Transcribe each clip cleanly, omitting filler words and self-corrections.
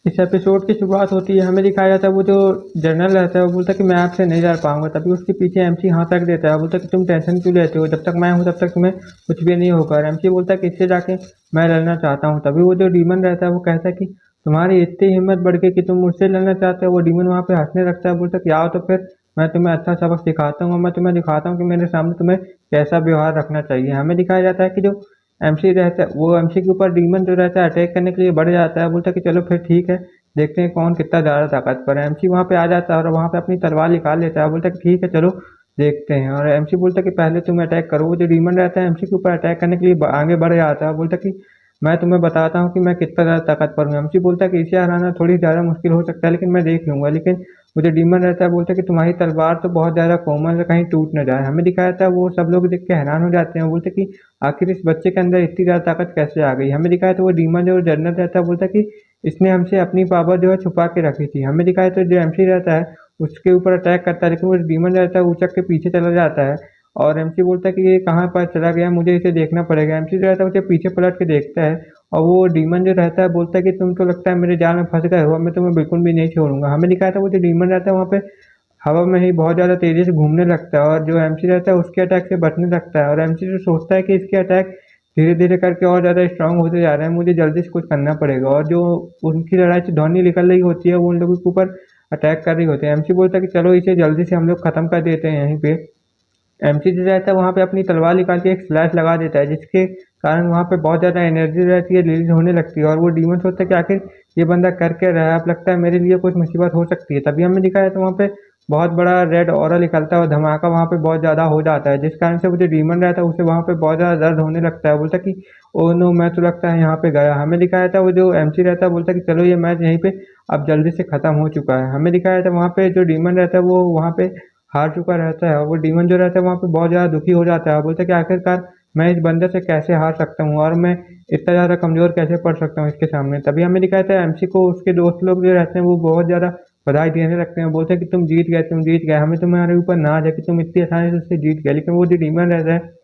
इस एपिसोड की शुरुआत होती है, हमें दिखाया जाता है वो जो जर्नल रहता है वो बोलता है कि मैं आपसे नहीं लड़ पाऊंगा। तभी उसके पीछे एमसी हाथ रख देता है, बोलता है कि तुम टेंशन क्यों लेते हो, जब तक मैं हूँ तब तक तुम्हें कुछ भी नहीं होगा। और एमसी बोलता है कि इससे जाके मैं लड़ना चाहता हूँ। तभी वो जो डीमन रहता है वो कहता है कि तुम्हारी इतनी हिम्मत बढ़ गई कि तुम मुझसे लड़ना चाहते हो। वो डीमन वहाँ पे हंसने लगता है, बोलता है कि आओ तो फिर मैं तुम्हें अच्छा सबक सिखाता हूँ और मैं तुम्हें दिखाता हूँ कि मेरे सामने तुम्हें कैसा व्यवहार रखना चाहिए। हमें दिखाया जाता है कि जो एमसी रहता है वो एमसी के ऊपर डीमन जो रहता है अटैक करने के लिए बढ़ जाता है, बोलता है कि चलो फिर ठीक है, देखते हैं कौन कितना ज़्यादा ताकतवर है। एमसी वहाँ पे आ जाता है और वहाँ पे अपनी तलवार निकाल लेता है, बोलता है कि ठीक है चलो देखते हैं। और एमसी बोलता है कि पहले तुम अटैक करो। वो जो डीमन रहता है एमसी के ऊपर अटैक करने के लिए आगे बढ़ जाता है, बोलता है कि मैं तुम्हें बताता हूँ कि मैं कितना ज़्यादा ताकतवर हूँ। एमसी बोलता है कि इसे हराना थोड़ी ज़्यादा मुश्किल हो सकता है लेकिन मैं देख लूंगा। लेकिन वो जो डीमन रहता है बोलता है कि तुम्हारी तलवार तो बहुत ज़्यादा कोमल है, कहीं टूट न जाए। हमें दिखाया जाता है वो सब लोग देख के हैरान हो जाते हैं, बोलते हैं कि आखिर इस बच्चे के अंदर इतनी ज़्यादा ताकत कैसे आ गई। हमें दिखाया तो वो डीमन जो जनरल रहता है बोलता है कि इसने हमसे अपनी पावर जो है छुपा के रखी थी। हमें दिखाया तो जो एमसी रहता है उसके ऊपर अटैक करता है, लेकिन वो डीमन रहता है ऊचक के पीछे चला जाता है। और एमसी बोलता है कि ये कहाँ पर चला गया, मुझे इसे देखना पड़ेगा। एमसी जो रहता है उसे पीछे पलट के देखता है और वो डीमन जो रहता है बोलता है कि तुम तो लगता है मेरे जाल में फंस गए हो, मैं तुम्हें बिल्कुल भी नहीं छोड़ूंगा। हमें दिखाया था वो जो डीमन रहता है वहाँ पे हवा में ही बहुत ज़्यादा तेज़ी से घूमने लगता है और जो एमसी रहता है उसके अटैक से बचने लगता है। और एमसी जो सोचता है कि इसके अटैक धीरे धीरे करके और ज़्यादा स्ट्रांग होते जा रहे हैं, मुझे जल्दी से कुछ करना पड़ेगा। और जो उनकी लड़ाई से ध्वनि निकल रही होती है वो उन लोगों के ऊपर अटैक कर रही होती है। एमसी बोलता है कि चलो इसे जल्दी से हम लोग खत्म कर देते हैं यहीं पे। एमसी जो रहता है वहाँ पे अपनी तलवार निकाल के एक स्लैश लगा देता है, जिसके कारण वहाँ पे बहुत ज़्यादा एनर्जी रहती है, रिलीज होने लगती है। और वो डीमन सोचता है कि आखिर ये बंदा कर क्या रहा है, अब लगता है मेरे लिए कुछ मुसीबत हो सकती है। तभी हमें दिखाया तो वहाँ पे बहुत बड़ा रेड ऑरा निकलता है और धमाका वहाँ पे बहुत ज़्यादा हो जाता है, जिस कारण से वो जो डीमन रहता है उसे वहाँ पे बहुत ज़्यादा दर्द होने लगता है। बोलता है कि ओ नो, मैं तो लगता है यहाँ पे गया। हमें दिखाया था वो जो एमसी रहता है बोलता है कि चलो ये मैच यहीं पे अब जल्दी से खत्म हो चुका है। हमें दिखाया था वहाँ पे जो डीमन रहता है वो वहाँ पे हार चुका रहता है और वो डीमन जो रहता है वहाँ पे बहुत ज़्यादा दुखी हो जाता है। बोलता है कि आखिरकार मैं इस बंदे से कैसे हार सकता हूँ और मैं इतना ज़्यादा कमज़ोर कैसे पड़ सकता हूँ इसके सामने। तभी हमें दिखाया था एमसी को उसके दोस्त लोग जो रहते हैं वो बहुत ज़्यादा बधाई देने लगते हैं, बोलते हैं कि तुम जीत गए, तुम जीत गए, हमें तुम्हारे ऊपर नाज है कि तुम इतनी आसानी से उससे जीत गए। लेकिन वो जो डीमन रहता है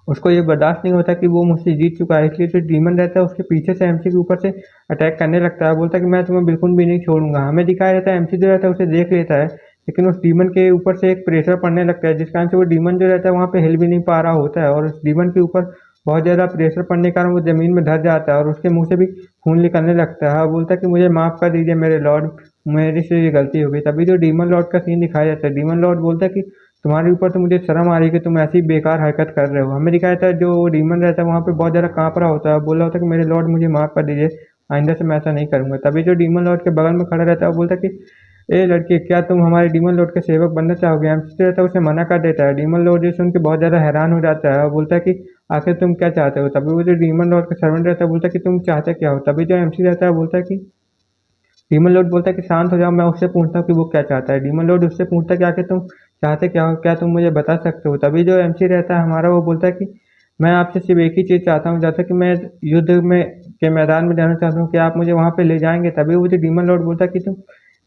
उसको ये बर्दाश्त नहीं होता कि वो मुझसे जीत चुका है, इसलिए जो डीमन रहता है उसके पीछे से एमसी के ऊपर से अटैक करने लगता है। बोलता है कि मैं तुम्हें बिल्कुल भी नहीं छोड़ूंगा। हमें दिखाया जाता है एमसी जो रहता है उसे देख लेता है, लेकिन उस डीमन के ऊपर से एक प्रेशर पड़ने लगता है, जिस कारण से वो डीमन जो रहता है वहाँ पे हिल भी नहीं पा रहा होता है। और उस डीमन के ऊपर बहुत ज़्यादा प्रेशर पड़ने के कारण वो ज़मीन में धस जाता है और उसके मुंह से भी खून निकलने लगता है। और बोलता है कि मुझे माफ़ कर दीजिए मेरे लॉर्ड, मेरी से ये गलती हो गई। तभी जो डीमन लॉर्ड का सीन दिखाया जाता है, डीमन लॉर्ड बोलता है कि तुम्हारे ऊपर तो मुझे शर्म आ रही है कि तुम ऐसी बेकार हरकत कर रहे हो। हमें दिखाया था जो डीमन रहता है वहाँ पे बहुत ज़्यादा काँप रहा होता है, बोल रहा होता है कि मेरे लॉर्ड मुझे माफ़ कर दीजिए, आइंदा से मैं ऐसा नहीं करूँगा। तभी जो डीमन लॉर्ड के बगल में खड़ा रहता है वो बोलता है कि ए लड़की, क्या तुम हमारे डीमन लॉर्ड के सेवक बनना चाहोगे। एमसी रहता है उसे मना कर देता है। डीमन लॉर्ड ये सुन के बहुत ज़्यादा हैरान हो जाता है और बोलता है कि आखिर तुम क्या चाहते हो। तभी वो जो डीमन लॉर्ड का सर्वेंट रहता है बोलता है कि तुम चाहते क्या हो। तभी जो एमसी रहता है बोलता है कि डीमन लॉर्ड बोलता है कि शांत हो जाओ, मैं उससे पूछता हूँ कि वो क्या चाहता है। डीमन लॉर्ड उससे पूछता है कि आखिर तुम चाहते क्या हो, क्या तुम मुझे बता सकते हो। तभी जो एमसी रहता है हमारा वो बोलता है कि मैं आपसे सिर्फ एक ही चीज़ चाहता हूँ, जैसे कि मैं युद्ध में के मैदान में जाना चाहता हूँ कि आप मुझे वहाँ पे ले जाएंगे। तभी वो जो डीमन लॉर्ड बोलता है कि तुम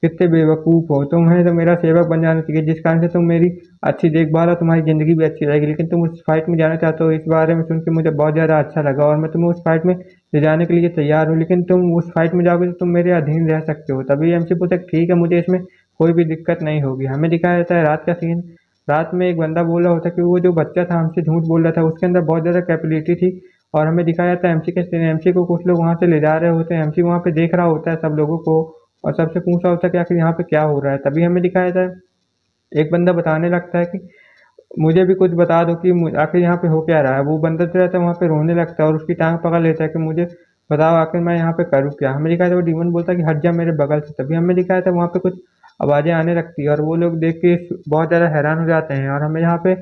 कितने बेवकूफ़ हो, तुम्हें तो मेरा सेवक बन जाना चाहिए, जिस कारण से तुम मेरी अच्छी देखभाल और तुम्हारी ज़िंदगी भी अच्छी रहेगी। लेकिन तुम उस फाइट में जाना चाहते हो, इस बारे में सुन के मुझे बहुत ज़्यादा अच्छा लगा और मैं तुम्हें उस फाइट में ले जाने के लिए तैयार हूँ, लेकिन तुम उस फाइट में जाओगे तो तुम मेरे अधीन रह सकते हो। तभी एमसी बोलता है ठीक है, मुझे इसमें कोई भी दिक्कत नहीं होगी। हमें दिखाया जाता है रात का सीन। रात में एक बंदा बोल रहा होता है कि वो जो बच्चा था हमसे झूठ बोल रहा था, उसके अंदर बहुत ज़्यादा कैपेबिलिटी थी। और हमें दिखाया जाता है एमसी के सीन, एमसी को कुछ लोग वहाँ से ले जा रहे होते हैं। एमसी वहाँ पे देख रहा होता है सब लोगों को और सबसे पूछ रहा होता है कि आखिर यहाँ पे क्या हो रहा है। तभी हमें दिखाया जाता है एक बंदा बताने लगता है कि मुझे भी कुछ बता दो कि आखिर यहाँ पे हो क्या रहा है। वो बंदा जो रहता है वहाँ पे रोने लगता है और उसकी टांग पकड़ लेता है कि मुझे बताओ आखिर मैं यहाँ पे करूँ क्या। हमें दिखाया था वो डीमन बोलता है कि हट जा मेरे बगल से। तभी हमें दिखाया था वहाँ पे कुछ आवाज़ें आने लगती है और वो लोग देख के बहुत ज़्यादा हैरान हो जाते हैं। और हमें यहाँ पे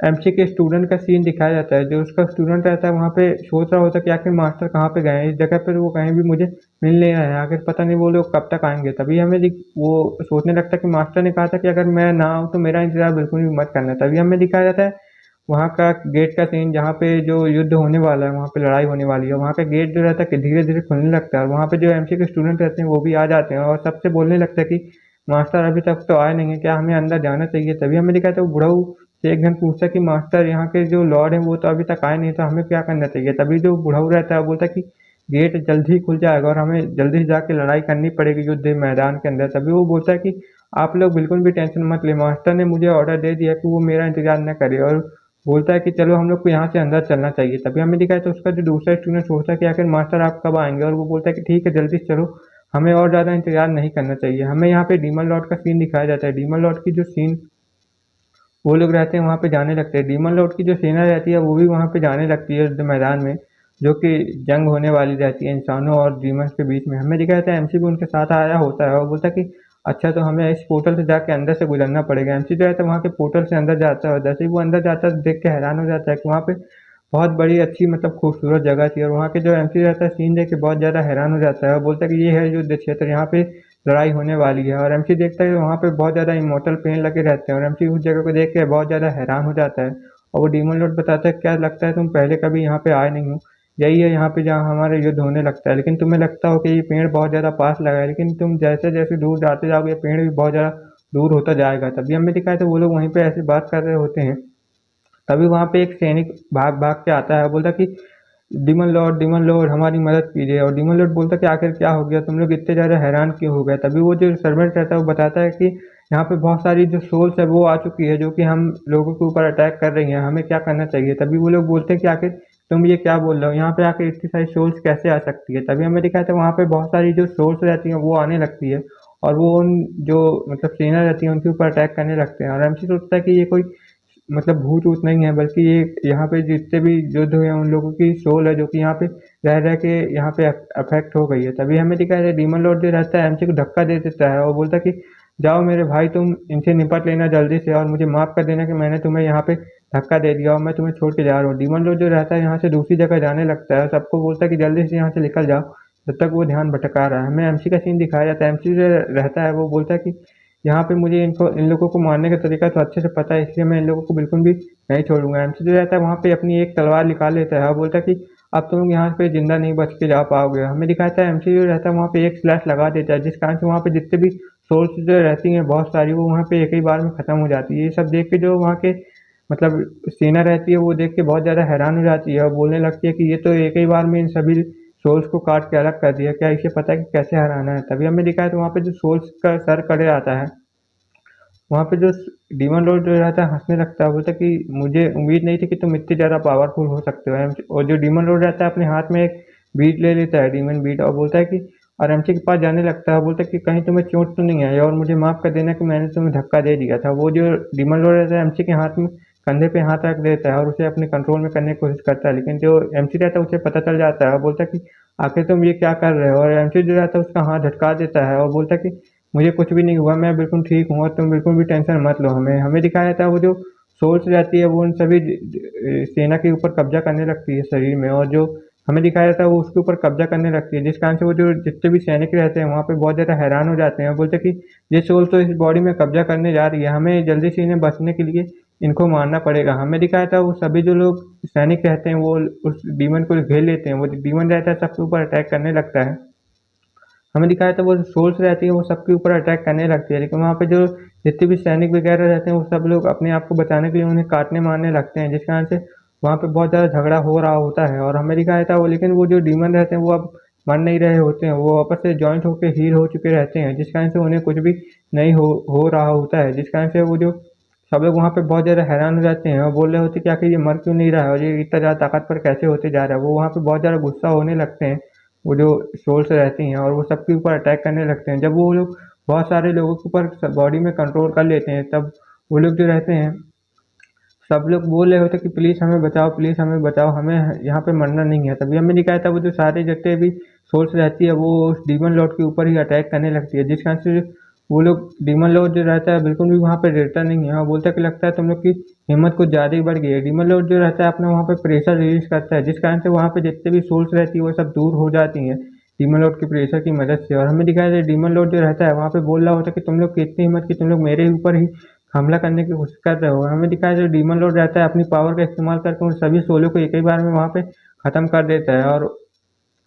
एमसी के स्टूडेंट का सीन दिखाया जाता है। जो उसका स्टूडेंट रहता है वहाँ पे सोच रहा होता है कि आखिर मास्टर कहाँ पे गए हैं, इस जगह पर वो कहीं भी मुझे मिल नहीं रहे हैं, आखिर पता नहीं वो लोग कब तक आएंगे। तभी वो सोचने लगता है कि मास्टर ने कहा था कि अगर मैं ना आऊँ तो मेरा इंतजार बिल्कुल भी मत करना। तभी हमें दिखाया जाता है वहाँ का गेट का सीन, जहाँ पे जो युद्ध होने वाला है, वहाँ पे लड़ाई होने वाली है। वहाँ का गेट जो रहता है कि धीरे धीरे खुलने लगता है और वहाँ पे जो एमसी के स्टूडेंट रहते हैं वो भी आ जाते हैं और सबसे बोलने लगता है कि मास्टर अभी तक तो आए नहीं है, क्या हमें अंदर जाना चाहिए। तभी हमें दिखाया था वो बुढ़ऊ से एक जन पूछता है कि मास्टर यहाँ के जो लॉर्ड हैं वो तो अभी तक आए नहीं, तो हमें क्या करना चाहिए। तभी जो बुढ़ऊ रहता है वो बोलता है कि गेट जल्दी ही खुल जाएगा और हमें जल्दी से जाके लड़ाई करनी पड़ेगी युद्ध मैदान के अंदर। तभी वो बोलता है कि आप लोग बिल्कुल भी टेंशन मत ले, मास्टर ने मुझे ऑर्डर दे दिया कि वो मेरा इंतजार न करे, और बोलता है कि चलो हम लोग को यहाँ से अंदर चलना चाहिए। तभी हमें दिखा है तो उसका जो दूसरा स्टूडेंट सोचता है कि आखिर मास्टर आप कब आएंगे, और वो बोलता है कि ठीक है जल्दी से चलो, हमें और ज़्यादा इंतजार नहीं करना चाहिए। हमें यहाँ पे डीमन लॉर्ड का सीन दिखाया जाता है। डीमन लॉर्ड की जो सीन वो लोग रहते हैं वहाँ पे जाने लगते हैं। डीमन लॉर्ड की जो सेना रहती है वो भी वहाँ पे जाने लगती है युद्ध मैदान में, जो कि जंग होने वाली रहती है इंसानों और डीमंस के बीच में। हमें दिखाया जाता है एमसी भी उनके साथ आया होता है और बोलता है कि अच्छा तो हमें इस पोर्टल से जाके अंदर से गुजरना पड़ेगा। एमसी जो रहता है वहाँ के पोर्टल से अंदर जाता है और जैसे ही वो अंदर जाता है तो देख के हैरान हो जाता है कि वहाँ पे बहुत बड़ी अच्छी मतलब खूबसूरत जगह थी, और वहाँ के जो एमसी रहता है सीन देख के बहुत ज़्यादा हैरान हो जाता है और बोलता है कि ये है युद्ध क्षेत्र, यहाँ पे लड़ाई होने वाली है। और एमसी देखता है कि वहाँ पे बहुत ज़्यादा इमोर्टल पेड़ लगे रहते हैं, और एमसी उस जगह को देख के बहुत ज़्यादा हैरान हो जाता है। और वो डीमन लॉर्ड बताता है क्या लगता है तुम पहले कभी यहाँ पे आए नहीं हो, यही है यहाँ पे जहाँ हमारा युद्ध होने लगता है, लेकिन तुम्हें लगता हो कि ये पेड़ बहुत ज़्यादा पास लगा है, लेकिन तुम जैसे जैसे दूर जाते जाओगे ये पेड़ भी बहुत ज़्यादा दूर होता जाएगा। तभी हमें दिखाया तो वो लोग वहीं पे ऐसी बात कर रहे होते हैं। तभी वहाँ पे एक सैनिक भाग भाग के आता है, बोलता कि डीमन लॉर्ड हमारी मदद कीजिए। और डीमन लॉर्ड बोलता कि आखिर क्या हो गया, तुम लोग इतने ज़्यादा हैरान क्यों हो गए। तभी वो जो सर्वेंट रहता है वो बताता है कि यहाँ पे बहुत सारी जो सोल्स है वो आ चुकी है, जो कि हम लोगों के ऊपर अटैक कर रही हैं, हमें क्या करना चाहिए। तभी वो लोग बोलते हैं कि आखिर तुम ये क्या बोल रहे हो, यहाँ पे आके इतनी सारी सोल्स कैसे आ सकती है। तभी हमें दिखाया था वहाँ पे बहुत सारी जो सोल्स रहती हैं वो आने लगती है, और वो उन जो मतलब सेना रहती है उनके ऊपर अटैक करने लगते हैं। और एमसी सोचता है कि ये कोई मतलब भूत ऊत नहीं है, बल्कि ये यहाँ पे जितने भी युद्ध हुए हैं उन लोगों की सोल है, जो कि यहाँ पे रह रह के यहाँ पे अफेक्ट हो गई है। तभी हमें दिखाया जाए डीमन लॉर्ड जो रहता है एमसी को धक्का दे देता है और बोलता है कि जाओ मेरे भाई, तुम इनसे निपट लेना जल्दी से, और मुझे माफ़ कर देना कि मैंने तुम्हें यहाँ पे धक्का दे दिया और मैं तुम्हें छोड़ के जा रहा हूँ। डीमन लॉर्ड जो रहता है यहाँ से दूसरी जगह जाने लगता है और सबको बोलता है कि जल्दी से यहाँ से निकल जाओ, जब तक वो ध्यान भटका रहा है। हमें एमसी का सीन दिखाया जाता है। एमसी जो रहता है वो बोलता है कि यहाँ पे मुझे इनको इन लोगों को मारने का तरीका तो अच्छे से पता है, इसलिए मैं इन लोगों को बिल्कुल भी नहीं छोड़ूंगा। एमसी जो रहता है वहाँ पे अपनी एक तलवार निकाल लेता है और बोलता है कि अब तुम लोग यहाँ पे जिंदा नहीं बच के जा पाओगे। हमें दिखाता है एमसी जो रहता है वहाँ पे एक स्लैश लगा देता है, जिस कारण से वहाँ पे जितने भी सोल्स जो रहती हैं बहुत सारी वो वहाँ पे एक ही बार में खत्म हो जाती है। ये सब देख के जो वहाँ के मतलब सेना रहती है वो देख के बहुत ज़्यादा हैरान हो जाती है और बोलने लगती है कि ये तो एक ही बार में इन सभी सोल्स को काट के अलग कर दिया, क्या इसे पता है कि कैसे हराना है। तभी हमें दिखाया तो वहाँ पे जो सोल्स का सर कड़े आता है, वहाँ पे जो डीमन लॉर्ड जो रहता है हंसने लगता है, बोलता है कि मुझे उम्मीद नहीं थी कि तुम इतने ज़्यादा पावरफुल हो सकते हो। और जो डीमन लॉर्ड रहता है अपने हाथ में एक बीट ले लेता है, डीमन बीट, और बोलता है कि और एमसी के पास जाने लगता है, बोलता है कि कहीं तुम्हें चोट तो नहीं आई और मुझे माफ़ कर देना कि मैंने तुम्हें धक्का दे दिया था। वो जो डीमन लॉर्ड रहता है एमसी के हाथ में कंधे पे हाथ रख देता है और उसे अपने कंट्रोल में करने की कोशिश करता है, लेकिन जो एमसी रहता है उसे पता चल जाता है और बोलता है कि आखिर तुम ये क्या कर रहे हो। और एमसी जो रहता है उसका हाथ झटका देता है और बोलता है कि मुझे कुछ भी नहीं हुआ, मैं बिल्कुल ठीक हूँ और तुम बिल्कुल भी टेंशन मत लो। हमें हमें दिखाया जाता है वो जो सोल्स रहती है वो उन सभी सेना के ऊपर कब्जा करने लगती है शरीर में, और जो हमें दिखाया जाता है वो उसके ऊपर कब्जा करने लगती है, जिस कारण से वो जो जितने भी सैनिक रहते हैं वहाँ पे बहुत ज़्यादा हैरान हो जाते हैं। बोलते हैं कि ये सोल तो इस बॉडी में कब्जा करने जा रही है, हमें जल्दी से इन्हें बचने के लिए इनको मारना पड़ेगा। हमें दिखाया था वो सभी जो लोग सैनिक रहते हैं वो उस डीमन को घेर लेते हैं। वो डीमन रहता है सबके ऊपर अटैक करने लगता है। हमें दिखाया था वो सोल्स रहती है वो सबके ऊपर अटैक करने लगती है, लेकिन वहाँ पे जो जितने भी सैनिक वगैरह रहते हैं वो सब लोग अपने आप को बचाने के लिए उन्हें काटने मारने लगते हैं, जिस कारण से वहाँ पे बहुत ज़्यादा झगड़ा हो रहा होता है। और हमें दिखाया था वो, लेकिन वो जो डीमन रहते हैं वो अब मर नहीं रहे होते हैं, वो वापस से जॉइंट होकर हील हो चुके रहते हैं, जिस कारण से उन्हें कुछ भी नहीं हो रहा होता है। जिस कारण से वो जो सब लोग वहाँ पे बहुत ज़्यादा हैरान हो जाते हैं और बोल रहे होते हैं कि आखिर ये मर क्यों नहीं रहा है और ये इतना ज़्यादा ताकतवर कैसे होते जा रहा है। वो वहाँ पे बहुत ज़्यादा गुस्सा होने लगते हैं, वो जो सोल्स रहती हैं, और वो सबके ऊपर अटैक करने लगते हैं। जब वो लोग बहुत सारे लोगों के ऊपर बॉडी में कंट्रोल कर लेते हैं तब वो लोग जो रहते हैं सब लोग बोल रहे होते कि प्लीज़ हमें बचाओ, प्लीज़ हमें बचाओ, हमें यहाँ पे मरना नहीं है। तभी हमें दिखाया था वो जो सारे जितने भी सोल्स रहती है वो उस डीमन लॉर्ड के ऊपर ही अटैक करने लगती है, जिस कारण से वो लोग डीमन लॉर्ड जो रहता है बिल्कुल भी वहाँ पे डरता नहीं है और बोलता है कि लगता है तुम लोग की हिम्मत कुछ ज़्यादा ही बढ़ गई है। डीमन लॉर्ड जो रहता है अपना वहाँ पे प्रेशर रिलीज करता है, जिस कारण से वहाँ पे जितने भी सोल्स रहती है वो सब दूर हो जाती हैं डीमन लॉर्ड के प्रेशर की मदद से। और हमें दिखाया जाए डीमन लॉर्ड जो रहता है वहाँ पे बोल रहा होता है कि तुम लोग की इतनी हिम्मत कि तुम लोग मेरे ऊपर ही हमला करने की कोशिश कर रहे हो। हमें दिखाया जो डीमन लॉर्ड रहता है अपनी पावर का इस्तेमाल करके उन सभी सोलों को एक ही बार में वहाँ पे ख़त्म कर देता है और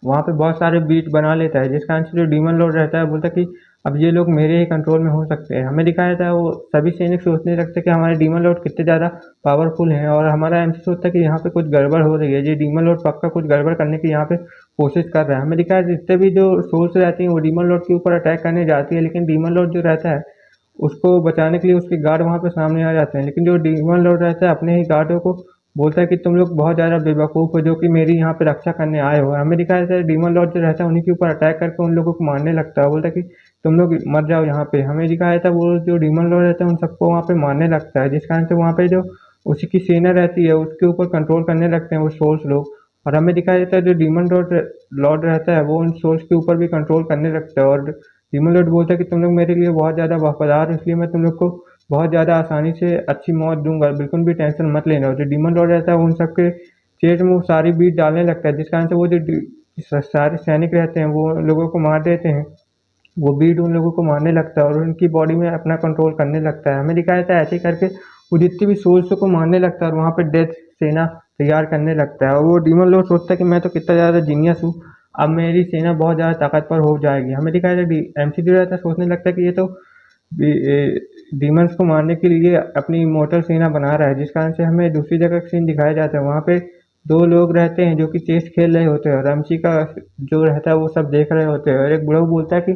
वहाँ पे बहुत सारे बीट बना लेता है, जिस कारण से जो डीमन लॉर्ड रहता है बोलता है कि अब ये लोग मेरे ही कंट्रोल में हो सकते हैं। हमें दिखाया जाता है वो सभी सैनिक सोचने लगते हैं कि हमारे डीमन लॉर्ड कितने ज़्यादा पावरफुल हैं, और हमारा एमसी सोचता है कि यहाँ पे कुछ गड़बड़ हो रही है, ये डीमन लॉर्ड पक्का कुछ गड़बड़ करने की यहाँ पे कोशिश कर रहा है। हमें दिखा है जितने भी जो सोल्स रहती हैं वो डीमन लॉर्ड के ऊपर अटैक करने जाती है, लेकिन डीमन लॉर्ड जो रहता है उसको बचाने के लिए उसके गार्ड वहाँ पे सामने आ जाते हैं, लेकिन जो डीमन लॉर्ड रहता है अपने ही गार्डों को बोलता है कि तुम लोग बहुत ज़्यादा बेवकूफ़ हो जो कि मेरी यहाँ पे रक्षा करने आए हो। हमें दिखाया जाता है डीमन लॉर्ड जो रहता है उन्हीं के ऊपर अटैक करके उन लोगों को मारने लगता है, बोलता है कि तुम लोग मर जाओ यहाँ पे। हमें दिखाया जाता है वो जो डीमन लॉर्ड रहता है उन सबको वहाँ पे मारने लगता है, जिस कारण से वहाँ पे जो उसी की सेना रहती है उसके ऊपर कंट्रोल करने लगते हैं वो सोल्स लोग। और हमें दिखाया जाता है जो डीमन लॉर्ड लॉर्ड रहता है वो उन सोल्स के ऊपर भी कंट्रोल करने लगता है, और डीमन लॉर्ड बोलता है कि तुम लोग मेरे लिए बहुत ज़्यादा वफादार हो, इसलिए मैं तुम लोग को बहुत ज़्यादा आसानी से अच्छी मौत दूंगा, बिल्कुल भी टेंशन मत लेना। और जो डीमन लॉर्ड रहता है उन सबके चेस्ट में वो सारी बीट डालने लगता है, जिस कारण से वो जो सारे सैनिक रहते हैं वो लोगों को मार देते हैं। वो बीट उन लोगों को मारने लगता है और उनकी बॉडी में अपना कंट्रोल करने लगता है। हमें दिखाया जाता है ऐसे ही करके वो जितनी भी सोल्स को मारने लगता है और वहाँ पे डेथ सेना तैयार करने लगता है, और वो डीमन लॉर्ड सोचता है कि मैं तो कितना ज़्यादा जीनियस हूँ, अब मेरी सेना बहुत ज़्यादा ताकतवर हो जाएगी। हमें दिखाया जाता है एमसी जो रहता है सोचने लगता है कि ये तो डीमंस को मारने के लिए अपनी इमोर्टल सेना बना रहा है, जिस कारण से हमें दूसरी जगह का सीन दिखाया जाता है। वहाँ पे दो लोग रहते हैं जो कि चेस खेल रहे होते हैं और एमसी का जो रहता है वो सब देख रहे होते हैं, और एक बुढ़ऊ बोलता है कि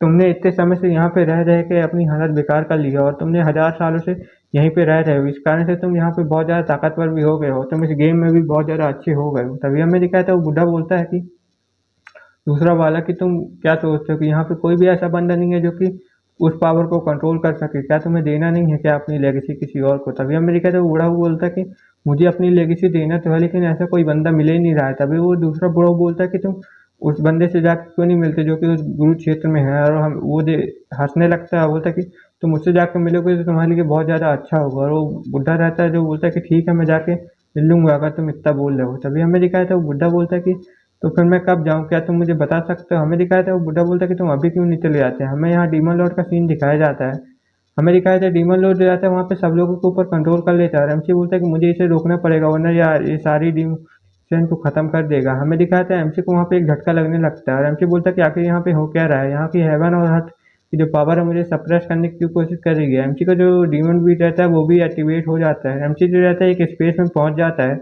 तुमने इतने समय से यहाँ पे रह रह के अपनी हालत बेकार कर ली है और तुमने 1000 सालों से यहीं पे रह रहे हो, इस कारण से तुम यहाँ पे बहुत ज़्यादा ताकतवर भी हो गए हो, तुम इस गेम में भी बहुत ज़्यादा अच्छे हो गए हो। तभी हमें दिखाया था वो बुढ़ा बोलता है कि दूसरा वाला कि तुम क्या सोचते हो कि यहाँ पे कोई भी ऐसा बंदा नहीं है जो कि उस पावर को कंट्रोल कर सके, क्या तुम्हें देना नहीं है क्या अपनी लेगेसी किसी और को। तभी अमेरिका तो बूढ़ा बोलता है कि मुझे अपनी लेगेसी देना तो है, लेकिन ऐसा कोई बंदा मिल ही नहीं रहा है। तभी वो दूसरा बूढ़ा बोलता है कि तुम उस बंदे से जाकर क्यों नहीं मिलते जो कि उस गुरु क्षेत्र में है, और हम वो हंसने लगता है, बोलता है कि तुम मुझसे जाकर मिलोगे तो तुम्हारे लिए बहुत ज़्यादा अच्छा होगा। और वो बुढ़ा रहता है जो बोलता है कि ठीक है मैं जाके मिल लूंगा अगर तुम इतना बोल रहे हो। तभी हमें दिखाया था वो बुढ़ा बोलता है कि तो फिर मैं कब जाऊँ, क्या तुम मुझे बता सकते हो। हमें दिखाया था वो बुढ़ा बोलता है कि तुम अभी क्यों नहीं चले जाते। हमें यहाँ डीमन लॉर्ड का सीन दिखाया जाता है। हमें दिखाया था डीमन लॉर्ड जो रहता है वहाँ पे सब लोगों के ऊपर कंट्रोल कर लेता है, और एमसी बोलता है कि मुझे इसे रोकना पड़ेगा वरना यार ये सारी डिमोशन को खत्म कर देगा। हमें दिखाया था एमसी को वहाँ पे एक झटका लगने लगता है और एमसी बोलता है कि आखिर यहाँ पे हो क्या रहा है, यहाँ की हेवन और अर्थ की जो पावर है मुझे सप्रेस करने की कोशिश कर रही है। एमसी का जो डीमन बीट रहता है वो भी एक्टिवेट हो जाता है। एमसी जो रहता है एक स्पेस में पहुंच जाता है,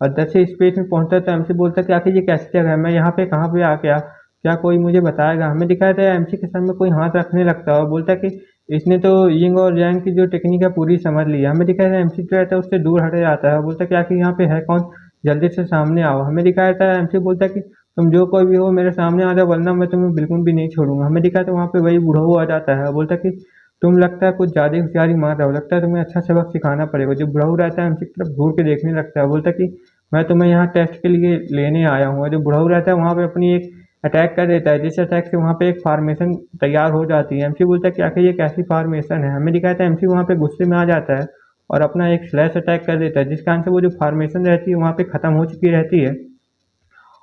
और जैसे स्पेस में पहुंचता है तो एमसी बोलता है कि आखिर ये कैसी जगह है, मैं यहाँ पे कहाँ पे आ गया, क्या कोई मुझे बताएगा। हमें दिखाया था एमसी के सर में कोई हाथ रखने लगता है और बोलता है कि इसने तो यिंग और यांग की जो टेक्निक है पूरी समझ ली है। हमें दिखाया था एमसी जो रहता है उससे दूर हट जाता है और बोलता है कि आखिर यहाँ पे है कौन, जल्दी से सामने आओ। हमें दिखाया था एमसी बोलता है कि तुम जो कोई भी हो मेरे सामने आ जाओ वरना मैं तुम्हें बिल्कुल भी नहीं छोड़ूंगा। हमें दिखाया था वहाँ पे वही बूढ़ा हुआ आ जाता है, बोलता है कि तुम लगता है कुछ ज़्यादा होशियारी मार रहे हो, लगता है तुम्हें अच्छा सबक सिखाना पड़ेगा। जो बुढ़ऊ रहता है एमसी की तरफ घूर के देखने लगता है, बोलता है कि मैं तुम्हें यहाँ टेस्ट के लिए लेने आया हूँ। और जो बुढ़ऊ रहता है वहाँ पे अपनी एक अटैक कर देता है, जिस अटैक से वहाँ पे एक फार्मेशन तैयार हो जाती है। एमसी बोलता है कि आखिर ये कैसी फार्मेशन है। हमें दिखाया था एमसी वहाँ पे गुस्से में आ जाता है और अपना एक स्लैश अटैक कर देता है, जिस कारण से वो जो फार्मेशन रहती है वहाँ पे ख़त्म हो चुकी रहती है।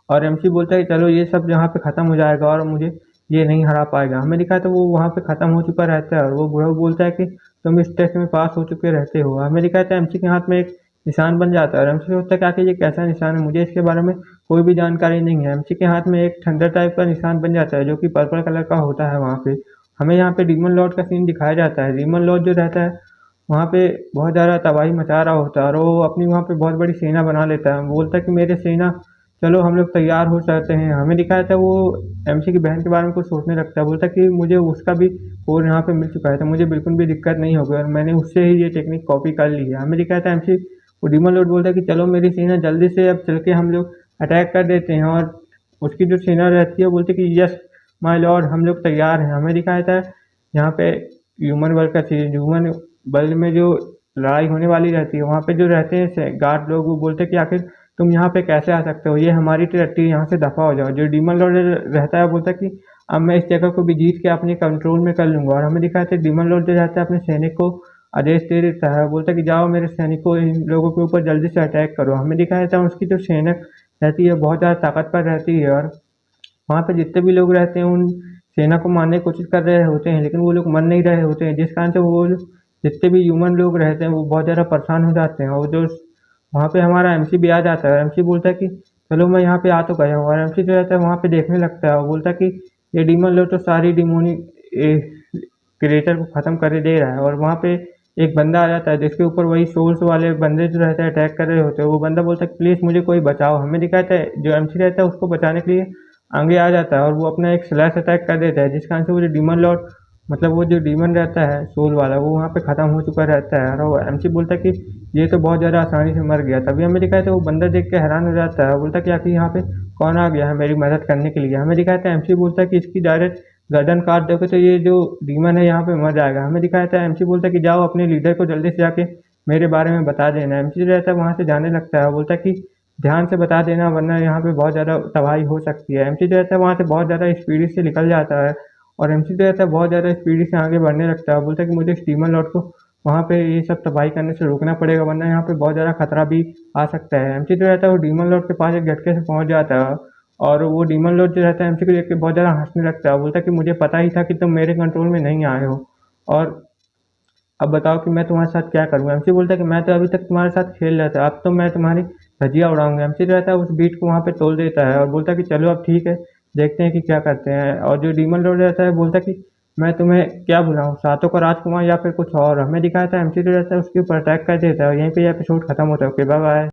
और एमसी बोलता है कि चलो ये सब यहाँ पे ख़त्म हो जाएगा और मुझे ये नहीं हरा पाएगा। हमें दिखा तो वो वहाँ पे ख़त्म हो चुका रहता है और वो बुढ़ा बोलता है कि तुम इस टेस्ट में पास हो चुके रहते हो। हमें दिखा था एमसी के हाथ में एक निशान बन जाता है और एमसी सोचता है कि आखिर ये कैसा निशान है, मुझे इसके बारे में कोई भी जानकारी नहीं है। एमसी के हाथ में एक थंडर टाइप का निशान बन जाता है जो कि पर्पल कलर का होता है। वहाँ पे हमें यहाँ पे डीमन लॉर्ड का सीन दिखाया जाता है। डीमन लॉर्ड जो रहता है वहाँ पे बहुत ज़्यादा तबाही मचा रहा होता है और वो अपनी वहाँ पे बहुत बड़ी सेना बना लेता है। वो बोलता है कि मेरे सेना चलो हम लोग तैयार हो सकते हैं। हमें दिखाया था वो एमसी की बहन के बारे में कुछ सोचने लगता है, बोलता है कि मुझे उसका भी कोड यहाँ पे मिल चुका है तो मुझे बिल्कुल भी दिक्कत नहीं होगी और मैंने उससे ही ये टेक्निक कॉपी कर ली है। हमें दिखाया था एमसी वो डीमन लॉर्ड बोलता है कि चलो मेरी सेना जल्दी से अब चल के हम लोग अटैक कर देते हैं, और उसकी जो सेना रहती है बोलती है कि यस माय लॉर्ड हम लोग तैयार हैं। हमें दिखाया था यहाँ पे ह्यूमन वर्ल्ड का सीरीज, ह्यूमन वर्ल्ड में जो लड़ाई होने वाली रहती है वहाँ पे जो रहते हैं गार्ड लोग वो बोलते हैं कि आखिर तुम यहाँ पे कैसे आ सकते हो, ये हमारी टेरिटरी, यहाँ से दफा हो जाओ। जो डीमन लॉर्ड रहता है बोलता है कि अब मैं इस जगह को भी जीत के अपने कंट्रोल में कर लूंगा। और हमें दिखाया था डीमन लॉर्ड जो रहता है अपने सैनिक को आदेश दे देता है, बोलता है कि जाओ मेरे सैनिकों इन लोगों के ऊपर जल्दी से अटैक करो। हमें दिखाया था उसकी जो सैनिक रहती है बहुत ज़्यादा ताकतवर रहती है और वहाँ पे जितने भी लोग रहते हैं उन सेना को मारने की कोशिश कर रहे होते हैं, लेकिन वो लोग मर नहीं रहे होते हैं, जिस कारण से वो जितने भी ह्यूमन लोग रहते हैं वो बहुत ज़्यादा परेशान हो जाते हैं। और जो वहाँ पे हमारा एमसी भी आ जाता है और एमसी बोलता है कि चलो मैं यहाँ पे आ तो गया हूँ, और एमसी जो रहता है वहाँ पे देखने लगता है और बोलता है कि ये डीमन लोग तो सारी डिमोनी क्रिएटर को ख़त्म कर दे रहा है। और वहाँ पे एक बंदा आ जाता है जिसके ऊपर वही सोल्स वाले बंदे जो रहते हैं अटैक कर रहे होते हैं। वो बंदा बोलता है कि प्लीज़ मुझे कोई बचाओ। हमें दिखाता है जो एमसी रहता है उसको बचाने के लिए आगे आ जाता है और वो अपना एक स्लैश अटैक कर देता है, जिस कारण से वो जो डीमन लॉर्ड मतलब वो जो डीमन रहता है सोल वाला वो वहाँ पे ख़त्म हो चुका रहता है। और वो एमसी बोलता है कि ये तो बहुत ज़्यादा आसानी से मर गया। तभी हमें दिखाया था वो बंदा देख के हैरान हो जाता है, बोलता है कि आखिर यहाँ पे कौन आ गया है मेरी मदद करने के लिए। हमें दिखाया था एमसी बोलता है कि इसकी डायरेक्ट गर्दन काट दोगे तो ये जो डीमन है यहाँ पे मर जाएगा। हमें दिखाया था एमसी बोलता है कि जाओ अपने लीडर को जल्दी से जाके मेरे बारे में बता देना। एमसी जो रहता है वहाँ से जाने लगता है, बोलता है कि ध्यान से बता देना वरना यहाँ पे बहुत ज़्यादा तबाही हो सकती है। एमसी जो रहता है वहाँ से बहुत ज़्यादा स्पीडी से निकल जाता है और एमसी जो रहता है बहुत ज़्यादा स्पीडी से आगे बढ़ने लगता है। बोलता है कि मुझे स्टीमर लॉर्ड को वहाँ पे ये सब तबाही करने से रोकना पड़ेगा वरना यहाँ पे बहुत ज़्यादा खतरा भी आ सकता है। एमसी जो रहता है वो डीमन लॉर्ड के पास एक झटके से पहुँच जाता है और वो डीमन लॉर्ड जो रहता है एमसी को देख के बहुत ज़्यादा हंसने लगता है। बोलता है कि मुझे पता ही था कि तुम मेरे कंट्रोल में नहीं आए हो और अब बताओ कि मैं तुम्हारे साथ क्या करूँ। एमसी बोलता है कि मैं तो अभी तक तुम्हारे साथ खेल रहा था, अब तो मैं तुम्हारी धज्जियाँ उड़ाऊंगा। एमसी जो रहता है उस बीट को वहाँ पे तोड़ देता है और बोलता है कि चलो अब ठीक है, देखते हैं कि क्या करते हैं। और जो डीमन लॉर्ड रहता है बोलता है कि मैं तुम्हें क्या बुलाऊँ, सातों का राजकुमार या फिर कुछ और। हमें दिखाया था एमसी जो रहता है उसके ऊपर अटैक कर देता है और यहीं पे एपिसोड खत्म होता है। Okay bye bye.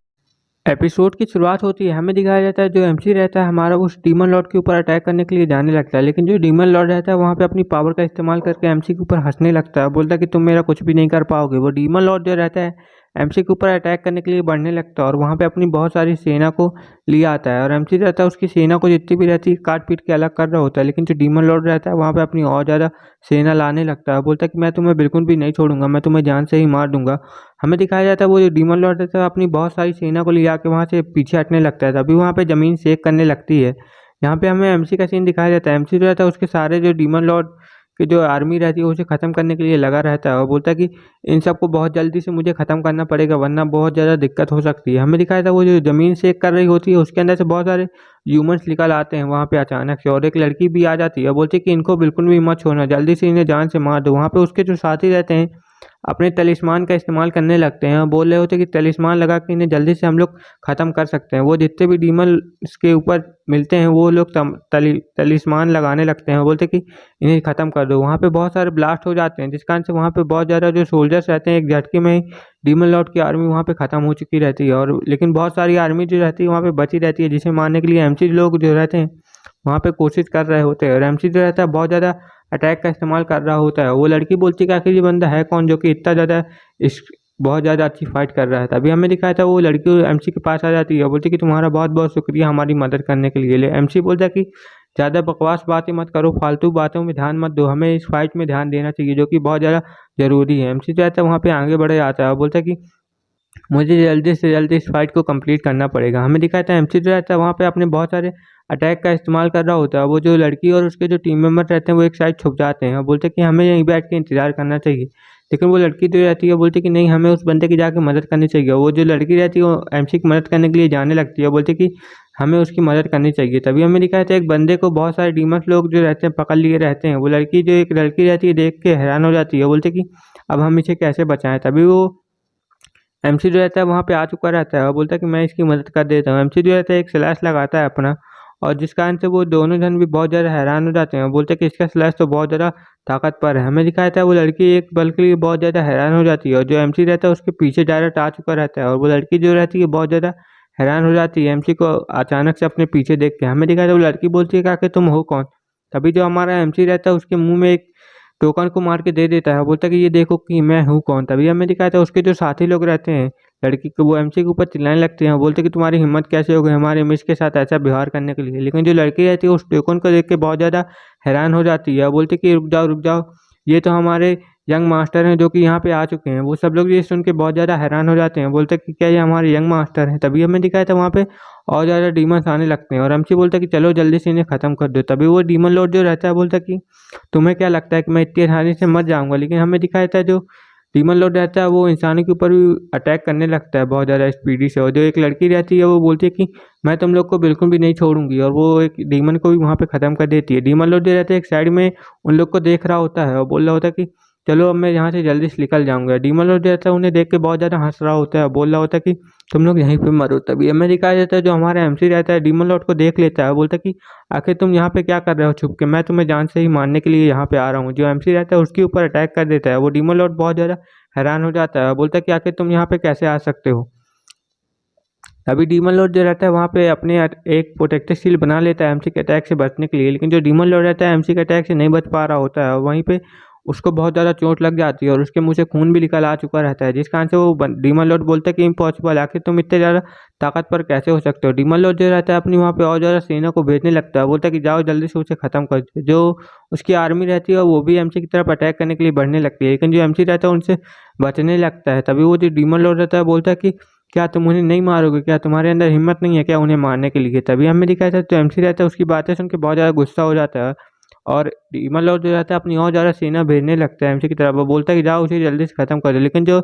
एपिसोड की शुरुआत होती है, हमें दिखाया जाता है जो एमसी रहता है हमारा उस डीमन लॉर्ड के ऊपर अटैक करने के लिए जाने लगता है, लेकिन जो डीमन लॉर्ड रहता है वहाँ पे अपनी पावर का इस्तेमाल करके एमसी के ऊपर हंसने लगता है, बोलता है कि तुम मेरा कुछ भी नहीं कर पाओगे। वो डीमन लॉर्ड जो रहता है एमसी के ऊपर अटैक करने के लिए बढ़ने लगता है और वहाँ पे अपनी बहुत सारी सेना को लिए आता है और एमसी रहता है उसकी सेना को जितनी भी रहती है काट पीट के अलग कर रहा होता है, लेकिन जो डीमन लॉर्ड रहता है वहाँ पे अपनी और ज़्यादा सेना लाने लगता है। बोलता है कि मैं तुम्हें बिल्कुल भी नहीं छोड़ूंगा, मैं तुम्हें जान से ही मार दूंगा। हमें दिखाया जाता है वो जो डीमन लॉर्ड रहता है अपनी बहुत सारी सेना को ले आके वहाँ से पीछे हटने लगता है, तभी वहाँ पे ज़मीन शेक करने लगती है। यहाँ पे हमें एमसी का सीन दिखाया जाता है, एमसी जो रहता है उसके सारे जो डीमन लॉर्ड की जो आर्मी रहती है उसे ख़त्म करने के लिए लगा रहता है और बोलता है कि इन सबको बहुत जल्दी से मुझे ख़त्म करना पड़ेगा वरना बहुत ज़्यादा दिक्कत हो सकती है। हमें दिखाया था वो जो ज़मीन शेक कर रही होती है उसके अंदर से बहुत सारे ह्यूमंस निकल आते हैं वहाँ पे अचानक से और एक लड़की भी आ जाती है और बोलती है कि इनको बिल्कुल भी मत छोड़ना, जल्दी से इन्हें जान से मार दो। वहाँ पे उसके जो साथी रहते हैं अपने तलिस्मान का इस्तेमाल करने लगते हैं और बोल रहे होते हैं कि तलिस्मान लगा के इन्हें जल्दी से हम लोग ख़त्म कर सकते हैं। वो जितने भी डीमन इसके ऊपर मिलते हैं वो लोग तलिस्मान लगाने लगते हैं, बोलते हैं कि इन्हें ख़त्म कर दो। वहाँ पे बहुत सारे ब्लास्ट हो जाते हैं जिस कारण से वहाँ पे बहुत ज़्यादा जो सोल्जर्स रहते हैं एक झटके में ही डीमन लॉर्ड की आर्मी वहाँ पे ख़त्म हो चुकी रहती है और लेकिन बहुत सारी आर्मी जो रहती है वहाँ पे बची रहती है जिसे मारने के लिए एमसी लोग जो रहते हैं वहाँ पे कोशिश कर रहे होते हैं और एमसी जो रहता है बहुत ज़्यादा अटैक का इस्तेमाल कर रहा होता है। वो लड़की बोलती है कि आखिर ये बंदा है कौन जो कि इतना ज़्यादा इस बहुत ज़्यादा अच्छी फाइट कर रहा है। तभी हमें दिखाया था वो लड़की एमसी के पास आ जाती है और बोलती है कि तुम्हारा बहुत बहुत शुक्रिया हमारी मदद करने के लिए। एमसी बोलता है कि ज़्यादा बकवास बातें मत करो, फालतू बातों में ध्यान मत दो, हमें इस फाइट में ध्यान देना चाहिए जो कि बहुत ज़्यादा ज़रूरी है। एमसी जो रहता है वहाँ पे आगे बढ़ जाता है और बोलता है कि मुझे जल्दी से जल्दी इस फाइट को कंप्लीट करना पड़ेगा। हमें दिखाया था एमसी जो रहता है वहाँ पे अपने बहुत सारे अटैक का इस्तेमाल कर रहा होता है। वो जो लड़की और उसके जो टीम मेंबर रहते हैं वो एक साइड छुप जाते हैं और बोलते हैं कि हमें यहीं बैठ के इंतजार करना चाहिए, लेकिन वो लड़की जो रहती है बोलती है कि नहीं हमें उस बंदे की जाके मदद करनी चाहिए। वो जो लड़की रहती है वो एमसी की मदद करने के लिए जाने लगती है, बोलती है कि हमें उसकी मदद करनी चाहिए। तभी हमें दिखाया था एक बंदे को बहुत सारे डीमंस लोग जो रहते हैं पकड़ लिए रहते हैं। वो लड़की जो एक लड़की रहती है देख के हैरान हो जाती है, बोलती है कि अब हम इसे कैसे बचाएं। तभी वो एमसी जो रहता है वहाँ पे आ चुका रहता है और बोलता है कि मैं इसकी मदद कर देता हूँ। एमसी जो रहता है एक स्लैश लगाता है अपना और जिस कारण से वो दोनों जन भी बहुत ज़्यादा हैरान हो जाते हैं और बोलते हैं कि इसका स्लैश तो बहुत ज़्यादा ताकतवर है। हमें दिखाया था वो लड़की एक पल के लिए बहुत ज़्यादा हैरान हो जाती है और जो एमसी रहता है उसके पीछे डायरेक्ट आ चुका रहता है और वो लड़की जो रहती है बहुत ज़्यादा हैरान हो जाती है एमसी को अचानक से अपने पीछे देख के। हमें दिखाया था वो लड़की बोलती है कि आखिर तुम हो कौन। तभी जो हमारा एमसी रहता है उसके मुंह में एक टोकन को मार के दे देता है, बोलता है कि ये देखो कि मैं हूँ कौन। तभी हमें दिखाया था उसके जो साथी लोग रहते हैं लड़की को वो एमसी के ऊपर चिल्लाने लगते हैं, बोलते हैं कि तुम्हारी हिम्मत कैसे हो गई हमारे मिस के साथ ऐसा व्यवहार करने के लिए। लेकिन जो लड़की रहती है उस टोकन को देख के बहुत ज़्यादा हैरान हो जाती है, बोलती है कि रुक जाओ ये तो हमारे यंग मास्टर हैं जो कि यहाँ पे आ चुके हैं। वो सब लोग ये सुन के बहुत ज़्यादा हैरान हो जाते हैं, बोलते हैं कि क्या ये हमारे यंग मास्टर हैं। तभी हमें दिखाया था वहाँ पे और ज़्यादा डीमंस आने लगते हैं और एमसी बोलता है कि चलो जल्दी से इन्हें ख़त्म कर दो। तभी वो डीमन लॉर्ड जो रहता है बोलता है कि तुम्हें क्या लगता है कि मैं इतनी आसानी से मर जाऊंगा। लेकिन हमें दिखाया था जो डीमन लॉर्ड रहता है वो इंसानों के ऊपर भी अटैक करने लगता है बहुत ज़्यादा स्पीडी से और जो एक लड़की रहती है वो बोलती है कि मैं तुम लोग को बिल्कुल भी नहीं छोड़ूंगी और वो एक डीमन को भी वहाँ पे ख़त्म कर देती है। डीमन लॉर्ड जो रहता है एक साइड में उन लोग को देख रहा होता है और बोल रहा होता है कि चलो अब मैं यहाँ से जल्दी से निकल जाऊंगा। डीमन लॉर्ड जो रहता है उन्हें देख के बहुत ज़्यादा हंस रहा होता है, बोल रहा होता है कि तुम लोग यहीं पे मरो। तभी हमें दिखाया जाता है जो हमारा एमसी रहता है डीमन लॉर्ड को देख लेता है, बोलता है कि आखिर तुम यहाँ पे क्या कर रहे हो छुप के, मैं तुम्हें जान से ही मारने के लिए यहाँ पे आ रहा हूँ। जो एमसी रहता है उसके ऊपर अटैक कर देता है। वो डीमन लॉर्ड बहुत ज़्यादा हैरान हो जाता है, बोलता है कि आखिर तुम यहाँ पे कैसे आ सकते हो। अभी डीमन लॉर्ड जो रहता है वहाँ पे अपने एक प्रोटेक्टिव शील्ड बना लेता है एमसी के अटैक से बचने के लिए, लेकिन जो डीमन लॉर्ड रहता है एमसी के अटैक से नहीं बच पा रहा होता है और वहीं पे उसको बहुत ज़्यादा चोट लग जाती है और उसके मुंह से खून भी निकल आ चुका रहता है, जिस कारण से वो डीमन लॉर्ड बोलता है कि इम्पॉसिबल, आखिर तुम इतने ज़्यादा ताकतवर कैसे हो सकते हो। डीमन लॉर्ड जो रहता है अपनी वहाँ पे और ज़्यादा सेना को भेजने लगता है, बोलता है कि जाओ जल्दी से उसे ख़त्म कर दो। जो उसकी आर्मी रहती है वो भी एमसी की तरफ अटैक करने के लिए बढ़ने लगती है, लेकिन जो एमसी रहता है उनसे बचने लगता है। तभी वो जो डीमन लॉर्ड रहता है बोलता है कि क्या तुम उन्हें नहीं मारोगे, क्या तुम्हारे अंदर हिम्मत नहीं है क्या उन्हें मारने के लिए। तभी हमें दिखाया था तो एमसी रहता है उसकी बातें सुन के बहुत ज़्यादा गुस्सा हो जाता है और डीमन लॉर्ड जो रहता है अपनी और ज़्यादा सेना भेजने लगता है एमसी की तरफ। वो बोलता है कि जाओ उसे जल्दी से ख़त्म कर दो, लेकिन जो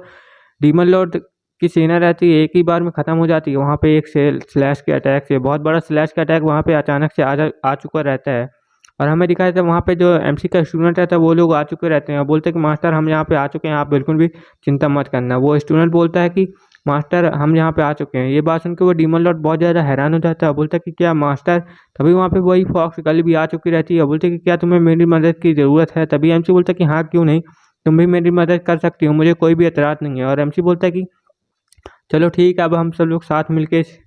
डीमन लॉर्ड की सेना रहती है एक ही बार में ख़त्म हो जाती है वहाँ पे एक स्लैश के अटैक से। बहुत बड़ा स्लैश का अटैक वहाँ पे अचानक से आ चुका रहता है और हमें दिखाया था वहाँ पे जो एमसी का स्टूडेंट रहता है वो लोग आ चुके रहते हैं और बोलते हैं कि मास्टर हम यहाँ पे आ चुके हैं, आप बिल्कुल भी चिंता मत करना। वो स्टूडेंट बोलता है कि मास्टर हम यहाँ पे आ चुके हैं। ये बात सुन के वो डीमन लॉर्ड बहुत ज़्यादा हैरान हो जाता है, बोलता है कि क्या मास्टर। तभी वहाँ पे वही फॉक्स गर्ल भी आ चुकी रहती है, बोलते कि क्या तुम्हें मेरी मदद की ज़रूरत है। तभी एमसी बोलता है कि हाँ क्यों नहीं, तुम भी मेरी मदद कर सकती हो, मुझे कोई भी एतराज़ नहीं है। और एमसी बोलता है कि चलो ठीक है, अब हम सब लोग साथ मिलके इस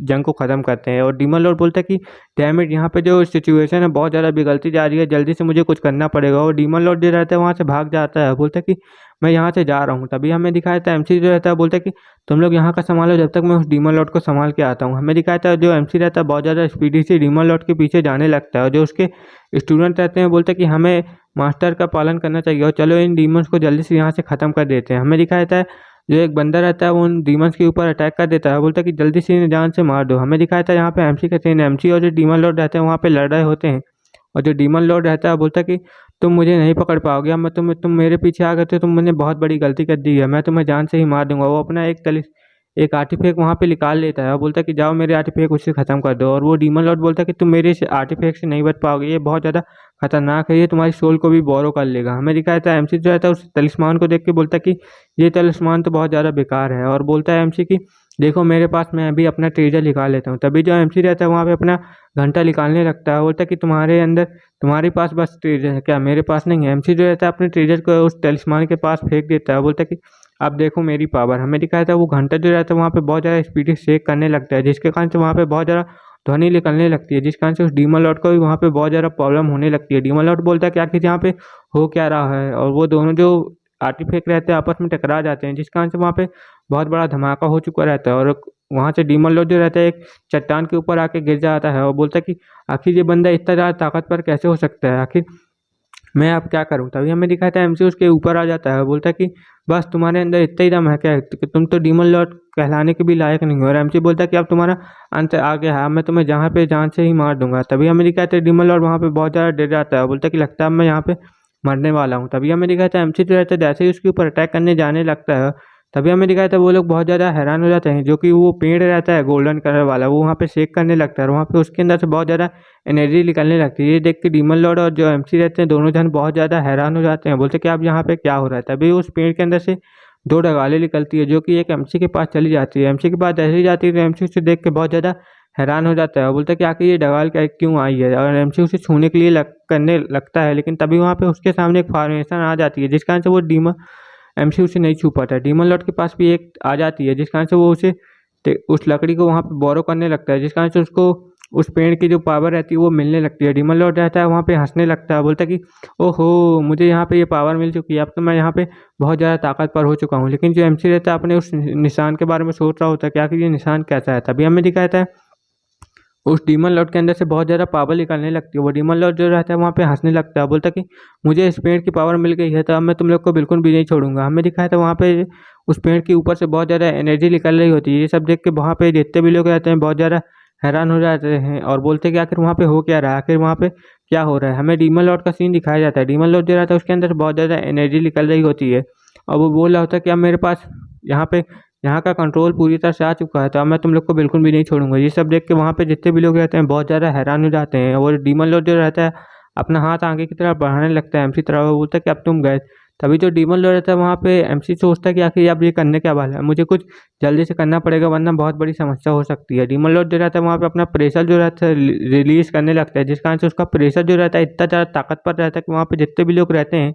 जंग को ख़त्म करते हैं। और डीमन लॉर्ड बोलता है कि डैम इट, यहाँ पे जो सिचुएशन है बहुत ज़्यादा बिगड़ती जा रही है, जल्दी से मुझे कुछ करना पड़ेगा। और डीमन लॉर्ड जो रहता है वहाँ से भाग जाता है, बोलता है कि मैं यहाँ से जा रहा हूँ। तभी हमें दिखाया था एमसी जो रहता है बोलता है कि तुम लोग यहाँ का संभालो जब तक मैं उस डीमन लॉर्ड को संभाल के आता हूँ। हमें दिखाया था जो एमसी रहता है बहुत ज़्यादा स्पीडी से डीमन लॉर्ड के पीछे जाने लगता है और जो उसके स्टूडेंट रहते हैं बोलते हैं कि हमें मास्टर का पालन करना चाहिए और चलो इन डीमंस को जल्दी से यहाँ से ख़त्म कर देते हैं। हमें दिखाया था जो एक बंदा रहता है वो उन डीमंस के ऊपर अटैक कर देता है, बोलता है कि जल्दी से इन्हें जान से मार दो। हमें दिखाया था यहाँ पे एमसी का सीन, एमसी और जो डीमन लॉर्ड रहते हैं वहाँ पे लड़ रहे होते हैं और जो डीमन लॉर्ड रहता है बोलता है कि तुम मुझे नहीं पकड़ पाओगे, अब मैं तुम मेरे पीछे आ गए तो तुमने बहुत बड़ी गलती कर दी है, मैं तुम्हें जान से ही मार दूंगा। वो अपना एक आर्टिफैक्ट वहाँ पे निकाल लेता है और बोलता है कि जाओ मेरे आर्टिफैक्ट उससे ख़त्म कर दो। और वो डीमन लॉर्ड बोलता है कि तुम मेरे इस आर्टिफैक्ट से नहीं बच पाओगे, ये बहुत ज़्यादा खतरनाक है, ये तुम्हारी सोल को भी बोरो कर लेगा। हमें दिखाया था एमसी जो रहता है उस तलिस्मान को देख के बोलता है कि ये तलिस्मान तो बहुत ज़्यादा बेकार है और बोलता है एमसी कि देखो मेरे पास, मैं अभी अपना ट्रेजर निकाल लेता हूँ। तभी जो एमसी रहता है वहाँ पे अपना घंटा निकालने लगता है, बोलता है कि तुम्हारे पास बस ट्रेजर है क्या, मेरे पास नहीं है। एमसी जो रहता है अपने ट्रेजर को उस तलिस्मान के पास फेंक देता है, बोलता है कि अब देखो मेरी पावर। हमें दिखाया था वो घंटा जो रहता है वहाँ पे बहुत ज़्यादा स्पीड से शेक करने लगता है, जिसके कारण से वहाँ पे बहुत ज़्यादा ध्वनि निकलने लगती है, जिस कारण से उस डीमन लॉर्ड को भी वहाँ पे बहुत ज़्यादा प्रॉब्लम होने लगती है। डीमन लॉर्ड बोलता है कि आखिर यहाँ पे हो क्या रहा है और वो दोनों जो आर्टिफैक्ट रहते हैं आपस में टकरा जाते हैं, जिस कारण से वहाँ पे बहुत बड़ा धमाका हो चुका रहता है। और वहाँ से डीमन लॉर्ड जो रहता है एक चट्टान के ऊपर आके गिर जाता है और बोलता है कि आखिर ये बंदा इतना ज़्यादा ताकतवर कैसे हो सकता है, आखिर मैं अब क्या करूँ। तभी हमें दिखाया था एमसी उसके ऊपर आ जाता है, बोलता है कि बस तुम्हारे अंदर इतना ही दम है क्या कि तुम तो डीमन लॉर्ड कहलाने के भी लायक नहीं हो। और एमसी बोलता है कि अब तुम्हारा अंत आ गया है, मैं तुम्हें जहाँ पे जान से ही मार दूंगा। तभी हमें दिखाया था डीमन लॉर्ड वहाँ पे बहुत ज़्यादा डर जाता है, बोलता है कि लगता है अब मैं यहाँ पे मरने वाला हूँ। तभी हमें दिखाया था एमसी जो रहता है जैसे ही उसके ऊपर अटैक करने जाने लगता है, तभी हमें दिखाया था वो लोग बहुत ज़्यादा हैरान हो जाते हैं, जो कि वो पेड़ रहता है गोल्डन कलर वाला वो वहाँ पे शेक करने लगता है और वहाँ पे उसके अंदर से बहुत ज़्यादा एनर्जी निकलने लगती है। ये देख के डीमन लॉर्ड और जो एमसी रहते हैं दोनों जन बहुत ज़्यादा हैरान हो जाते हैं, बोलते कि अब यहाँ पे क्या हो रहा है। तभी उस पेड़ के अंदर से दो डगाले निकलती है, जो कि एक एमसी के पास चली जाती है। एमसी के पास जैसे ही जाती है तो एमसी उसे देख के बहुत ज़्यादा हैरान हो जाता है और बोलता है कि आखिर ये डगाल क्या क्यों आई है। और एमसी उसे छूने के लिए करने लगता है, लेकिन तभी वहाँ पे उसके सामने एक फॉर्मेशन आ जाती है, जिस कारण से वो डीमन एमसी उसे नहीं छू पाता है। डीमन लॉर्ड के पास भी एक आ जाती है, जिस कारण से वो उस लकड़ी को वहाँ पे बोरो करने लगता है, जिस कारण से उसको उस पेड़ की जो पावर रहती है वो मिलने लगती है। डीमन लॉर्ड रहता है वहाँ पे हंसने लगता है, बोलता है कि ओहो मुझे यहाँ पे ये पावर मिल चुकी है, अब तो मैं यहाँ पे बहुत ज़्यादा ताकतवर हो चुका हूँ। लेकिन जो एमसी रहता है अपने उस निशान के बारे में सोच रहा होता है कि आखिर ये निशान कैसा है। तभी हमें दिखाया है उस डीमन लॉर्ड के अंदर से बहुत ज़्यादा पावर निकलने लगती है। वो डीमन लॉर्ड जो रहता है वहाँ पे हंसने लगता है, बोलता है कि मुझे इस पेड़ की पावर मिल गई है तो अब मैं तुम लोग को बिल्कुल भी नहीं छोड़ूंगा। हमें दिखाया था वहाँ पे उस पेड़ के ऊपर से बहुत ज़्यादा एनर्जी निकल रही होती है। ये सब देख के वहाँ पे जितने भी लोग रहते हैं बहुत ज़्यादा हैरान हो जाते हैं और बोलते हैं कि आखिर वहाँ पे हो क्या रहा है, आखिर वहाँ पे क्या हो रहा है। हमें डीमन लॉर्ड का सीन दिखाया जाता है। डीमन लॉर्ड जो रहता है उसके अंदर बहुत ज़्यादा एनर्जी निकल रही होती है और वो बोल रहा होता है कि अब मेरे पास यहाँ पे यहाँ का कंट्रोल पूरी तरह से आ चुका है तो अब मैं तुम लोग को बिल्कुल भी नहीं छोड़ूंगा। ये सब देख के वहाँ पे जितने भी लोग रहते हैं बहुत ज़्यादा हैरान हो जाते हैं और डीमन लॉर्ड जो रहता है अपना हाथ आगे की तरफ बढ़ाने लगता है एमसी तरफ, वो बोलता है कि अब तुम गए। तभी जो डीमन लॉर्ड रहता है वहाँ पे एमसी सोचता है कि आखिर अब ये करने क्या वाला है, मुझे कुछ जल्दी से करना पड़ेगा वरना बहुत बड़ी समस्या हो सकती है। डीमन लॉर्ड जो रहता है वहाँ पे अपना प्रेशर जो रहता है रिलीज करने लगता है, जिस कारण से उसका प्रेशर जो रहता है इतना ज़्यादा ताकतवर रहता है कि वहाँ पे जितने भी लोग रहते हैं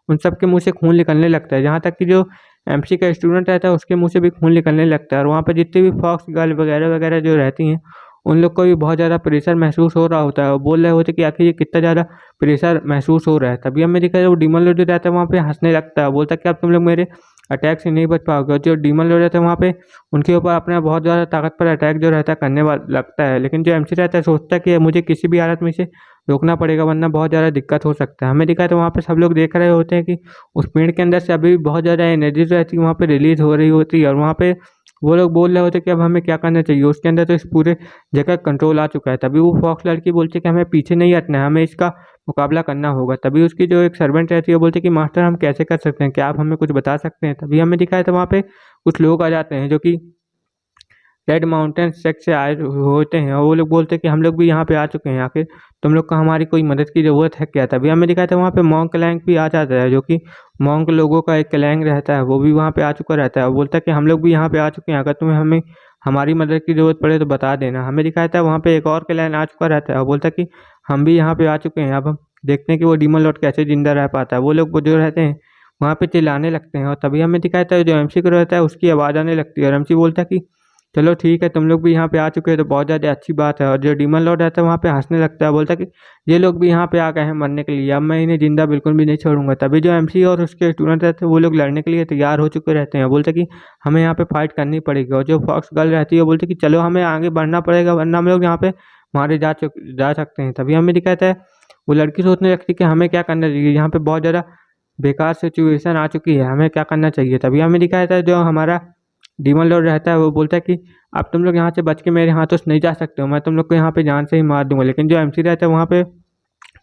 उन सब के मुँह से खून निकलने लगता है। जहाँ तक कि जो एमसी का स्टूडेंट रहता है उसके मुँह से भी खून निकलने लगता है और वहाँ पे जितनी भी फॉक्स गर्ल वगैरह वगैरह जो रहती हैं उन लोग को भी बहुत ज़्यादा प्रेशर महसूस हो रहा होता है और बोल रहे होते कि आखिर ये कितना ज़्यादा प्रेशर महसूस हो रहा है। तभी हमने देखा है वो डीमन लॉर्ड जो रहता है वहाँ पे हँसने लगता है, बोलता है कि अब तुम लोग मेरे अटैक से नहीं बच पाओगे। और जो डीमन लॉर्ड रहता है वहाँ पे उनके ऊपर अपना बहुत ज़्यादा ताकत पर अटैक जो रहता है करने लगता है, लेकिन जो एमसी रहता है सोचता है कि मुझे किसी भी हालत में इसे रोकना पड़ेगा वरना बहुत ज़्यादा दिक्कत हो सकता है। हमें दिखा है तो वहाँ पे सब लोग देख रहे होते हैं कि उस पेड़ के अंदर से अभी भी बहुत ज़्यादा एनर्जी जो रहती है वहाँ पे रिलीज़ हो रही होती है और वहाँ पे वो लोग बोल रहे होते हैं कि अब हमें क्या करना चाहिए। उसके अंदर तो इस पूरे जगह कंट्रोल आ चुका है। तभी वो फॉक्स लड़की बोलती है कि हमें पीछे नहीं हटना है, हमें इसका मुकाबला करना होगा। तभी उसकी जो एक सर्वेंट रहती है वो बोलती है कि मास्टर हम कैसे कर सकते हैं, क्या आप हमें कुछ बता सकते हैं। तभी हमें दिखाया तो वहाँ पे कुछ लोग आ जाते हैं जो कि रेड माउंटेन सेक्ट से आए होते हैं और वो लोग बोलते हैं कि हम लोग भी यहाँ पे आ चुके हैं, आखिर तुम लोग को हमारी कोई मदद की ज़रूरत है क्या। तभी हमें दिखाया था वहाँ पे मॉन्क क्लैंग भी आ जाता है जो कि मॉन्क लोगों का एक क्लैंग रहता है, वो भी वहाँ पे आ चुका रहता है और बोलता है कि हम लोग भी यहाँ पे आ चुके हैं, अगर तुम्हें हमें हमारी मदद की ज़रूरत पड़े तो बता देना। हमें दिखाया था वहाँ पे एक और क्लैन आ चुका रहता है और बोलता है कि हम भी यहाँ पे आ चुके हैं, अब हम देखते हैं कि वो डीमन लॉर्ड कैसे जिंदा रह पाता है। वो लोग जो रहते हैं वहाँ पे चिल्लाने लगते हैं और तभी हमें दिखाया था जो एमसी को रहता है उसकी आवाज़ आने लगती है और एमसी बोलता है कि चलो ठीक है तुम लोग भी यहाँ पे आ चुके हैं तो बहुत ज़्यादा अच्छी बात है। और जो डीमन लॉर्ड रहता है वहाँ पे हंसने लगता है, बोलता है कि ये लोग भी यहाँ पे आ गए हैं मरने के लिए, अब मैं इन्हें जिंदा बिल्कुल भी नहीं छोड़ूंगा। तभी जो एमसी और उसके स्टूडेंट रहते हैं वो लोग लड़ने के लिए तैयार हो चुके रहते हैं, बोलते हैं कि हमें यहाँ पे फाइट करनी पड़ेगी। और जो फॉक्स गर्ल रहती है वो बोलती है कि चलो हमें आगे बढ़ना पड़ेगा वरना हम लोग यहाँ पे मारे जा सकते हैं। तभी हमें दिखाता है वो लड़की सोचने लगती है कि हमें क्या करना चाहिए, यहाँ पे बहुत ज़्यादा बेकार सिचुएशन आ चुकी है, हमें क्या करना चाहिए। तभी हमें दिखाया था जो हमारा डीमन लॉर्ड रहता है वो बोलता है कि अब तुम लोग यहाँ से बच के मेरे हाथों से नहीं जा सकते हो, मैं तुम लोग को यहाँ पे जान से ही मार दूंगा। लेकिन जो एमसी रहता है वहाँ पे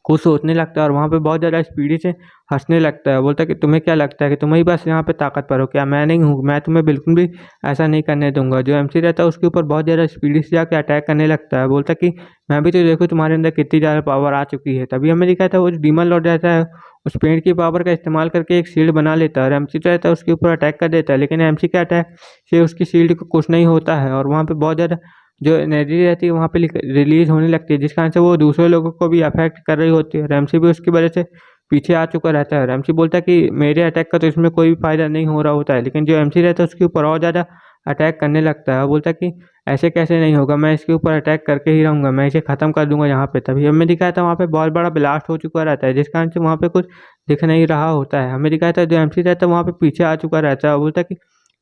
खुद सोचने लगता है और वहाँ पे बहुत ज़्यादा स्पीडी से हंसने लगता है, बोलता है कि तुम्हें क्या लगता है कि तुम ही बस यहाँ पे ताकतवर हो क्या, मैं नहीं हूँ, मैं तुम्हें बिल्कुल भी ऐसा नहीं करने दूंगा। जो एमसी रहता है उसके ऊपर बहुत ज़्यादा स्पीडी से जाके अटैक करने लगता है, बोलता है कि मैं भी तो देखो तुम्हारे अंदर कितनी ज़्यादा पावर आ चुकी है। तभी हमें दिखा था वो जो डीमन लॉर्ड रहता है उस पेड़ की पावर का इस्तेमाल करके एक शील्ड बना लेता है और एमसी जो रहता है उसके ऊपर अटैक कर देता है, लेकिन एमसी के अटैक से उसकी शील्ड को कुछ नहीं होता है और वहाँ पे बहुत ज़्यादा जो एनर्जी रहती है वहाँ पे रिलीज होने लगती है, जिस कारण से वो दूसरे लोगों को भी अफेक्ट कर रही होती है। रैमसी भी उसकी वजह से पीछे आ चुका रहता है। रैमसी बोलता है कि मेरे अटैक का तो इसमें कोई भी फायदा नहीं हो रहा होता है, लेकिन जो एमसी रहता है उसके ऊपर और ज़्यादा अटैक करने लगता है और बोलता है कि ऐसे कैसे नहीं होगा, मैं इसके ऊपर अटैक करके ही रहूँगा, मैं इसे ख़त्म कर दूंगा यहाँ पे। तभी हमें दिखाया था वहाँ पे बहुत बड़ा ब्लास्ट हो चुका रहता है, जिस कारण से वहाँ पे कुछ दिख नहीं रहा होता है। हमें दिखाया था जो एमसी रहता है वहाँ पे पीछे आ चुका रहता है और बोलता है कि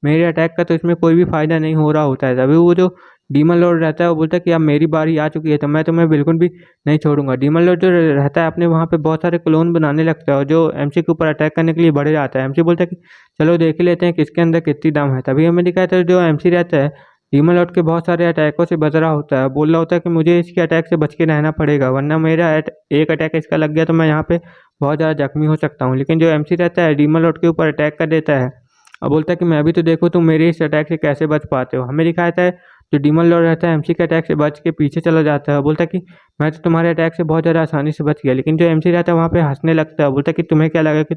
मेरे अटैक का तो इसमें कोई भी फायदा नहीं हो रहा होता है। तभी वो जो डीमन लॉर्ड रहता है वो बोलता है कि अब मेरी बारी आ चुकी है तो मैं तुम्हें बिल्कुल भी नहीं छोड़ूंगा। डीमन लॉर्ड जो रहता है अपने वहाँ पे बहुत सारे क्लोन बनाने लगता है और जो एमसी के ऊपर अटैक करने के लिए बढ़ जाता है। एमसी बोलता है कि चलो देख ही लेते हैं किसके अंदर कितनी दम है। तभी हमें दिखाया था जो एमसी रहता है डीमन लॉर्ड के बहुत सारे अटैकों से बच रहा होता है, बोल रहा होता है कि मुझे इसके अटैक से बच के रहना पड़ेगा वरना मेरा एक अटैक इसका लग गया तो मैं यहाँ पे बहुत ज़्यादा जख्मी हो सकता हूँ। लेकिन जो एमसी रहता है डीमन लॉर्ड के ऊपर अटैक कर देता है और बोलता है कि मैं भी तो देखो तुम मेरे इस अटैक से कैसे बच पाते हो। हमें दिखाया था जो डीमन लॉर्ड रहता है एमसी के अटैक से बच के पीछे चला जाता है, बोलता है कि मैं तो तुम्हारे अटैक से बहुत ज़्यादा आसानी से बच गया। लेकिन जो एमसी रहता है वहाँ पे हंसने लगता है, बोलता है कि तुम्हें क्या लगा कि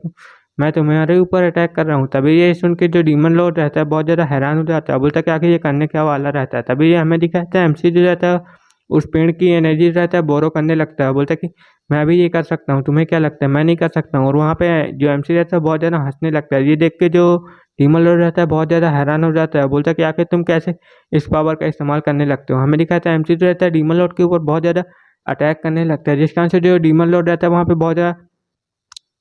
मैं तुम्हारे ऊपर अटैक कर रहा हूँ। तभी ये सुन के जो डीमन लॉर्ड रहता है बहुत ज़्यादा हैरान हो जाता है, बोलता है कि आखिर ये करने क्या वाला रहता है। तभी ये हमें दिखाता है एमसी जो रहता है उस पेड़ की एनर्जी रहता है बोरो करने लगता है, बोलता है कि मैं भी ये कर सकता हूँ, तुम्हें क्या लगता है मैं नहीं कर सकता हूँ। और वहाँ पे जो एमसी रहता है बहुत ज़्यादा हंसने लगता है, ये देख के जो डीमन लॉर्ड रहता है बहुत ज़्यादा हैरान हो जाता है, बोलता है कि आखिर तुम कैसे इस पावर का इस्तेमाल करने लगते हो। हमें दिखाता है एमसी जो रहता है डीमन लॉर्ड के ऊपर बहुत ज़्यादा अटैक करने लगता है, जिस कारण से जो डीमन लॉर्ड रहता है वहाँ पे बहुत ज़्यादा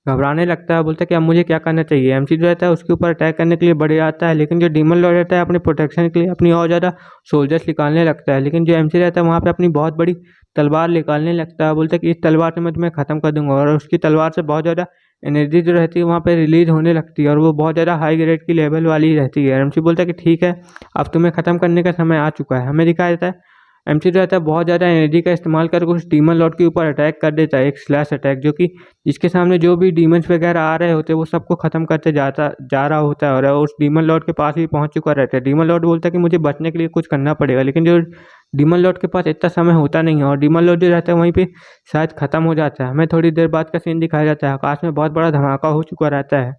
घबराने लगता है, बोलता है कि अब मुझे क्या करना चाहिए। एमसी जो रहता है उसके ऊपर अटैक करने के लिए बढ़ जाता है, लेकिन जो डीमन लॉर्ड रहता है अपने प्रोटेक्शन के लिए अपनी और ज़्यादा सोल्जर्स निकालने लगता है। लेकिन जो एमसी रहता है वहाँ पे अपनी बहुत बड़ी तलवार निकालने लगता है, बोलता है कि इस तलवार से मैं तुम्हें ख़त्म कर दूंगा। और उसकी तलवार से बहुत ज़्यादा एनर्जी जो रहती है वहाँ पे रिलीज होने लगती है और वो बहुत ज़्यादा हाई ग्रेड की लेवल वाली रहती है। एमसी बोलता है कि ठीक है अब तुम्हें ख़त्म करने का समय आ चुका है। हमें दिखाया जाता है एमसी जो रहता है बहुत ज़्यादा एनर्जी का इस्तेमाल करके उस डीमन लॉर्ड के ऊपर अटैक कर देता है, एक स्लैश अटैक, जो कि जिसके सामने जो भी डीमंस वगैरह आ रहे होते हैं वो सबको ख़त्म करते जा रहा होता है और उस डीमन लॉर्ड के पास भी पहुंच चुका रहता है। डीमन लॉर्ड बोलता है कि मुझे बचने के लिए कुछ करना पड़ेगा, लेकिन जो डीमन लॉर्ड के पास इतना समय होता नहीं है और डीमन लॉर्ड जो रहता है वहीं पे शायद ख़त्म हो जाता है। हमें थोड़ी देर बाद का सीन दिखाया जाता है, आकाश में बहुत बड़ा धमाका हो चुका रहता है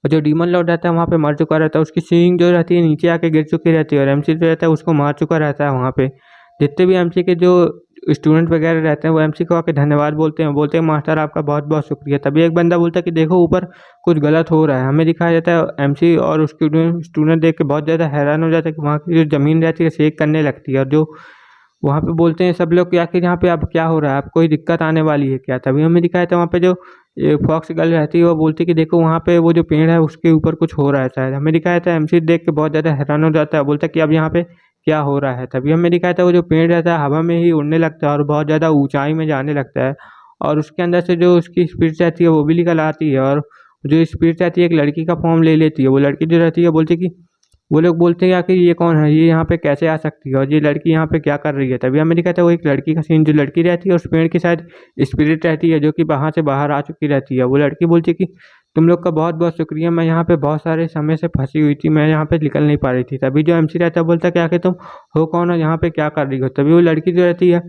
और जो डीमन लॉर्ड रहता है वहाँ पे मर चुका रहता है, उसकी सींग जो रहती है नीचे आके गिर चुकी रहती है और एमसी जो रहता है उसको मार चुका रहता है। वहाँ पे जितने भी एमसी के जो स्टूडेंट वगैरह रहते हैं वो एमसी को आके धन्यवाद बोलते हैं मास्टर आपका बहुत बहुत शुक्रिया। तभी एक बंदा बोलता है कि देखो ऊपर कुछ गलत हो रहा है। हमें दिखाया जाता है एमसी और स्टूडेंट स्टूडेंट देख के बहुत ज़्यादा हैरान हो जाता है कि वहाँ की जो ज़मीन रहती है शेक करने लगती है, और जो वहाँ पे बोलते हैं सब लोग कि आखिर यहाँ पे अब क्या हो रहा है, अब कोई दिक्कत आने वाली है क्या। तभी हमें दिखाया था वहाँ पे जो फॉक्स गर्ल रहती है वो बोलती है कि देखो वहाँ पे वो जो पेड़ है उसके ऊपर कुछ हो रहा है शायद। हमें दिखाया था एमसी देख के बहुत ज़्यादा हैरान हो जाता है, बोलता है कि अब यहाँ पे क्या हो रहा है। तभी हमें दिखाया था वो जो पेड़ रहता है हवा में ही उड़ने लगता है और बहुत ज़्यादा ऊंचाई में जाने लगता है, और उसके अंदर से जो उसकी स्पिरिट रहती है वो भी निकल आती है, और जो स्पिरिट रहती है एक लड़की का फॉर्म ले लेती है। वो लड़की जो रहती है बोलती है कि वो लोग बोलते हैं आखिर ये कौन है, ये यहाँ पे कैसे आ सकती है और ये लड़की यहाँ पे क्या कर रही है। तभी हमें दिखाता है वो एक लड़की का सीन, जो लड़की रहती है उस पेड़ की शायद स्पिरिट रहती है जो कि वहाँ से बाहर आ चुकी रहती है। वो लड़की बोलती है कि तुम लोग का बहुत बहुत शुक्रिया, मैं यहाँ पे बहुत सारे समय से फंसी हुई थी, मैं यहाँ पे निकल नहीं पा रही थी। तभी जो एमसी रहता है बोलता है कि आखिर तुम हो कौन हो, यहाँ पे क्या कर रही हो। तभी वो लड़की जो रहती है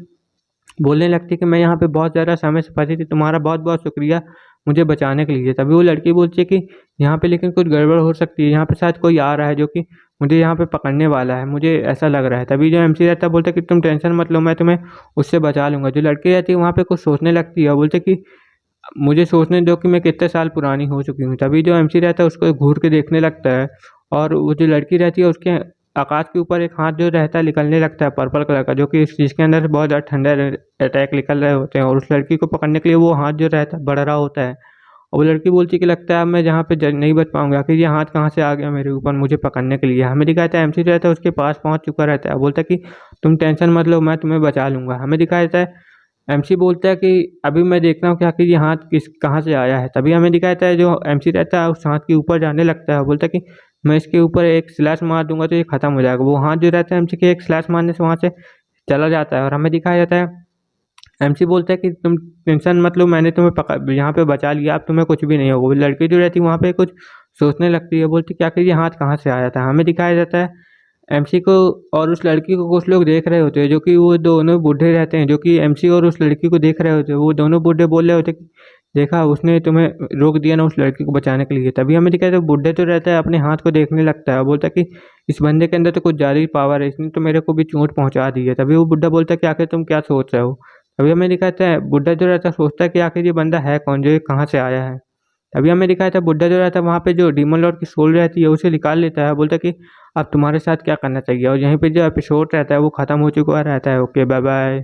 बोलने लगती है कि मैं यहाँ पे बहुत ज़्यादा समय से फंसी थी, तुम्हारा बहुत बहुत शुक्रिया मुझे बचाने के लिए। तभी वो लड़की बोलती है कि यहाँ पे लेकिन कुछ गड़बड़ हो सकती है, यहाँ पे शायद कोई आ रहा है जो कि मुझे यहाँ पे पकड़ने वाला है, मुझे ऐसा लग रहा है। तभी जो एमसी रहता है बोलता है कि तुम टेंशन मत लो, मैं तुम्हें उससे बचा लूंगा। जो लड़की रहती है वहाँ पे कुछ सोचने लगती है, बोलते कि मुझे सोचने दो कि मैं कितने साल पुरानी हो चुकी हूँ। तभी जो एमसी रहता है उसको घूर के देखने लगता है, और वो जो लड़की रहती है उसके आकाश के ऊपर एक हाथ जो रहता है निकलने लगता है पर्पल कलर का, जो कि इस चीज़ के अंदर से बहुत ज़्यादा ठंडा अटैक निकल रहे होते हैं, और उस लड़की को पकड़ने के लिए वो हाथ जो रहता है बढ़ रहा होता है। और वो लड़की बोलती है कि लगता है अब मैं जहाँ पे नहीं बच पाऊंगा, आखिर ये हाथ कहाँ से आ गया मेरे ऊपर मुझे पकड़ने के लिए। हमें दिखाया था एमसी जो रहता है उसके पास पहुंच चुका रहता है, बोलता है कि तुम टेंशन मत लो, मैं तुम्हें बचा लूंगा। हमें दिखाया जाता है एमसी बोलता है कि अभी मैं देखता हूँ कि आखिर ये हाथ किस कहाँ से आया है। तभी हमें दिखाता है जो एमसी रहता है उस हाथ के ऊपर जाने लगता है, बोलता है कि मैं इसके ऊपर एक स्लैश मार दूंगा तो ये खत्म हो जाएगा। वो हाथ जो रहता है एमसी के एक स्लैश मारने से वहाँ से चला जाता है, और हमें दिखाया जाता है एमसी बोलता है कि तुम टेंशन मत लो, मैंने तुम्हें पकड़ यहाँ पे बचा लिया, अब तुम्हें कुछ भी नहीं होगा। वो लड़की जो रहती है वहाँ पे कुछ सोचने लगती है, बोलती क्या कि ये हाथ कहाँ से आया था। हमें दिखाया जाता है एमसी को और उस लड़की को कुछ लोग देख रहे होते हैं, जो कि वो दोनों बूढ़े रहते हैं, जो कि एमसी और उस लड़की को देख रहे होते हैं। वो दोनों बूढ़े बोल रहे होते हैं कि देखा उसने तुम्हें रोक दिया ना उस लड़की को बचाने के लिए। तभी हमें दिखाया तो बुढ़े जो रहता है अपने हाथ को देखने लगता है और बोलता है कि इस बंदे के अंदर तो कुछ ज़्यादा ही पावर है, इसने तो मेरे को भी चोट पहुंचा दी है। तभी वो बुढ़ा बोलता है कि आखिर तुम क्या सोच रहे हो। तभी हमें दिखाता है बुढ़ा जो रहता है सोचता है कि आखिर ये बंदा है कौन, जो ये कहाँ से आया है। तभी हमें दिखाया था बुड्ढा जो रहता है वहाँ पे जो डीमन लॉर्ड की सोल रहती है उसे निकाल लेता है, बोलता है कि अब तुम्हारे साथ क्या करना चाहिए। और यहीं पे जो एपिसोड रहता है वो खत्म हो चुका रहता है। Okay bye bye.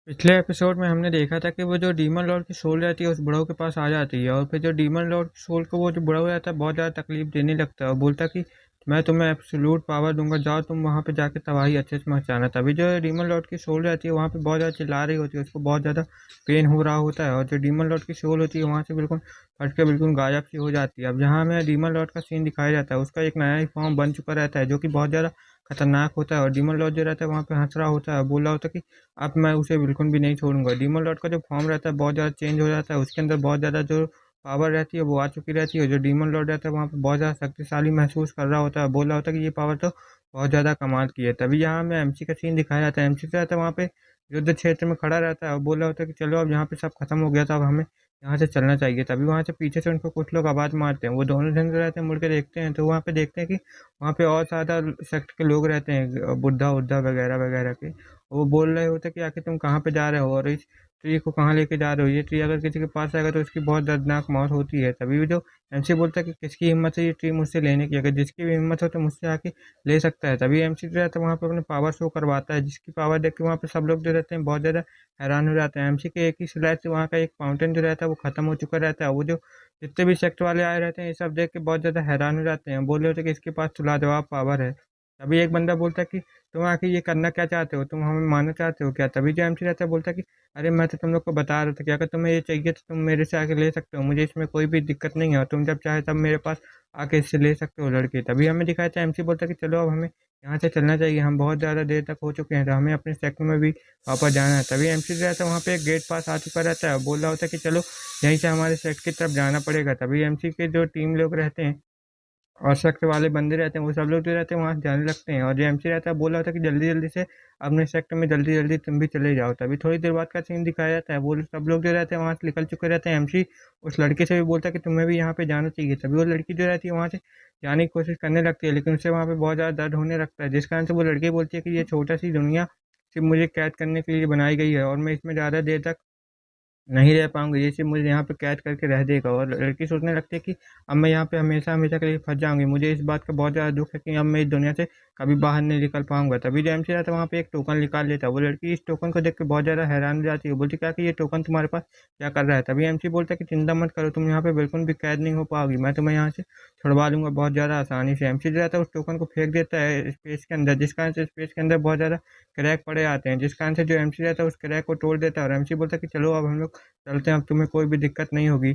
पिछले एपिसोड में हमने देखा था कि वो जो डीमन लॉर्ड की सोल रहती है उस बुढ़ऊ के पास आ जाती है, और फिर जो डीमन लॉर्ड की सोल को वो जो बुढ़ऊ रहता है बहुत ज़्यादा तकलीफ देने लगता है, और बोलता है कि मैं तुम्हें एब्सोल्यूट पावर दूंगा, जाओ तुम वहाँ पे जाके तबाही अच्छे से मचाना। तभी जो डीमन लॉर्ड की सोल रहती है वहाँ पे बहुत ज़्यादा चिल्ला रही होती है, उसको बहुत ज़्यादा पेन हो रहा होता है, और जो डीमन लॉर्ड की सोल होती है वहाँ से बिल्कुल फट के बिल्कुल गायब सी हो जाती है। अब जहाँ हमें डीमन लॉर्ड का सीन दिखाया जाता है उसका एक नया ही फॉर्म बन चुका रहता है जो कि बहुत ज़्यादा खतरनाक होता है, और डीमन लॉर्ड जो रहता है वहाँ पे हंस रहा होता है, बोल रहा होता है कि अब मैं उसे बिल्कुल भी नहीं छोड़ूंगा। डीमन लॉर्ड का जो फॉर्म रहता है बहुत ज़्यादा चेंज हो जाता है, उसके अंदर बहुत ज़्यादा जो पावर रहती है वो आ चुकी रहती है। जो डीमन लॉर्ड रहता है वहाँ पे बहुत ज़्यादा शक्तिशाली महसूस कर रहा होता है, बोल रहा होता है कि ये पावर तो बहुत ज़्यादा कमाल की है। तभी यहाँ हमें एमसी का सीन दिखाया जाता है, एमसी जो रहता है वहाँ पे युद्ध क्षेत्र में खड़ा रहता है और बोल रहा होता है कि चलो अब यहाँ पे सब खत्म हो गया था, अब हमें यहाँ से चलना चाहिए। तभी वहाँ से पीछे से उनको कुछ लोग आवाज़ मारते हैं, वो दोनों जन जो रहते हैं मुड़ के देखते हैं तो वहाँ पे देखते हैं कि वहाँ पे और ज़्यादा सेक्ट के लोग रहते हैं, बुड्ढा उड्ढा वगैरह वगैरह के। वो बोल रहे होते कि आखिर तुम कहाँ पे जा रहे हो और इस ट्री को कहाँ लेके जा रहे हो, ये ट्री अगर किसी के पास आएगा तो उसकी बहुत दर्दनाक मौत होती है। तभी भी जो एमसी बोलता है कि किसकी हिम्मत है ये ट्री मुझसे लेने की, अगर जिसकी भी हिम्मत हो तो मुझसे आके ले सकता है। तभी एमसी जो रहता है वहाँ पे अपने पावर शो करवाता है, जिसकी पावर देख के वहाँ पे सब लोग जो रहते हैं बहुत ज़्यादा हैरान हो जाते हैं। एमसी के एक ही स्लाइड से वहाँ का एक फाउंटेन जो रहता है वो खत्म हो चुका रहता है। वो जो जितने भी सेक्टर वाले आए रहते हैं ये सब देख के बहुत ज़्यादा हैरान हो जाते हैं, बोल रहे होते हैं कि इसके पास तो लाजवाब पावर है। तभी एक बंदा बोलता है कि तुम आखिर ये करना क्या चाहते हो, तुम हमें मारना चाहते हो क्या। तभी जो एमसी रहता है बोलता है कि अरे मैं तो तुम लोग को बता रहा था कि अगर तुम्हें ये चाहिए तो तुम मेरे से आके ले सकते हो, मुझे इसमें कोई भी दिक्कत नहीं है, और तुम जब चाहे तब मेरे पास आके इससे ले सकते हो लड़के। तभी हमें दिखाया था एमसी बोलता है कि चलो अब हमें यहाँ से चलना चाहिए, हम बहुत ज़्यादा देर तक हो चुके हैं तो हमें अपने सेक्टर में भी वापस जाना है। तभी एमसी जो रहता है वहाँ पे एक गेट पास आ चुका रहता है, बोल रहा होता है कि चलो यहीं से हमारे सेक्टर की तरफ जाना पड़ेगा। तभी एमसी के जो टीम लोग रहते हैं और सेक्टर वाले बंदे रहते हैं वो सब लोग जो रहते हैं वहाँ से जाने लगते हैं, और जो एमसी रहता है बोल रहा था कि जल्दी जल्दी से अपने सेक्टर में जल्दी जल्दी तुम भी चले जाओ। तभी थोड़ी देर बाद का सीन दिखाया जाता है, वो सब लोग जो रहते हैं वहाँ से निकल चुके रहते हैं। एमसी उस लड़के से भी बोलता है कि तुम्हें भी यहाँ पे जाना चाहिए। तभी वो लड़की जो रहती है वहाँ से जाने की कोशिश करने लगती है, लेकिन उससे वहाँ पे बहुत ज़्यादा दर्द होने लगता है, जिस कारण से वो लड़की बोलती है कि ये छोटा सी दुनिया सिर्फ मुझे कैद करने के लिए बनाई गई है और मैं इसमें ज़्यादा देर तक नहीं रह पाऊँगी, ये सिर्फ़ मुझे यहाँ पे कैद करके रह देगा। और लड़की सोचने लगती है कि अब मैं यहाँ पे हमेशा-हमेशा के लिए फँस जाऊँगी। मुझे इस बात का बहुत ज़्यादा दुःख है कि अब मैं इस दुनिया से कभी बाहर नहीं निकल पाऊँगा। तभी जेम्स रहता है वहाँ पे एक टोकन निकाल लेता है। वो लड़की इस टोकन को देख के बहुत ज़्यादा हैरान हो जाती है। बोलती क्या कि ये टोकन तुम्हारे पास क्या कर रहा है? तभी एमसी बोलता है कि चिंता मत करो, तुम यहाँ पे बिल्कुल भी कैद नहीं हो पाओगी। मैं तुम्हें यहाँ से छुड़वा लूँगा बहुत ज़्यादा आसानी से। एमसी जो रहता है उस टोकन को फेंक देता है स्पेस के अंदर, जिस कारण से स्पेस के अंदर बहुत ज़्यादा क्रैक पड़े आते हैं, जिस कारण से जो एमसी रहता है उस क्रैक को तोड़ देता है और एमसी बोलता है कि चलो अब हम लोग चलते हैं, अब तुम्हें कोई भी दिक्कत नहीं होगी।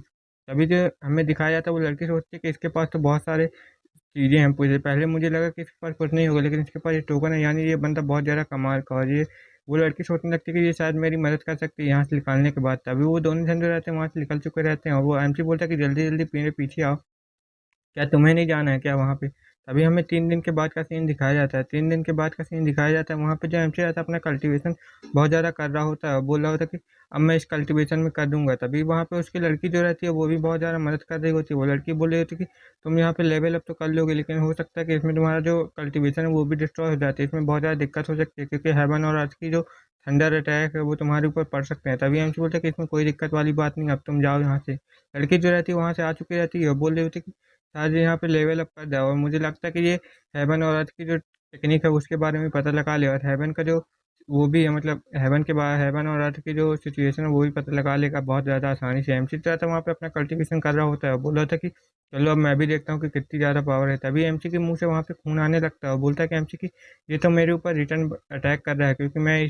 तभी जो हमें दिखाया जाता है वो लड़की सोचती है कि इसके पास तो बहुत सारे चीज़ें हैं पूरे। पहले मुझे लगा कि इसके पास कुछ नहीं होगा, लेकिन इसके पास ये टोकन है, यानी ये बंदा बहुत ज़्यादा कमाल का। और ये वो लड़की सोचने लगती है कि ये शायद मेरी मदद कर सकती है यहाँ से निकालने के बाद। तभी वो दोनों जन जो रहते हैं वहाँ से निकल चुके रहते हैं और वो एमसी बोलता है कि जल्दी जल्दी मेरे पीछे आओ, क्या तुम्हें नहीं जाना है क्या वहाँ पे? तभी हमें 3 दिन के बाद का सीन दिखाया जाता है। 3 दिन के बाद का सीन दिखाया जाता है, वहाँ पे जो एमसी रहता है अपना कल्टीवेशन बहुत ज़्यादा कर रहा होता है, बोल रहा होता है कि अब मैं इस कल्टीवेशन में कर दूँगा। तभी वहाँ पे उसकी लड़की जो रहती है वो भी बहुत ज़्यादा मदद कर रही होती है। वो लड़की बोल रही होती है कि तुम यहाँ पे लेवल अप तो कर लोगे, लेकिन हो सकता है कि इसमें तुम्हारा जो कल्टीवेशन है वो भी डिस्ट्रॉय हो जाती है। इसमें बहुत ज़्यादा दिक्कत हो सकती है क्योंकि हेवन और अर्थ की जो थंडर अटैक है वो तुम्हारे ऊपर पड़ सकते हैं। तभी एमसी बोलता है कि इसमें कोई दिक्कत वाली बात नहीं है, अब तुम जाओ यहाँ से। लड़की जो रहती है वहाँ से आ चुकी रहती है और बोल रही होती है कि शायद ये यहाँ पे लेवल अप कर दिया। और मुझे लगता है कि ये हेवन और अर्थ की जो टेक्निक है उसके बारे में पता लगा लेगा और हेवन का जो वो भी है, मतलब हेवन के बाद हेवन और अर्थ की जो सिचुएशन है वो भी पता लगा लेगा बहुत ज़्यादा आसानी से। एमसी जो था वहाँ पे अपना कल्टीवेशन कर रहा होता है, बोल रहा था कि चलो अब मैं भी देखता हूँ कि कितनी ज़्यादा पावर है। तभी एमसी के मुंह से वहाँ पे खून आने लगता है और बोलता है कि एमसी की ये तो मेरे ऊपर रिटर्न अटैक कर रहा है क्योंकि मैं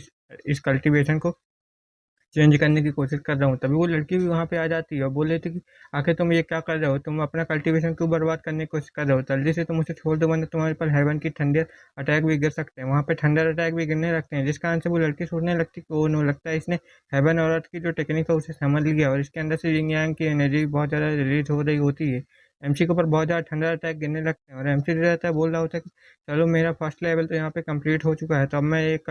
इस कल्टीवेशन को चेंज करने की कोशिश कर रहा हूँ। तभी वो लड़की भी वहाँ पे आ जाती है और बोल रही थी कि आखिर तुम ये क्या कर रहे हो, तुम अपना कल्टीवेशन क्यों बर्बाद करने की कोशिश कर रहे हो, जल्दी से तुम उसे छोड़ दो वरना तुम्हारे पर हेवन की थंडर अटैक भी गिर सकते हैं। वहाँ पे थंडर अटैक भी गिरने लगते हैं, जिस कारण से वो लड़की सोचने लगती है कि ओ नो, लगता है इसने हेवन और अर्थ की जो टेक्निक है उसे समझ लिया और इसके अंदर से यिंग यांग की एनर्जी बहुत ज़्यादा रिलीज हो रही होती है। एमसी के ऊपर बहुत ज़्यादा ठंडा अटैक गिरने लगते हैं और एमसी जो रहता है बोल रहा होता है कि चलो मेरा फर्स्ट लेवल तो यहाँ पे कंप्लीट हो चुका है, तो अब मैं एक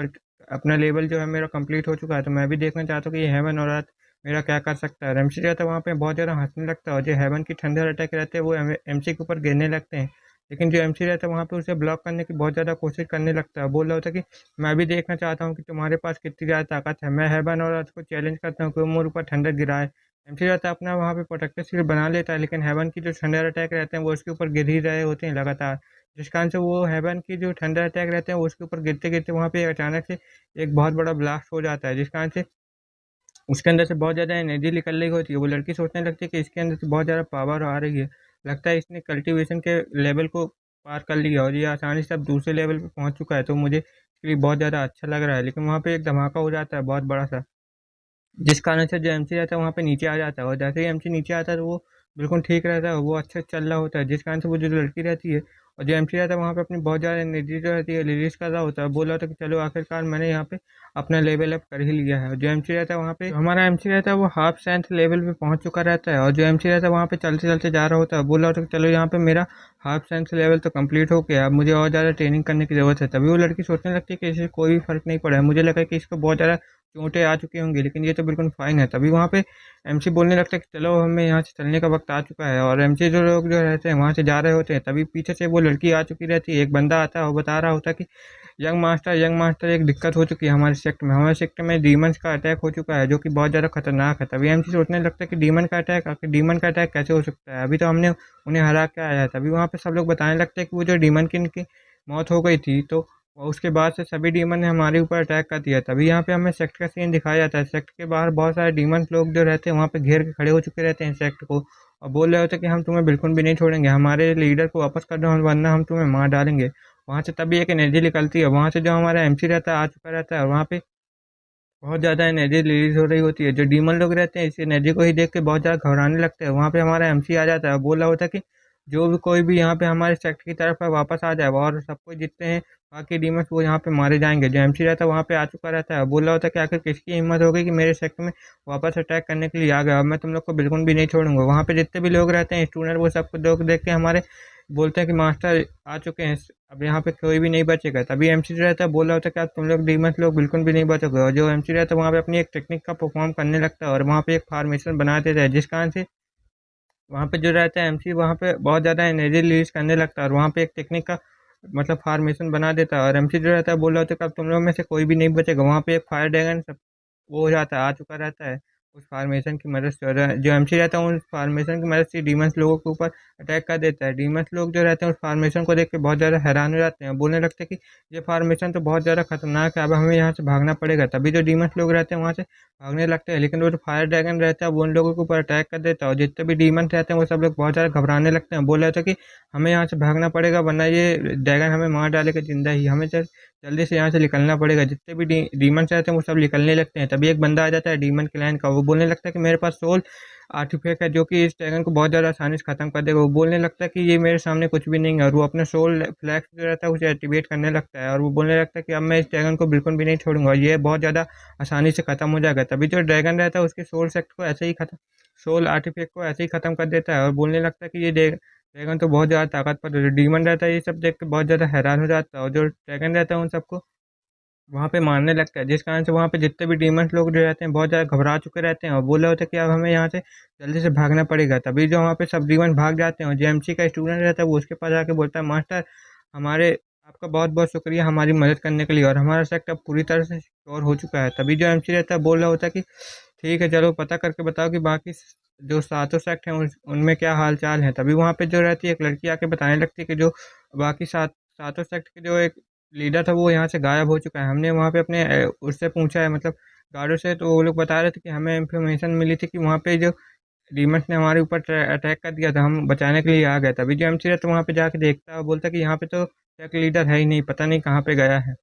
अपना लेवल जो है मेरा कंप्लीट हो चुका है, तो मैं भी देखना चाहता हूँ कि ये हेवन और अर्थ मेरा क्या कर सकता है। और एमसी रहता है वहाँ पे बहुत ज़्यादा हंसने लगता है और जो हेवन की थंडर अटैक रहते हैं वो एमसी के ऊपर गिरने लगते हैं। लेकिन जो एमसी रहता है वहाँ पे उसे ब्लॉक करने की बहुत ज़्यादा कोशिश करने लगता है, बोल रहा होता है कि मैं भी देखना चाहता हूँ कि तुम्हारे पास कितनी ज़्यादा ताकत है, मैं हेवन और अर्थ को चैलेंज करता हूँ कि वो मेरे ऊपर ठंडर गिराए। एमसी रहता है अपना वहाँ पे प्रोटेक्टर शील्ड बना लेता है, लेकिन हेवन की जो थंडर अटैक रहते हैं वो उसके ऊपर गिर ही रहे होते हैं लगातार, जिस कारण से वो हेवन की जो थंडर अटैक रहते हैं वो उसके ऊपर गिरते गिरते वहाँ पे अचानक से एक बहुत बड़ा ब्लास्ट हो जाता है, जिस कारण से उसके अंदर से बहुत ज़्यादा एनर्जी निकल रही होती है। वो लड़की सोचने लगती है कि इसके अंदर से बहुत ज़्यादा पावर आ रही है, लगता है इसने कल्टीवेशन के लेवल को पार कर लिया और ये आसानी से अब दूसरे लेवल पे पहुंच चुका है, तो मुझे इसके लिए बहुत ज़्यादा अच्छा लग रहा है। लेकिन वहाँ पे एक धमाका हो जाता है बहुत बड़ा सा, जिस कारण से जो एमसी रहता है वहाँ पे नीचे आ जाता है और जैसे ही एमसी नीचे आता है तो वो बिल्कुल ठीक रहता है, वो अच्छे से चल रहा होता है, जिस कारण से वो जो लड़की रहती है और जो एमसी रहता है वहाँ पे अपनी बहुत ज़्यादा एनर्जी जो रहती है रिलीज कर रहा होता है, बोल रहा होता है कि चलो आखिरकार मैंने यहाँ पे अपना लेवल अप कर ही लिया है। और जो एमसी रहता है वहाँ पे, जो हमारा एमसी रहता है वो हाफ स्ट्रेंथ लेवल पे पहुँच चुका रहता है और जो एमसी रहता है वहाँ पे चलते चलते जा रहा होता है, बोल रहा होता है कि चलो यहाँ पे मेरा हाफ स्ट्रेंथ लेवल तो कंप्लीट हो गया, अब मुझे और ज़्यादा ट्रेनिंग करने की ज़रूरत है। तभी वो लड़की सोचने लगती है कि इससे कोई भी फर्क नहीं पड़ा है, मुझे लगा कि इसको बहुत ज़्यादा चोटें आ चुकी होंगी लेकिन ये तो बिल्कुल फाइन है। तभी वहाँ पे एमसी बोलने लगता है कि चलो हमें यहाँ से चलने का वक्त आ चुका है और एमसी जो लोग जो रहते हैं वहाँ से जा रहे होते हैं, तभी पीछे से वो लड़की आ चुकी रहती है, एक बंदा आता है और बता रहा होता है कि यंग मास्टर एक दिक्कत हो चुकी है हमारे सेक्टर में डीमंस का अटैक हो चुका है जो कि बहुत ज़्यादा खतरनाक है। तभी एमसी सोचने लगता है कि डीमन का अटैक कैसे हो सकता है, अभी तो हमने उन्हें हरा के आया है। तभी वहाँ पे सब लोग बताने लगते हैं कि वो जो डीमन की मौत हो गई थी, तो उसके बाद से सभी डीमन ने हमारे ऊपर अटैक कर दिया। तभी यहाँ पे हमें सेक्ट का सीन दिखाया जाता है, सेक्ट के बाहर बहुत सारे डीमन लोग जो रहते हैं वहाँ पे घेर के खड़े हो चुके रहते हैं सेक्ट को और बोल रहे होते हैं कि हम तुम्हें बिल्कुल भी नहीं छोड़ेंगे, हमारे लीडर को वापस कर दो वरना हम तुम्हें मार डालेंगे। वहाँ से तभी एक एनर्जी निकलती है, वहाँ से जो हमारा एमसी रहता है आ चुका रहता है और वहाँ पे बहुत ज़्यादा एनर्जी रिलीज हो रही होती है। जो डीमन लोग रहते हैं इस एनर्जी को ही देख के बहुत ज़्यादा घबराने लगते हैं। वहाँ पे हमारा एमसी आ जाता है, बोल रहा होता है कि जो भी कोई भी यहाँ पे हमारे सेक्टर की तरफ है वापस आ जाए और सबको जितने हैं बाकी डीमंस वो यहाँ पे मारे जाएंगे। जो एमसी रहता है वहाँ पे आ चुका रहता है, बोल रहा होता है कि आखिर किसकी हिम्मत हो गई कि मेरे सेक्टर में वापस अटैक करने के लिए आ गया, अब मैं तुम लोग को बिल्कुल भी नहीं छोड़ूंगा। वहाँ पे जितने भी लोग रहते हैं स्टूडेंट वो सबको लोग देख के हमारे बोलते हैं कि मास्टर आ चुके हैं, अब यहाँ पे कोई भी नहीं बचेगा। तभी एमसी जो रहता है बोल रहा होता है कि अब तुम लोग डीमंस लोग बिल्कुल भी नहीं बचोगे और जो एमसी रहता है वहाँ पे अपनी एक टेक्निक का परफॉर्म करने लगता है और वहाँ पे एक फॉर्मेशन बना देता है, जिस कारण से वहाँ पे जो रहता है एमसी वहाँ पे बहुत ज़्यादा एनर्जी रिलीज करने लगता है और वहाँ पे एक टेक्निक का मतलब फार्मेशन बना देता है। और एमसी जो रहता है बोल रहा होता है कि अब तुम लोग में से कोई भी नहीं बचेगा। वहाँ पे एक फायर ड्रैगन सब वो हो जाता है, आ चुका रहता है उस फार्मेशन की मदद से। और जो एमसी रहता है उस फार्मेशन की मदद से डीमंस लोगों के ऊपर अटैक कर देता है। डीमंस लोग जो रहते हैं उस फार्मेशन को देख के बहुत ज़्यादा हैरान हो जाते हैं, बोलने लगते हैं कि ये फार्मेशन तो बहुत ज़्यादा खतरनाक है, अब हमें यहाँ से भागना पड़ेगा। तभी जो डीमंस लोग रहते हैं वहाँ से भागने लगते हैं, लेकिन वो जो फायर ड्रैगन रहता है वो उन लोगों के ऊपर अटैक कर देता है। और जितने भी डीमंस रहते हैं वो सब लोग बहुत ज़्यादा घबराने लगते हैं, बोल रहे थे कि हमें यहाँ से भागना पड़ेगा वरना ये ड्रैगन हमें मार डालेगा जिंदा ही, हमें जल्दी से यहाँ से निकलना पड़ेगा। जितने भी डीमंस रहते हैं वो सब निकलने लगते हैं। तभी एक बंदा आ जाता है डीमन क्लैन का, वो बोलने लगता है कि मेरे पास सोल आर्टिफैक्ट है जो कि इस ड्रैगन को बहुत ज़्यादा आसानी से खत्म कर देगा। वो बोलने लगता है कि ये मेरे सामने कुछ भी नहीं है, और वो अपने सोल फ्लैक्स जो रहता है उसे एक्टिवेट करने लगता है। और वो बोलने लगता है कि अब मैं इस ड्रैगन को बिल्कुल भी नहीं छोड़ूंगा, ये बहुत ज़्यादा आसानी से खत्म हो जाएगा। तभी जो ड्रैगन रहता है उसके सोल सेक्ट को ऐसे ही खत्म सोल आर्टिफैक्ट को ऐसे ही खत्म कर देता है। और बोलने लगता है कि ये ड्रैगन तो बहुत ज़्यादा ताकतवर है। डीमन रहता है ये सब देख के बहुत ज़्यादा हैरान हो जाता है, और जो ड्रैगन रहता है उन सबको वहाँ पे मारने लगता है, जिस कारण से वहाँ पे जितने भी डीमंस लोग जो रहते हैं बहुत ज़्यादा घबरा चुके रहते हैं और बोल रहे होते हैं कि अब हमें यहाँ से जल्दी से भागना पड़ेगा। तभी जो वहाँ पे सब डीमंस भाग जाते हैं और जेएमसी का स्टूडेंट रहता है वो उसके पास आके बोलता है, मास्टर हमारे आपका बहुत बहुत शुक्रिया हमारी मदद करने के लिए, और हमारा सेक्टर पूरी तरह से सिक्योर हो चुका है। तभी जो एमसी रहता है बोल रहा होता है कि ठीक है चलो पता करके बताओ कि बाकी जो सातों सेक्ट हैं उनमें क्या हाल चाल है। तभी वहाँ पे जो रहती है एक लड़की आके बताने लगती है कि जो बाकी सातों सेक्ट के जो एक लीडर था वो यहाँ से गायब हो चुका है। हमने वहाँ पे अपने उससे पूछा है, मतलब गार्डों से, तो वो लोग बता रहे थे कि हमें इन्फॉर्मेशन मिली थी कि वहाँ पे जो डीमंस ने हमारे ऊपर अटैक कर दिया था, हम बचाने के लिए आ गए। तभी जो एमसी रहता है वहाँ पे जाके देखता है और बोलता है कि यहाँ पे तो सेक्ट लीडर है ही नहीं, पता नहीं कहाँ पे गया है।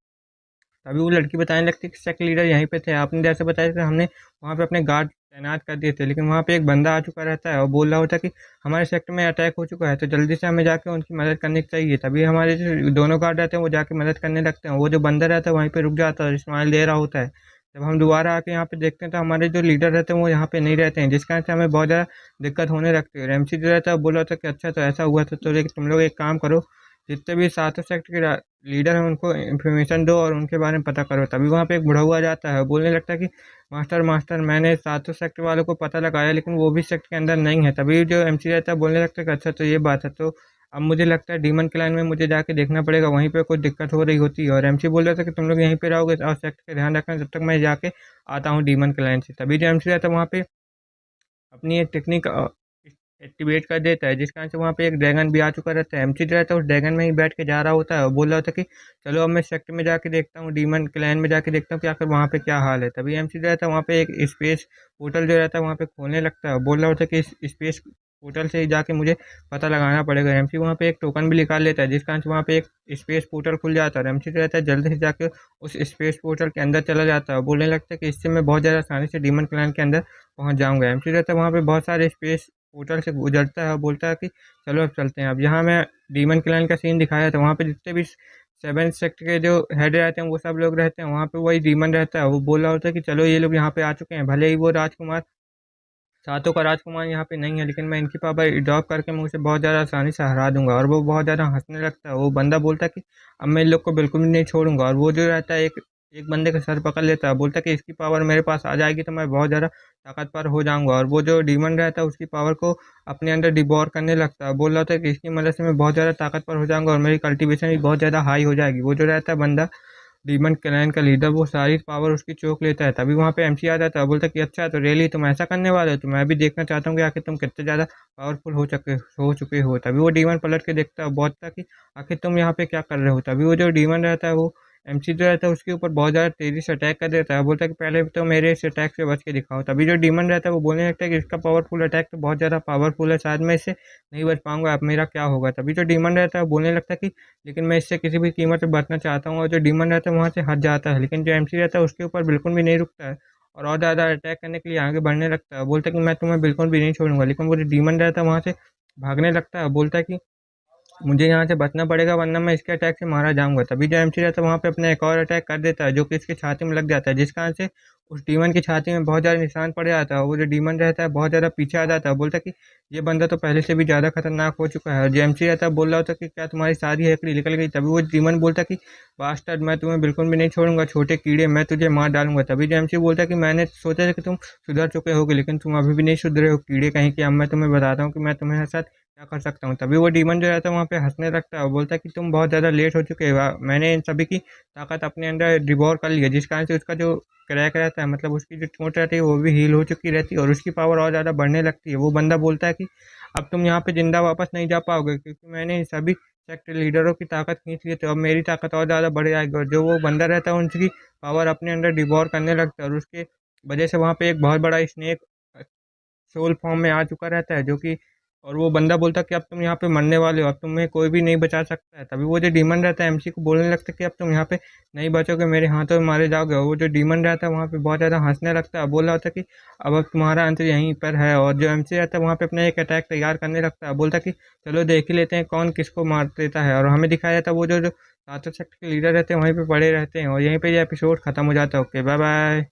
तभी वो लड़की बताने लगती है कि सेक्ट लीडर यहीं पे थे, आपने जैसे बताया था हमने वहाँ पे अपने गार्ड तैनात कर दिए थे, लेकिन वहाँ पे एक बंदा आ चुका रहता है और बोल रहा होता है कि हमारे सेक्टर में अटैक हो चुका है तो जल्दी से हमें जाके उनकी मदद करनी चाहिए। तभी हमारे जो दोनों गार्ड रहते हैं वो जाके मदद करने लगते हैं। वो जो बंदा रहता है वहीं पे रुक जाता है और स्माइल दे रहा होता है। जब हम दोबारा आके यहाँ पे देखते हैं तो हमारे जो लीडर रहते हैं वो यहाँ पे नहीं रहते हैं, जिस कारण से हमें बहुत ज़्यादा दिक्कत होने लगती है। और एमसी जो रहता है वो बोल रहा था कि अच्छा तो ऐसा हुआ था, तो लेकिन तुम लोग एक काम करो, जितने भी सातों सेक्टर के लीडर हैं उनको इन्फॉर्मेशन दो और उनके बारे में पता करो। तभी वहाँ पे एक बुढ़ा हुआ जाता है, बोलने लगता है कि मास्टर मास्टर मैंने सातों सेक्टर वालों को पता लगाया लेकिन वो भी सेक्टर के अंदर नहीं है। तभी जो एमसी रहता है बोलने लगता है कि अच्छा तो ये बात है, तो अब मुझे लगता है डीमन के लाइन में मुझे जाके देखना पड़ेगा, वहीं पे कुछ दिक्कत हो रही होती है। और एमसी बोल रहा था कि तुम लोग यहीं पे रहोगे और सेक्टर का ध्यान रखना, जब तक मैं जाके आता हूँ डीमन के लाइन से। तभी जो एमसी रहता है वहाँ पे अपनी एक टेक्निक एक्टिवेट कर देता है, जिस कारण से वहाँ पे एक ड्रैगन भी आ चुका रहता है। एमसी जो रहता है उस ड्रैगन में ही बैठ के जा रहा होता है और बोल रहा होता है कि चलो अब मैं सेक्टर में जाके देखता हूँ, डीमन क्लैन में जाके देखता हूँ कि आखिर वहाँ पे क्या हाल है। तभी एमसी जो रहता है वहाँ पे एक स्पेस पोर्टल जो रहता है वहाँ पे खोलने लगता है और बोल रहा होता है कि इस स्पेस पोर्टल से ही जाके मुझे पता लगाना पड़ेगा। एमसी वहाँ पे एक टोकन भी निकाल लेता है, जिस कारण से वहाँ पे एक स्पेस पोर्टल खुल जाता है और एमसी जो रहता है जल्दी से जाके उस स्पेस पोर्टल के अंदर चला जाता है और बोलने लगता है कि इससे मैं बहुत ज़्यादा आसानी से डीमन क्लैन के अंदर पहुँच जाऊँगा। एमसी रहता है वहाँ पे बहुत सारे स्पेस पोर्टल से गुजरता है और बोलता है कि चलो अब चलते हैं। अब यहाँ मैं डीमन क्लैन का सीन दिखाया था, वहाँ पे जितने भी सेवन सेक्टर के जो हेड रहते हैं वो सब लोग रहते हैं, वहाँ पे वही डीमन रहता है। वो बोल रहा होता है कि चलो ये लोग यहाँ पे आ चुके हैं, भले ही वो राजकुमार सातों का राजकुमार यहाँ पे नहीं है, लेकिन मैं इनकी पावर ड्रॉप करके मैं उसे बहुत ज़्यादा आसानी से हरा दूंगा। और वो बहुत ज़्यादा हंसने लगता है। वो बंदा बोलता है कि अब मैं इन लोग को बिल्कुल भी नहीं छोड़ूंगा। और वो जो रहता है एक एक बंदे का सर पकड़ लेता है, बोलता है कि इसकी पावर मेरे पास आ जाएगी तो मैं बहुत ज़्यादा ताकतवर हो जाऊंगा। और वो जो डीमन रहता है उसकी पावर को अपने अंदर डिबोर करने लगता है, बोल रहा था कि इसकी मदद से मैं बहुत ज़्यादा ताकतवर हो जाऊंगा और मेरी कल्टीवेशन भी बहुत ज़्यादा हाई हो जाएगी। वो जो रहता है बंदा डीमन क्लैन का लीडर वो सारी पावर उसकी चोक लेता है। तभी वहाँ पे एमसी आ जाता है, बोलता है कि अच्छा तो रियली तुम ऐसा करने वाले हो, तो मैं भी देखना चाहता हूँ कि आखिर तुम कितने ज़्यादा पावरफुल हो चुके हो। तभी वो डीमन पलट के देखता है और बोलता है कि आखिर तुम यहाँ पे क्या कर रहे हो। तभी वो जो डीमन रहता है वो एमसी जो रहता है उसके ऊपर बहुत ज़्यादा तेज़ी से अटैक कर देता है, बोलता है कि पहले तो मेरे इस अटैक से बच के दिखाओ। तभी जो डीमन रहता है वो बोलने लगता है कि इसका पावरफुल अटैक तो बहुत ज़्यादा पावरफुल है, शायद मैं इससे नहीं बच पाऊंगा, अब मेरा क्या होगा। तभी जो डीमन रहता है वो बोलने लगता है कि लेकिन मैं इससे किसी भी कीमत पे बचना चाहता हूँ। और जो डीमन रहता है वहाँ से हट जाता है, लेकिन जो एमसी रहता है उसके ऊपर बिल्कुल भी नहीं रुकता है और ज़्यादा अटैक करने के लिए आगे बढ़ने लगता है। बोलता है कि मैं तुम्हें बिल्कुल भी नहीं छोड़ूंगा, लेकिन वो जो डीमन रहता है वहाँ से भागने लगता है। बोलता है कि मुझे यहाँ से बचना पड़ेगा वरना मैं इसके अटैक से मारा जाऊंगा। तभी जो एमसी रहता है वहाँ पे अपना एक और अटैक कर देता है जो कि इसकी छाती में लग जाता है, जिस कारण से उस डीमन की छाती में बहुत ज़्यादा निशान पड़ जाता है। वो जो डीमन रहता है बहुत ज़्यादा पीछे आ जाता है, बोलता है कि ये बंदा तो पहले से भी ज़्यादा खतरनाक हो चुका है। और जेएमसी रहता है बोल रहा होता है कि क्या तुम्हारी सारी हैकड़ी निकल गई? तभी वो डीमन बोलता है कि बास्टर्ड, मैं तुम्हें बिल्कुल भी नहीं छोड़ूंगा, छोटे कीड़े, मैं तुझे मार डालूंगा। तभी जेएमसी बोलता है कि मैंने सोचा था कि तुम सुधर चुके होगे, लेकिन तुम अभी भी नहीं सुधरे हो कीड़े कहीं के। अब मैं तुम्हें बताता हूँ कि मैं तुम्हारे साथ क्या कर सकता हूँ। तभी वो डीमन जो रहता है वहाँ पे हंसने लगता है और बोलता है कि तुम बहुत ज़्यादा लेट हो चुके हो, मैंने इन सभी की ताकत अपने अंदर डिवोर कर ली है, जिस कारण से उसका जो क्रैक रहता है, मतलब उसकी जो चोट रहती है वो भी हील हो चुकी रहती है और उसकी पावर और ज़्यादा बढ़ने लगती है। वो बंदा बोलता है कि अब तुम यहाँ पे जिंदा वापस नहीं जा पाओगे, क्योंकि मैंने इन सभी सेक्ट लीडरों की ताकत खींच ली, तो अब मेरी ताकत और ज़्यादा बढ़ जाएगी। और जो वो बंदा रहता है उनकी पावर अपने अंदर डिवोर करने लगता है और उसके वजह से वहाँ पे एक बहुत बड़ा स्नेक सोल फॉर्म में आ चुका रहता है, जो कि और वो बंदा बोलता है कि अब तुम यहाँ पे मरने वाले हो, अब तुम्हें कोई भी नहीं बचा सकता है। तभी वो जो डीमन रहता है एमसी को बोलने लगता है कि अब तुम यहाँ पे नहीं बचोगे, मेरे हाथों में मारे जाओगे। और वो जो डीमन रहता है वहाँ पे बहुत ज़्यादा हंसने लगता है, बोल रहा होता है कि अब तुम्हारा अंत यहीं पर है। और जो एमसी रहता है वहाँ पे अपना एक अटैक तैयार करने लगता है, बोलता है कि चलो देख ही लेते हैं कौन किसको मार देता है। और हमें दिखाया जाता है वो जो सातों सेक्ट के लीडर रहते हैं वहीं पे पड़े रहते हैं और यहीं पे ये एपिसोड खत्म हो जाता है। Okay, bye bye.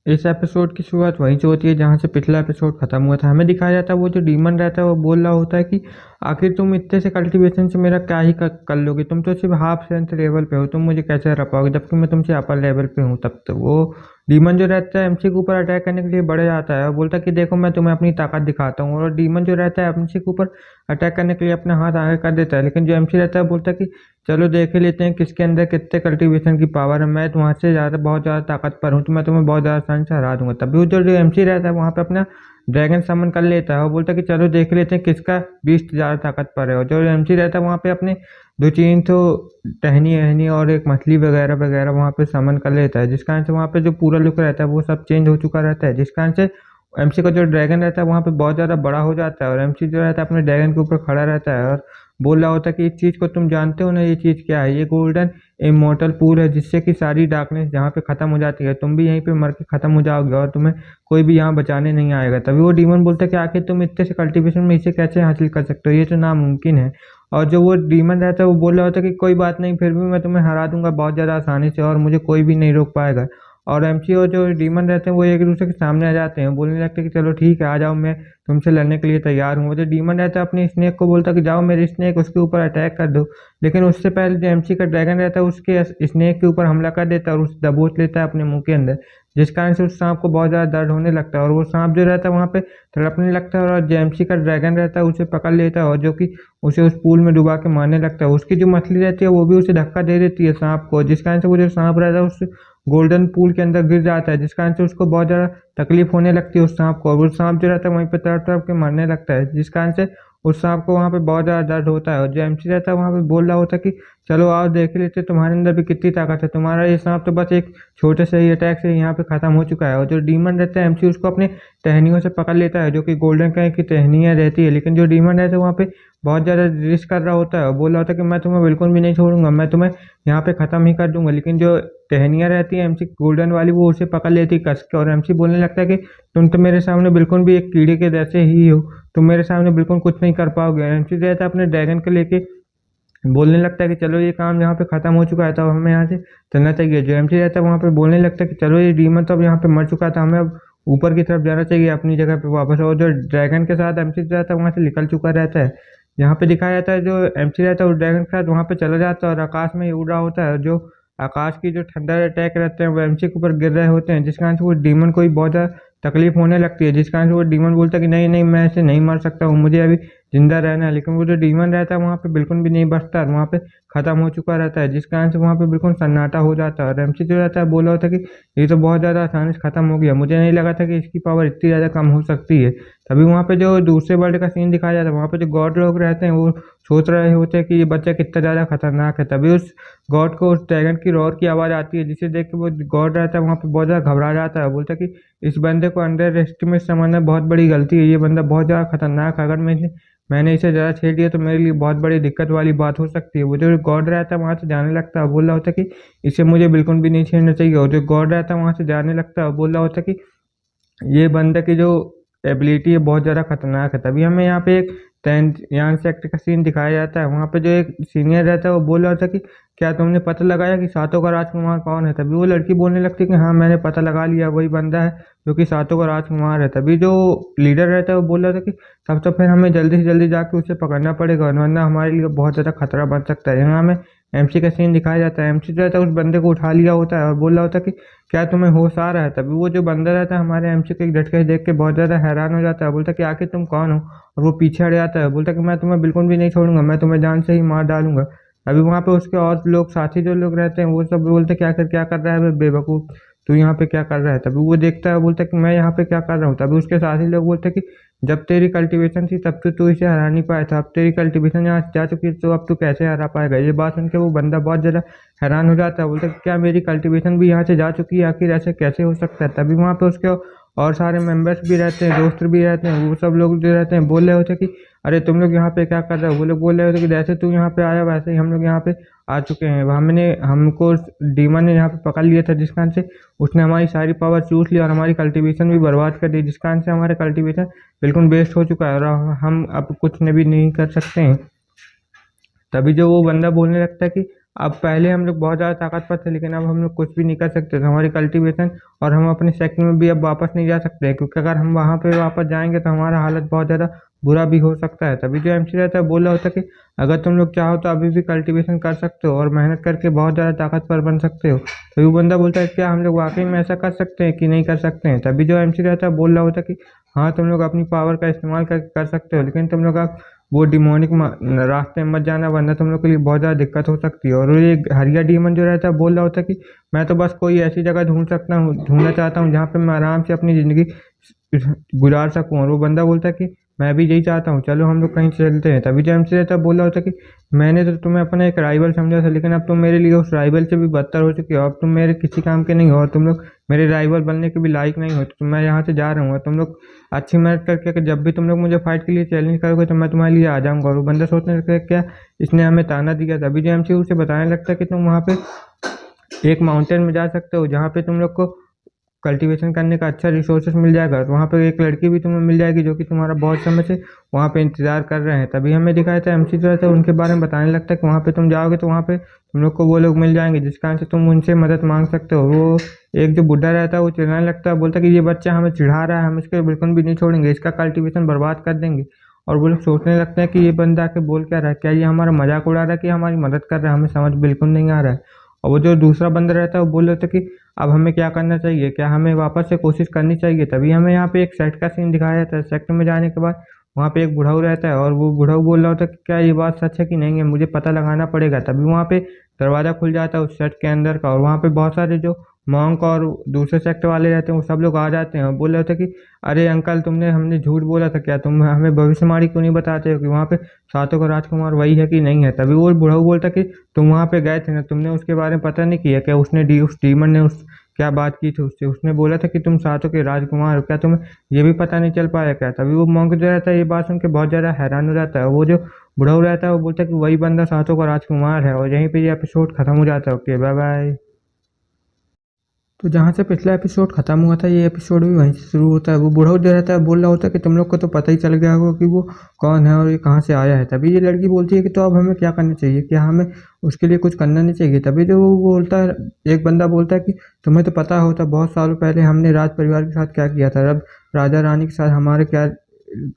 इस एपिसोड की शुरुआत वहीं से होती है जहाँ से पिछला एपिसोड खत्म हुआ था। हमें दिखाया जाता है वो जो डीमन रहता है वो बोल रहा होता है कि आखिर तुम इतने से कल्टीवेशन से मेरा क्या ही कर लोगे, तुम तो सिर्फ हाफ सेंथ लेवल पे हो, तुम मुझे कैसे हरा पाओगे जबकि मैं तुमसे अपर लेवल पे हूँ। तब तो वो डीमन जो रहता है एमसी के ऊपर अटैक करने के लिए बढ़ जाता है और बोलता है कि देखो मैं तुम्हें अपनी ताकत दिखाता हूँ। और डीमन जो रहता है एमसी के ऊपर अटैक करने के लिए अपना हाथ आगे कर देता है, लेकिन जो एमसी रहता है बोलता है कि चलो देख ही लेते हैं किसके अंदर कितने कल्टीवेशन की पावर है, मैं तुम्हारे से ज़्यादा बहुत ज़्यादा ताकतवर हूँ, तो मैं तुम्हें बहुत ज़्यादा आसानी से हरा दूंगा। तभी वो जो एमसी रहता है वहाँ पे अपना ड्रैगन समन कर लेता है और बोलता है कि चलो देख लेते हैं किसका बीस्ट ज़्यादा ताकतवर है। और जो एमसी रहता है वहाँ पे अपने दो तीन तो टहनी वहनी और एक मछली वगैरह वगैरह वहाँ पे समन कर लेता है, जिस कारण से वहाँ पे जो पूरा लुक रहता है वो सब चेंज हो चुका रहता है, जिस कारण से एमसी का जो ड्रैगन रहता है वहाँ पे बहुत ज़्यादा बड़ा हो जाता है। और एमसी जो रहता है अपने ड्रैगन के ऊपर खड़ा रहता है और बोल रहा होता है कि इस चीज़ को तुम जानते हो ना, ये चीज़ क्या है? ये गोल्डन इमोर्टल पूल है, जिससे कि सारी डार्कनेस जहाँ पे ख़त्म हो जाती है तुम भी यहीं पे मर के ख़त्म हो जाओगे और तुम्हें कोई भी यहाँ बचाने नहीं आएगा। तभी वो डीमन बोलता है कि आखिर तुम इतने से कल्टीवेशन में इसे कैसे हासिल कर सकते हो, ये तो नामुमकिन है। और जो वो डीमन रहता है वो बोल रहा होता है कि कोई बात नहीं, फिर भी मैं तुम्हें हरा दूंगा बहुत ज़्यादा आसानी से और मुझे कोई भी नहीं रोक पाएगा। और एमसी और जो डीमन रहते हैं वो एक दूसरे के सामने आ जाते हैं, बोलने लगते हैं कि चलो ठीक है आ जाओ, मैं तुमसे लड़ने के लिए तैयार हूँ। वो जो डीमन रहता है अपनी स्नेक को बोलता है कि जाओ मेरे स्नेक उसके ऊपर अटैक कर दो, लेकिन उससे पहले जो एमसी का ड्रैगन रहता है उसके स्नेक के ऊपर हमला कर देता है और उसे दबोच लेता है अपने मुंह के अंदर, जिस कारण से उस सांप को बहुत ज़्यादा दर्द होने लगता है और वो सांप जो रहता है वहाँ पे तड़पने लगता है। और जो एमसी का ड्रैगन रहता है उसे पकड़ लेता है और जो कि उसे उस पूल में डुबा के मारने लगता है। उसकी जो मछली रहती है वो भी उसे धक्का दे देती है सांप को, जिस कारण से वो जो सांप रहता है उस गोल्डन पूल के अंदर गिर जाता है, जिस कारण से उसको बहुत ज़्यादा तकलीफ होने लगती है उस सांप को। और वो सांप जो रहता है वहीं पे तड़प तड़प के मरने लगता है, जिस कारण से उस सांप को वहाँ पे बहुत ज़्यादा दर्द होता है। और जो एमसी रहता है वहाँ पे बोल रहा होता है कि चलो आओ देख ही लेते तुम्हारे अंदर भी कितनी ताकत है, तुम्हारा ये सांप तो बस एक छोटे से ही अटैक से यहाँ पे ख़त्म हो चुका है। और जो डीमन रहता है एमसी उसको अपने टहनियों से पकड़ लेता है, जो कि गोल्डन कलर की टहनियाँ रहती है, लेकिन जो डीमन रहता है वहाँ पे बहुत ज़्यादा रिस्क कर रहा होता है और बोल रहा होता है कि मैं तुम्हें बिल्कुल भी नहीं छोड़ूंगा, मैं तुम्हें यहाँ पे ख़त्म ही कर दूंगा। लेकिन जो टहनियाँ रहती है एमसी गोल्डन वाली वो उसे पकड़ लेती है कस के और एमसी बोलने लगता है कि तुम तो मेरे सामने बिल्कुल भी एक कीड़े के जैसे ही हो, तुम मेरे सामने बिल्कुल कुछ नहीं कर पाओगे। एमसी रहता है अपने ड्रैगन को लेके बोलने लगता है कि चलो ये काम यहाँ पे ख़त्म हो चुका है तो हमें यहाँ से चलना चाहिए। जो एमसी रहता है वहाँ पे बोलने लगता है कि चलो ये डीमन तो अब यहाँ पे मर चुका था, हमें अब ऊपर की तरफ जाना चाहिए अपनी जगह पे वापस। और जो ड्रैगन के साथ एमसी रहता है वहाँ से निकल चुका रहता है। यहाँ पे दिखाया जाता है जो एमसी रहता है उस ड्रैगन के साथ वहाँ पे चला जाता है और आकाश में ही उड़ रहा होता है। जो आकाश की जो थंडर अटैक रहते हैं वो एमसी के ऊपर गिर रहे होते हैं, जिस कारण से वो डीमन को ही बहुत ज़्यादा तकलीफ होने लगती है, जिस कारण से वो डीमन बोलता है कि नहीं नहीं मैं ऐसे नहीं मर सकता हूँ, मुझे अभी जिंदा रहना है। लेकिन वो जो डीमन रहता है वहाँ पे बिल्कुल भी नहीं बचता, वहाँ पे खत्म हो चुका रहता है, जिस कारण से वहाँ पे बिल्कुल सन्नाटा हो जाता है। और एमसी जो रहता है बोला होता है कि ये तो बहुत ज़्यादा आसानी से खत्म हो गया, मुझे नहीं लगा था कि इसकी पावर इतनी ज़्यादा कम हो सकती है। तभी वहाँ पे जो दूसरे वर्ल्ड का सीन दिखाया जाता है वहाँ पे जो गॉड लोग रहते हैं वो सोच रहे होते हैं कि ये बच्चा कितना ज़्यादा खतरनाक है। तभी उस गॉड को उस ड्रैगन की रोर की आवाज़ आती है, जिसे देख के वो गॉड रहता है वहाँ पे बहुत ज़्यादा घबरा जाता है, बोलता है कि इस बंदे को अंडर एस्टिमेट समझना बहुत बड़ी गलती है, ये बंदा बहुत ज़्यादा खतरनाक है, अगर मैंने इसे ज़्यादा छेड़ दिया तो मेरे लिए बहुत बड़ी दिक्कत वाली बात हो सकती है। वो जो गॉड रहता है वहाँ से जाने लगता है, बोल रहा होता है कि इसे मुझे बिल्कुल भी नहीं छेड़ना चाहिए। और जो गॉड रहता है वहाँ से जाने लगता है, बोल रहा होता है कि ये बंदा की जो एबिलिटी है बहुत ज़्यादा खतरनाक है। तभी हमें यहाँ पे एक 10th यान सेक्टर का सीन दिखाया जाता है। वहाँ पे जो एक सीनियर रहता है वो बोल रहा था कि क्या तुमने पता लगाया कि सातों का राजकुमार कौन है। तभी वो लड़की बोलने लगती है कि हाँ मैंने पता लगा लिया, वही बंदा है जो कि सातों का राजकुमार है। तभी जो लीडर रहता है वो बोल रहा था कि तब तो फिर हमें जल्दी से जल्दी जाके उसे पकड़ना पड़ेगा, वरना हमारे लिए बहुत ज़्यादा खतरा बन सकता है। यहाँ हमें एमसी का सीन दिखाया जाता है। एमसी जो रहता है उस बंदे को उठा लिया होता है और बोल रहा होता है कि क्या तुम्हें होश आ रहा है। तभी वो जो बंदा रहता है हमारे एमसी को एक झटके से देख के बहुत ज़्यादा हैरान हो जाता है, बोलता है कि आखिर तुम कौन हो। और वो पीछे हट जाता है, बोलता है कि मैं तुम्हें बिल्कुल भी नहीं छोड़ूंगा, मैं तुम्हें जान से ही मार डालूंगा। अभी वहाँ पे उसके और लोग साथी जो लोग रहते हैं वो सब बोलते हैं कि आखिर क्या कर रहा है बे बेवकूफ़, तू यहाँ पे क्या कर रहा है। तभी वो देखता है, बोलता है कि मैं यहाँ पे क्या कर रहा हूँ। तभी उसके साथी लोग बोलते हैं कि जब तेरी कल्टीवेशन थी तब तो तू इसे हरा नहीं पाया था, अब तेरी कल्टीवेशन यहाँ जा चुकी है तो अब तू कैसे हरा पाएगा। ये बात सुन के वो बंदा बहुत ज़्यादा हैरान हो जाता है, बोलता है कि क्या मेरी कल्टीवेशन भी यहाँ से जा चुकी है, आखिर ऐसे कैसे हो सकता है। तभी वहाँ पे उसके और सारे मेंबर्स भी रहते हैं, दोस्त भी रहते हैं, वो सब लोग जो रहते हैं बोल रहे होते हैं कि अरे तुम लोग यहाँ पे क्या कर रहे हो। वो लोग बोल रहे होते हैं कि जैसे तू यहाँ पे आया वैसे ही हम लोग यहाँ पे आ चुके हैं। हमको डीमन ने यहाँ पे पकड़ लिया था, जिस कारण से उसने हमारी सारी पावर चूस ली और हमारी कल्टीवेशन भी बर्बाद कर दी, जिस कारण से हमारा कल्टीवेशन बिल्कुल वेस्ट हो चुका है और हम अब कुछ ने भी नहीं कर सकते हैं। तभी जो वो बंदा बोलने लगता है कि अब पहले हम लोग बहुत ज़्यादा ताकतवर थे लेकिन अब हम लोग कुछ भी नहीं कर सकते थे, हमारी कल्टीवेशन और हम अपने सेक्टर में भी अब वापस नहीं जा सकते हैं, क्योंकि अगर हम वहाँ पे वापस जाएंगे तो हमारा हालत बहुत ज़्यादा बुरा भी हो सकता है। तभी जो एमसी रहता है बोल रहा होता है कि अगर तुम लोग चाहो तो अभी भी कल्टीवेशन कर सकते हो और मेहनत करके बहुत ज़्यादा ताकतवर बन सकते हो। तो वो बंदा बोलता है क्या हम लोग वाकई में ऐसा कर सकते हैं कि नहीं कर सकते हैं। तभी जो एमसी रहता है बोल रहा होता है कि हाँ तुम लोग अपनी पावर का इस्तेमाल करके कर सकते हो, लेकिन तुम लोग अब वो डिमोनिक रास्ते में मत जाना, वरना तुम लोग के लिए बहुत ज़्यादा दिक्कत हो सकती है। और ये हरिया डीमन जो रहता है बोल रहा होता है कि मैं तो बस कोई ऐसी जगह ढूंढना चाहता हूँ जहाँ पे मैं आराम से अपनी ज़िंदगी गुजार सकूँ। और वो बंदा बोलता है कि मैं भी यही चाहता हूँ, चलो हम लोग कहीं चलते हैं। तभी जो एमसी रहता है बोल रहा होता है कि मैंने तो तुम्हें अपना एक राइवल समझा था, लेकिन अब तुम मेरे लिए उस राइवल से भी बदतर हो चुके हो, अब तुम मेरे किसी काम के नहीं हो और तुम लोग मेरे राइवल बनने के भी लायक नहीं हो। तो मैं यहाँ से जा रहा हूँ और तुम लोग अच्छी मेहनत करके कि जब भी तुम लोग मुझे फाइट के लिए चैलेंज करोगे तो मैं तुम्हारे लिए आ जाऊंगा। और वो बंदा सोचने लगता है क्या इसने हमें ताना दिया। तभी जो एमसी उसे बताने लगता है कि तुम वहाँ पे एक माउंटेन में जा सकते हो जहाँ पे तुम लोग को कल्टीवेशन करने का अच्छा रिसोर्सेज मिल जाएगा। तो वहाँ पे एक लड़की भी तुम्हें मिल जाएगी जो कि तुम्हारा बहुत समय से वहाँ पे इंतजार कर रहे हैं। तभी हमें दिखाया था एमसी जो रहता है उनके बारे में बताने लगता है कि वहाँ पे तुम जाओगे तो वहाँ पे तुम लोग को वो लोग मिल जाएंगे, जिस कारण से तुम उनसे मदद मांग सकते हो। वो एक जो बुढ़ा रहता है वो चिल्लाने लगता है, बोलता है कि ये बच्चा हमें चिढ़ा रहा है, हम इसको बिल्कुल भी नहीं छोड़ेंगे, इसका कल्टीवेशन बर्बाद कर देंगे। और वो लोग सोचने लगते हैं कि ये बंदा आके बोल क्या रहा है, क्या ये हमारा मजाक उड़ा रहा है कि हमारी मदद कर रहा है, हमें समझ बिल्कुल नहीं आ रहा है। और वो जो दूसरा बंदा रहता है वो बोल रहा था कि अब हमें क्या करना चाहिए, क्या हमें वापस से कोशिश करनी चाहिए। तभी हमें यहाँ पे एक सेट का सीन दिखाया जाता है। सेक्टर में जाने के बाद वहाँ पे एक बुढ़ाऊ रहता है और वो बुढ़ाऊ बोल रहा होता है कि क्या ये बात सच है कि नहीं है, मुझे पता लगाना पड़ेगा। तभी वहाँ पे दरवाज़ा खुल जाता है उस सेट के अंदर का और वहाँ पे बहुत सारे जो मॉन्क और दूसरे सेक्टर वाले रहते हैं वो सब लोग आ जाते हैं और बोल रहे होते हैं कि अरे अंकल हमने झूठ बोला था, क्या तुम हमें भविष्यवाणी क्यों नहीं बताते हो कि वहाँ पे सातों का राजकुमार वही है कि नहीं है। तभी वो बुढ़ाऊ बोलता कि तुम वहाँ पे गए थे ना, तुमने उसके बारे में पता नहीं किया क्या, उस डीमन ने उस क्या बात की थी उससे, उसने बोला था कि तुम सातों के राजकुमार हो, क्या तुम्हें ये भी पता नहीं चल पाया क्या। तभी वो मॉन्क जो रहता है ये बात सुन के बहुत ज़्यादा हैरान हो जाता है। वो जो बुढ़ाऊ रहता है वो बोलता है कि वही बंदा सातों का राजकुमार है। और यहीं पे ये एपिसोड खत्म हो जाता है। Okay bye bye. तो जहाँ से पिछला एपिसोड खत्म हुआ था ये एपिसोड भी वहीं से शुरू होता है। वो बूढ़ा जो रहता है बोल रहा होता है कि तुम लोग को तो पता ही चल गया होगा कि वो कौन है और ये कहाँ से आया है। तभी ये लड़की बोलती है कि तो अब हमें क्या करना चाहिए, क्या हमें उसके लिए कुछ करना नहीं चाहिए। तभी जो वो बोलता है, एक बंदा बोलता है कि तुम्हें तो पता होता बहुत सालों पहले हमने राज परिवार के साथ क्या किया था, अब राजा रानी के साथ हमारे क्या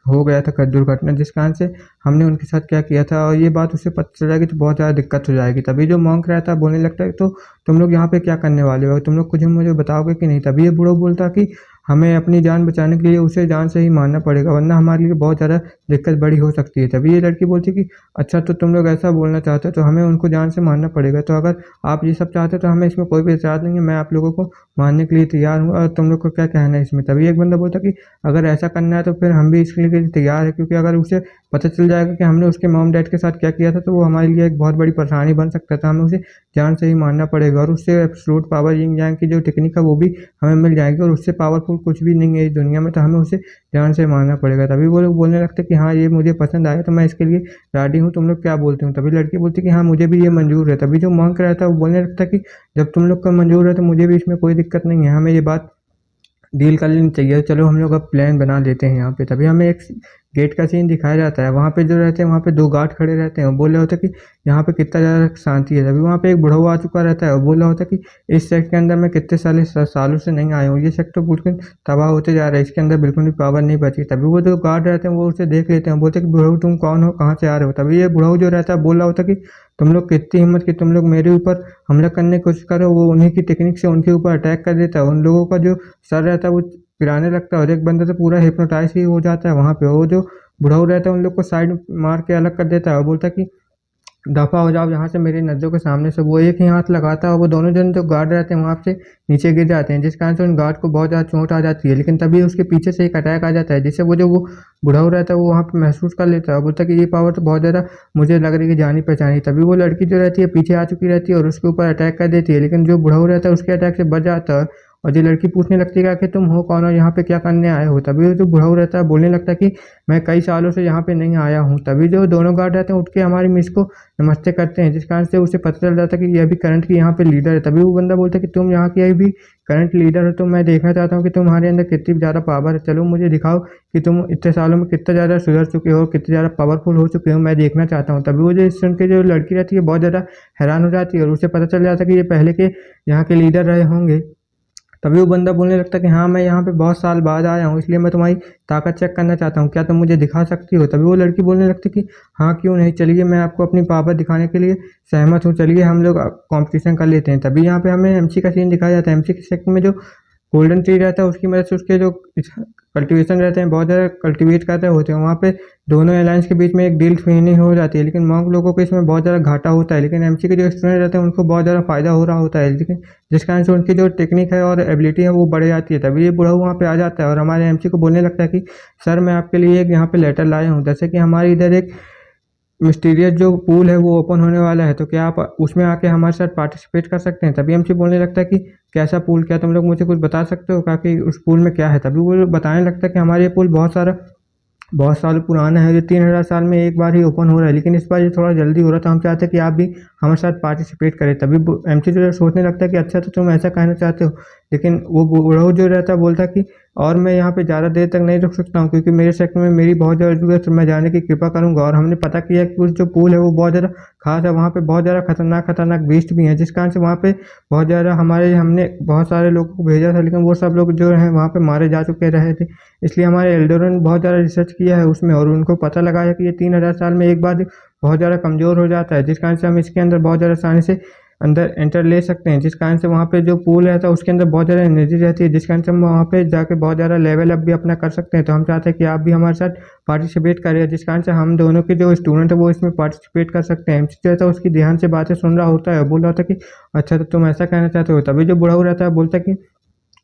हो गया था दुर्घटना, जिस कारण से हमने उनके साथ क्या किया था और ये बात उसे पता चल जाएगी तो बहुत ज़्यादा दिक्कत हो जाएगी। तभी जो मॉन्क रहता है बोलने लगता है तो तुम लोग यहाँ पे क्या करने वाले हो, तुम लोग कुछ मुझे बताओगे कि नहीं। तभी ये बूढ़ा बोलता कि हमें अपनी जान बचाने के लिए उसे जान से ही मारना पड़ेगा, वरना हमारे लिए बहुत ज़्यादा दिक्कत बड़ी हो सकती है। तभी ये लड़की बोलती है कि अच्छा तो तुम लोग ऐसा बोलना चाहते हो तो हमें उनको जान से मारना पड़ेगा, तो अगर आप ये सब चाहते हो तो हमें इसमें कोई भी एतराज़ नहीं है, मैं आप लोगों को मारने के लिए तैयार हूँ। और तुम लोग को क्या कहना है इसमें। तभी एक बंदा बोलता कि अगर ऐसा करना है तो फिर हम भी इसके लिए तैयार है, क्योंकि अगर उसे पता चल जाएगा कि हमने उसके मॉम डैड के साथ क्या किया था तो वो हमारे लिए एक बहुत बड़ी परेशानी बन सकता था, हमें उसे जान से ही मारना पड़ेगा। और उससे एब्सोल्यूट पावर यिंग यांग की जो टेक्निक है वो भी हमें मिल जाएगी और उससे पावरफुल कुछ भी नहीं है इस दुनिया में, तो हमें उसे जान से मारना पड़ेगा। तभी वो लोग बोलने लगते कि हाँ ये मुझे पसंद आया तो मैं इसके लिए रेडी हूँ, तुम लोग क्या बोलते हो। तभी लड़की बोलती कि हाँ मुझे भी ये मंजूर है। तभी जो मॉन्क रहता है वो बोलने लगता है कि जब तुम लोग का मंजूर है तो मुझे भी इसमें कोई दिक्कत नहीं है, हमें ये बात डील कर लेनी चाहिए, चलो हम लोग अब प्लान बना लेते हैं यहाँ पे। तभी हमें एक गेट का सीन दिखाया जाता है, वहाँ पे जो रहते हैं वहाँ पे 2 गार्ड खड़े रहते हैं और बोल रहे होते हैं कि यहाँ पे कितना ज़्यादा शांति है। तभी वहाँ पे एक बुढ़ा हुआ आ चुका रहता है और बोल रहा होता है कि इस सेक्ट के अंदर मैं कितने सालों से नहीं आया हूँ, ये सेक्ट तो बिल्कुल तबाह होते जा रहा है, इसके अंदर बिल्कुल भी पावर नहीं बची। तभी वो जो गार्ड रहते हैं वो उसे देख लेते हैं, बोलते हैं कि बुढ़ऊ तुम कौन हो, कहाँ से आ रहे हो। तभी ये बुढ़ऊ जो रहता है बोल रहा होता है कि तुम लोग कितनी हिम्मत की तुम लोग मेरे ऊपर हमला करने की कोशिश करो। वो उन्हीं की टेक्निक से उनके ऊपर अटैक कर देता है, उन लोगों का जो सर रहता है वो गिराने लगता है और एक बंदे तो पूरा हिप्नोटाइज ही हो जाता है वहाँ पे। वो जो बुढ़ऊ रहता है उन लोग को साइड मार के अलग कर देता है और बोलता है कि दफा हो जाओ यहाँ से मेरी नज़रों के सामने से। वो एक ही हाथ लगाता है और वो दोनों जन जो गार्ड रहते हैं वहाँ से नीचे गिर जाते हैं, जिस कारण से उन गार्ड को बहुत ज़्यादा चोट आ जाती है। लेकिन तभी उसके पीछे से एक अटैक आ जाता है, जिससे वो बुढ़ऊ रहता है वो वहाँ पे महसूस कर लेता है और बोलता है कि ये पावर तो बहुत ज़्यादा मुझे लग रही है कि जानी पहचानी। तभी वो लड़की जो रहती है पीछे आ चुकी रहती है और उसके ऊपर अटैक कर देती है, लेकिन जो बुढ़ऊ रहता है उसके अटैक से बच जाता है। और ये लड़की पूछने लगती है कि आखिर तुम हो कौन और यहाँ पे क्या करने आए हो। तभी वो जो बुढ़ऊ रहता है बोलने लगता है कि मैं कई सालों से यहाँ पे नहीं आया हूँ। तभी जो दोनों गार्ड रहते हैं उठ के हमारी मिस को नमस्ते करते हैं, जिस कारण से उसे पता चल जाता है कि ये अभी करंट की यहाँ पे लीडर है। तभी वो बंदा बोलता है कि तुम यहाँ की अभी करंट लीडर हो, तो मैं देखना चाहता हूँ कि तुम्हारे अंदर कितनी ज़्यादा पावर है। चलो मुझे दिखाओ कि तुम इतने सालों में कितना ज़्यादा सुधर चुके हो, कितने ज़्यादा पावरफुल हो चुके हो, मैं देखना चाहता हूँ। तभी वो जो सुन के जो लड़की रहती है बहुत ज़्यादा हैरान हो जाती है और उसे पता चल जाता है कि ये पहले के यहाँ के लीडर रहे होंगे। तभी वो बंदा बोलने लगता है कि हाँ मैं यहाँ पे बहुत साल बाद आया हूँ, इसलिए मैं तुम्हारी ताकत चेक करना चाहता हूँ, क्या तुम मुझे दिखा सकती हो। तभी वो लड़की बोलने लगती है कि हाँ क्यों नहीं, चलिए मैं आपको अपनी पावर दिखाने के लिए सहमत हूँ, चलिए हम लोग कंपटीशन कर लेते हैं। तभी यहाँ पे हमें एमसी का सीन दिखाया जाता है। एमसी के सेक्टर में जो गोल्डन ट्री रहता है उसकी मदद से उसके जो कल्टीवेशन रहते हैं बहुत ज़्यादा कल्टीवेट कर रहे होते हैं। वहाँ पे दोनों एलायंस के बीच में एक डील फिनिश हो जाती है, लेकिन मॉन्क लोगों को इसमें बहुत ज़्यादा घाटा होता है। लेकिन एमसी के जो स्टूडेंट रहते हैं उनको बहुत ज़्यादा फायदा हो रहा होता है, लेकिन जिस कारण से उनकी जो टेक्निक है और एबिलिटी है वो बढ़ जाती है। तभी ये बुढ़ा वहाँ पे आ जाता है और हमारे एमसी को बोलने लगता है कि सर मैं आपके लिए एक यहाँ पे लेटर लाया हूँ, जैसे कि हमारे इधर एक मिस्टीरियस जो पूल है वो ओपन होने वाला है, तो क्या आप उसमें आके हमारे साथ पार्टिसिपेट कर सकते हैं। तभी एमसी बोलने लगता है कि कैसा पूल, क्या तुम लोग मुझे कुछ बता सकते हो कि उस पूल में क्या है। तभी वो बताने लगता है कि हमारे ये पूल बहुत साल पुराना है, जो 3000 साल में एक बार ही ओपन हो रहा है, लेकिन इस बार ये थोड़ा जल्दी हो रहा था, हम चाहते हैं कि आप भी हमारे साथ पार्टिसिपेट करें। तभी एमसी जो सोचने लगता है कि अच्छा तो तुम ऐसा कहना चाहते हो, लेकिन वो बूढ़ा जो रहता है बोलता है कि और मैं यहाँ पे ज़्यादा देर तक नहीं रुक सकता हूँ, क्योंकि मेरे सेक्टर में मेरी बहुत ज़्यादा जरूरत है, तो मैं जाने की कृपा करूँगा। और हमने पता किया कि उस जो पूल है वो बहुत ज़्यादा खास है, वहाँ पे बहुत ज़्यादा खतरनाक बीस्ट भी हैं, जिस कारण से वहाँ पे बहुत ज़्यादा हमने बहुत सारे लोगों को भेजा था, लेकिन वो सब लोग जो हैं वहाँ पे मारे जा चुके रहे थे। इसलिए हमारे एल्डरों ने बहुत ज़्यादा रिसर्च किया है उसमें और उनको पता लगा है कि ये 3000 साल में एक बार बहुत ज़्यादा कमज़ोर हो जाता है, जिस कारण से हम इसके अंदर बहुत ज़्यादा आसानी से अंदर एंटर ले सकते हैं। जिस कारण से वहाँ पे जो पूल रहता है उसके अंदर बहुत ज़्यादा एनर्जी रहती है, जिस कारण से हम वहाँ पे जाके बहुत ज़्यादा लेवल अप भी अपना कर सकते हैं। तो हम चाहते हैं कि आप भी हमारे साथ पार्टिसिपेट करें, जिस कारण से हम दोनों के जो स्टूडेंट है वो इसमें पार्टिसिपेट कर सकते हैं। एमसी जो रहता है उसकी ध्यान से बातें सुन रहा होता है, बोल रहा होता है कि अच्छा तो तुम ऐसा कहना चाहते हो। तभी जो बुढ़ऊ रहता है बोलता है कि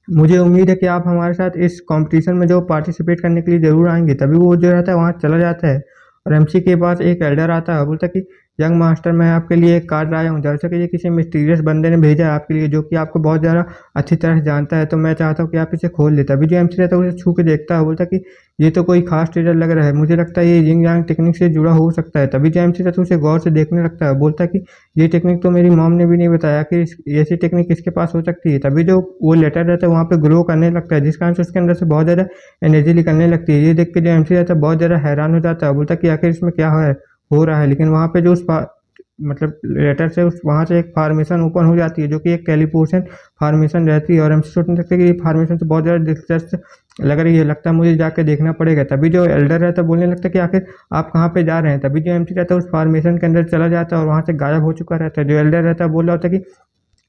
मुझे उम्मीद है कि आप हमारे साथ इस कंपटीशन में जो पार्टिसिपेट करने के लिए ज़रूर आएंगे। तभी वो जो रहता है वहाँ चला जाता है और एमसी के पास एक एल्डर आता है, बोलता है कि यंग मास्टर मैं आपके लिए एक कार्ड लाया हूँ, जैसे कि ये किसी मिस्टीरियस बंदे ने भेजा है आपके लिए, जो कि आपको बहुत ज़्यादा अच्छी तरह से जानता है, तो मैं चाहता हूँ कि आप इसे खोल लेते। अभी जो एमसी रहता है उसे छू के देखता है, बोलता है कि ये तो कोई खास ट्रेजर लग रहा है, मुझे लगता है ये यिंग यांग टेक्निक से जुड़ा हो सकता है। तभी जो एमसी रहता है उसे गौर से देखने लगता है, बोलता है कि ये टेक्निक तो मेरी मॉम ने भी नहीं बताया कि ऐसी टेक्निक किसके पास हो सकती है। तभी जो वो लेटर रहता है वहाँ पे ग्रो करने लगता है, जिस कारण से उसके अंदर से बहुत ज़्यादा एनर्जी निकलने लगती है। ये देख के जो एमसी रहता है बहुत ज़्यादा हैरान हो जाता है, बोलता है कि आखिर इसमें क्या हो रहा है। लेकिन वहाँ पे जो मतलब लेटर से उस वहाँ से एक फार्मेशन ओपन हो जाती है, जो कि एक कैलिपोर्शन फार्मेशन रहती है। और एमसी सोचने लगता है कि ये फार्मेशन तो बहुत ज़्यादा दिलचस्प लग रही है, लगता है मुझे जाके देखना पड़ेगा। तभी जो एल्डर रहता है बोलने लगता है कि आखिर आप कहाँ पे जा रहे हैं। तभी जो एमसी रहता है उस फार्मेशन के अंदर चला जाता है और वहाँ से गायब हो चुका रहता है। जो एल्डर रहता है बोल रहा होता है कि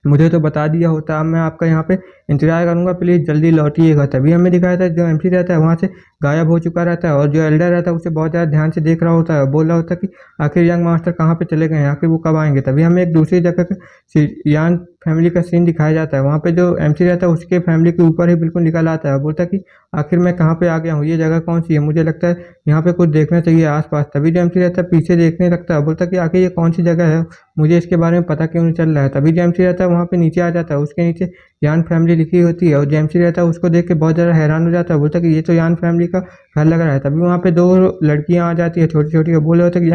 मुझे तो बता दिया होता, अब मैं आपका यहाँ पे इंतजार करूंगा, प्लीज़ जल्दी लौटिएगा। तभी हमें दिखाया था जो एमसी रहता है वहाँ से गायब हो चुका रहता है और जो एल्डर रहता है उसे बहुत ज़्यादा ध्यान से देख रहा होता है, बोल रहा होता है कि आखिर यंग मास्टर कहाँ पे चले गए हैं, आखिर वो कब आएंगे। तभी हमें एक दूसरी जगह यान फैमिली का सीन दिखाया जाता है, वहाँ पे जो एमसी रहता है उसके फैमिली के ऊपर ही बिल्कुल निकल आता है, बोलता है कि आखिर मैं कहाँ पे आ गया हूँ, ये जगह कौन सी है, मुझे लगता है यहाँ पे कुछ देखना चाहिए आसपास। तभी जो एमसी रहता है पीछे देखने लगता है, बोलता है कि आखिर ये कौन सी जगह है, मुझे इसके बारे में पता क्यों नहीं चल रहा है। तभी जो एमसी रहता है वहाँ पे नीचे आ जाता है, उसके नीचे यान फैमिली लिखी होती है और जो एमसी रहता है उसको देख के बहुत ज़्यादा हैरान हो जाता है, बोलता है कि ये तो यान फैमिली का घर लग रहा है। तभी वहाँ पे 2 लड़कियाँ आ जाती है छोटी छोटी, और बोले होते हैं कि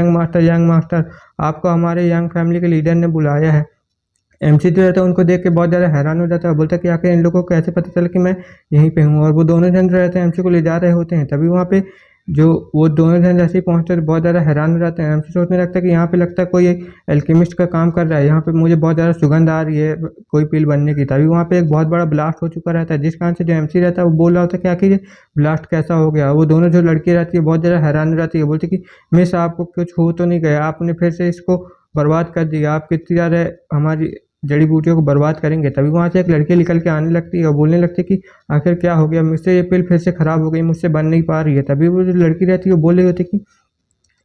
यंग मास्टर आपको हमारे यंग फैमिली के लीडर ने बुलाया है। एमसी जो रहता है उनको देख के बहुत ज़्यादा हैरान हो जाता है और बोलता है कि आखिर इन लोगों को कैसे पता चला कि मैं यहीं पे हूँ। और वो दोनों जन जो रहते हैं एमसी को ले जा रहे होते हैं, तभी वहाँ पे जो वो दोनों जन जैसे ही पहुँचते हैं तो बहुत ज़्यादा हैरान हो जाते हैं। एमसी सोचने लगता है कि यहाँ पे लगता है कोई एक एल्केमिस्ट का काम कर रहा है, यहाँ पे मुझे बहुत ज़्यादा सुगंध आ रही है कोई पिल बनने की। तभी वहाँ पे एक बहुत बड़ा ब्लास्ट हो चुका रहता है, जिस कारण से जो एमसी रहता है वो बोल रहा होता है कि आखिर ये ब्लास्ट कैसा हो गया। वो दोनों जो लड़की रहती है बहुत ज़्यादा हैरान हो जाती है, बोलती कि मिस आपको कुछ हो तो नहीं गया, आपने फिर से इसको बर्बाद कर दिया, आप कितनी ज़्यादा हमारी जड़ी बूटियों को बर्बाद करेंगे। तभी वहाँ से एक लड़की निकल के आने लगती है और बोलने लगती है कि आखिर क्या हो गया, मुझसे ये पिल फिर से ख़राब हो गई, मुझसे बन नहीं पा रही है। तभी वो जो लड़की रहती है वो बोल रही होती है कि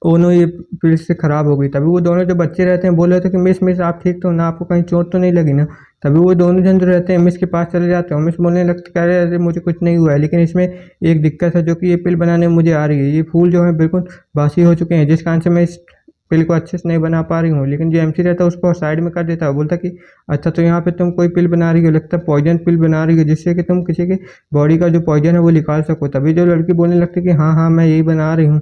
ओ नो ये फिर से ख़राब हो गई। तभी वो दोनों जो बच्चे रहते हैं बोल रहे थे कि मिस आप ठीक तो ना, आपको कहीं चोट तो नहीं लगी ना। तभी वो दोनों जन जो रहते हैं मिस के पास चले जाते हैं और मिस बोलने लगते कह रहे अरे मुझे कुछ नहीं हुआ है, लेकिन इसमें एक दिक्कत है जो कि ये पिल बनाने में मुझे आ रही है। ये फूल जो है बिल्कुल बासी हो चुके हैं, जिस कारण से मैं इस पिल को अच्छे से नहीं बना पा रही हूँ। लेकिन जो एमसी रहता है उसको साइड में कर देता है, बोलता कि अच्छा तो यहाँ पे तुम कोई पिल बना रही हो, लगता है पॉइजन पिल बना रही हो जिससे कि तुम किसी के बॉडी का जो पॉइजन है वो निकाल सको। तभी जो लड़की बोलने लगती है कि हाँ मैं यही बना रही हूँ।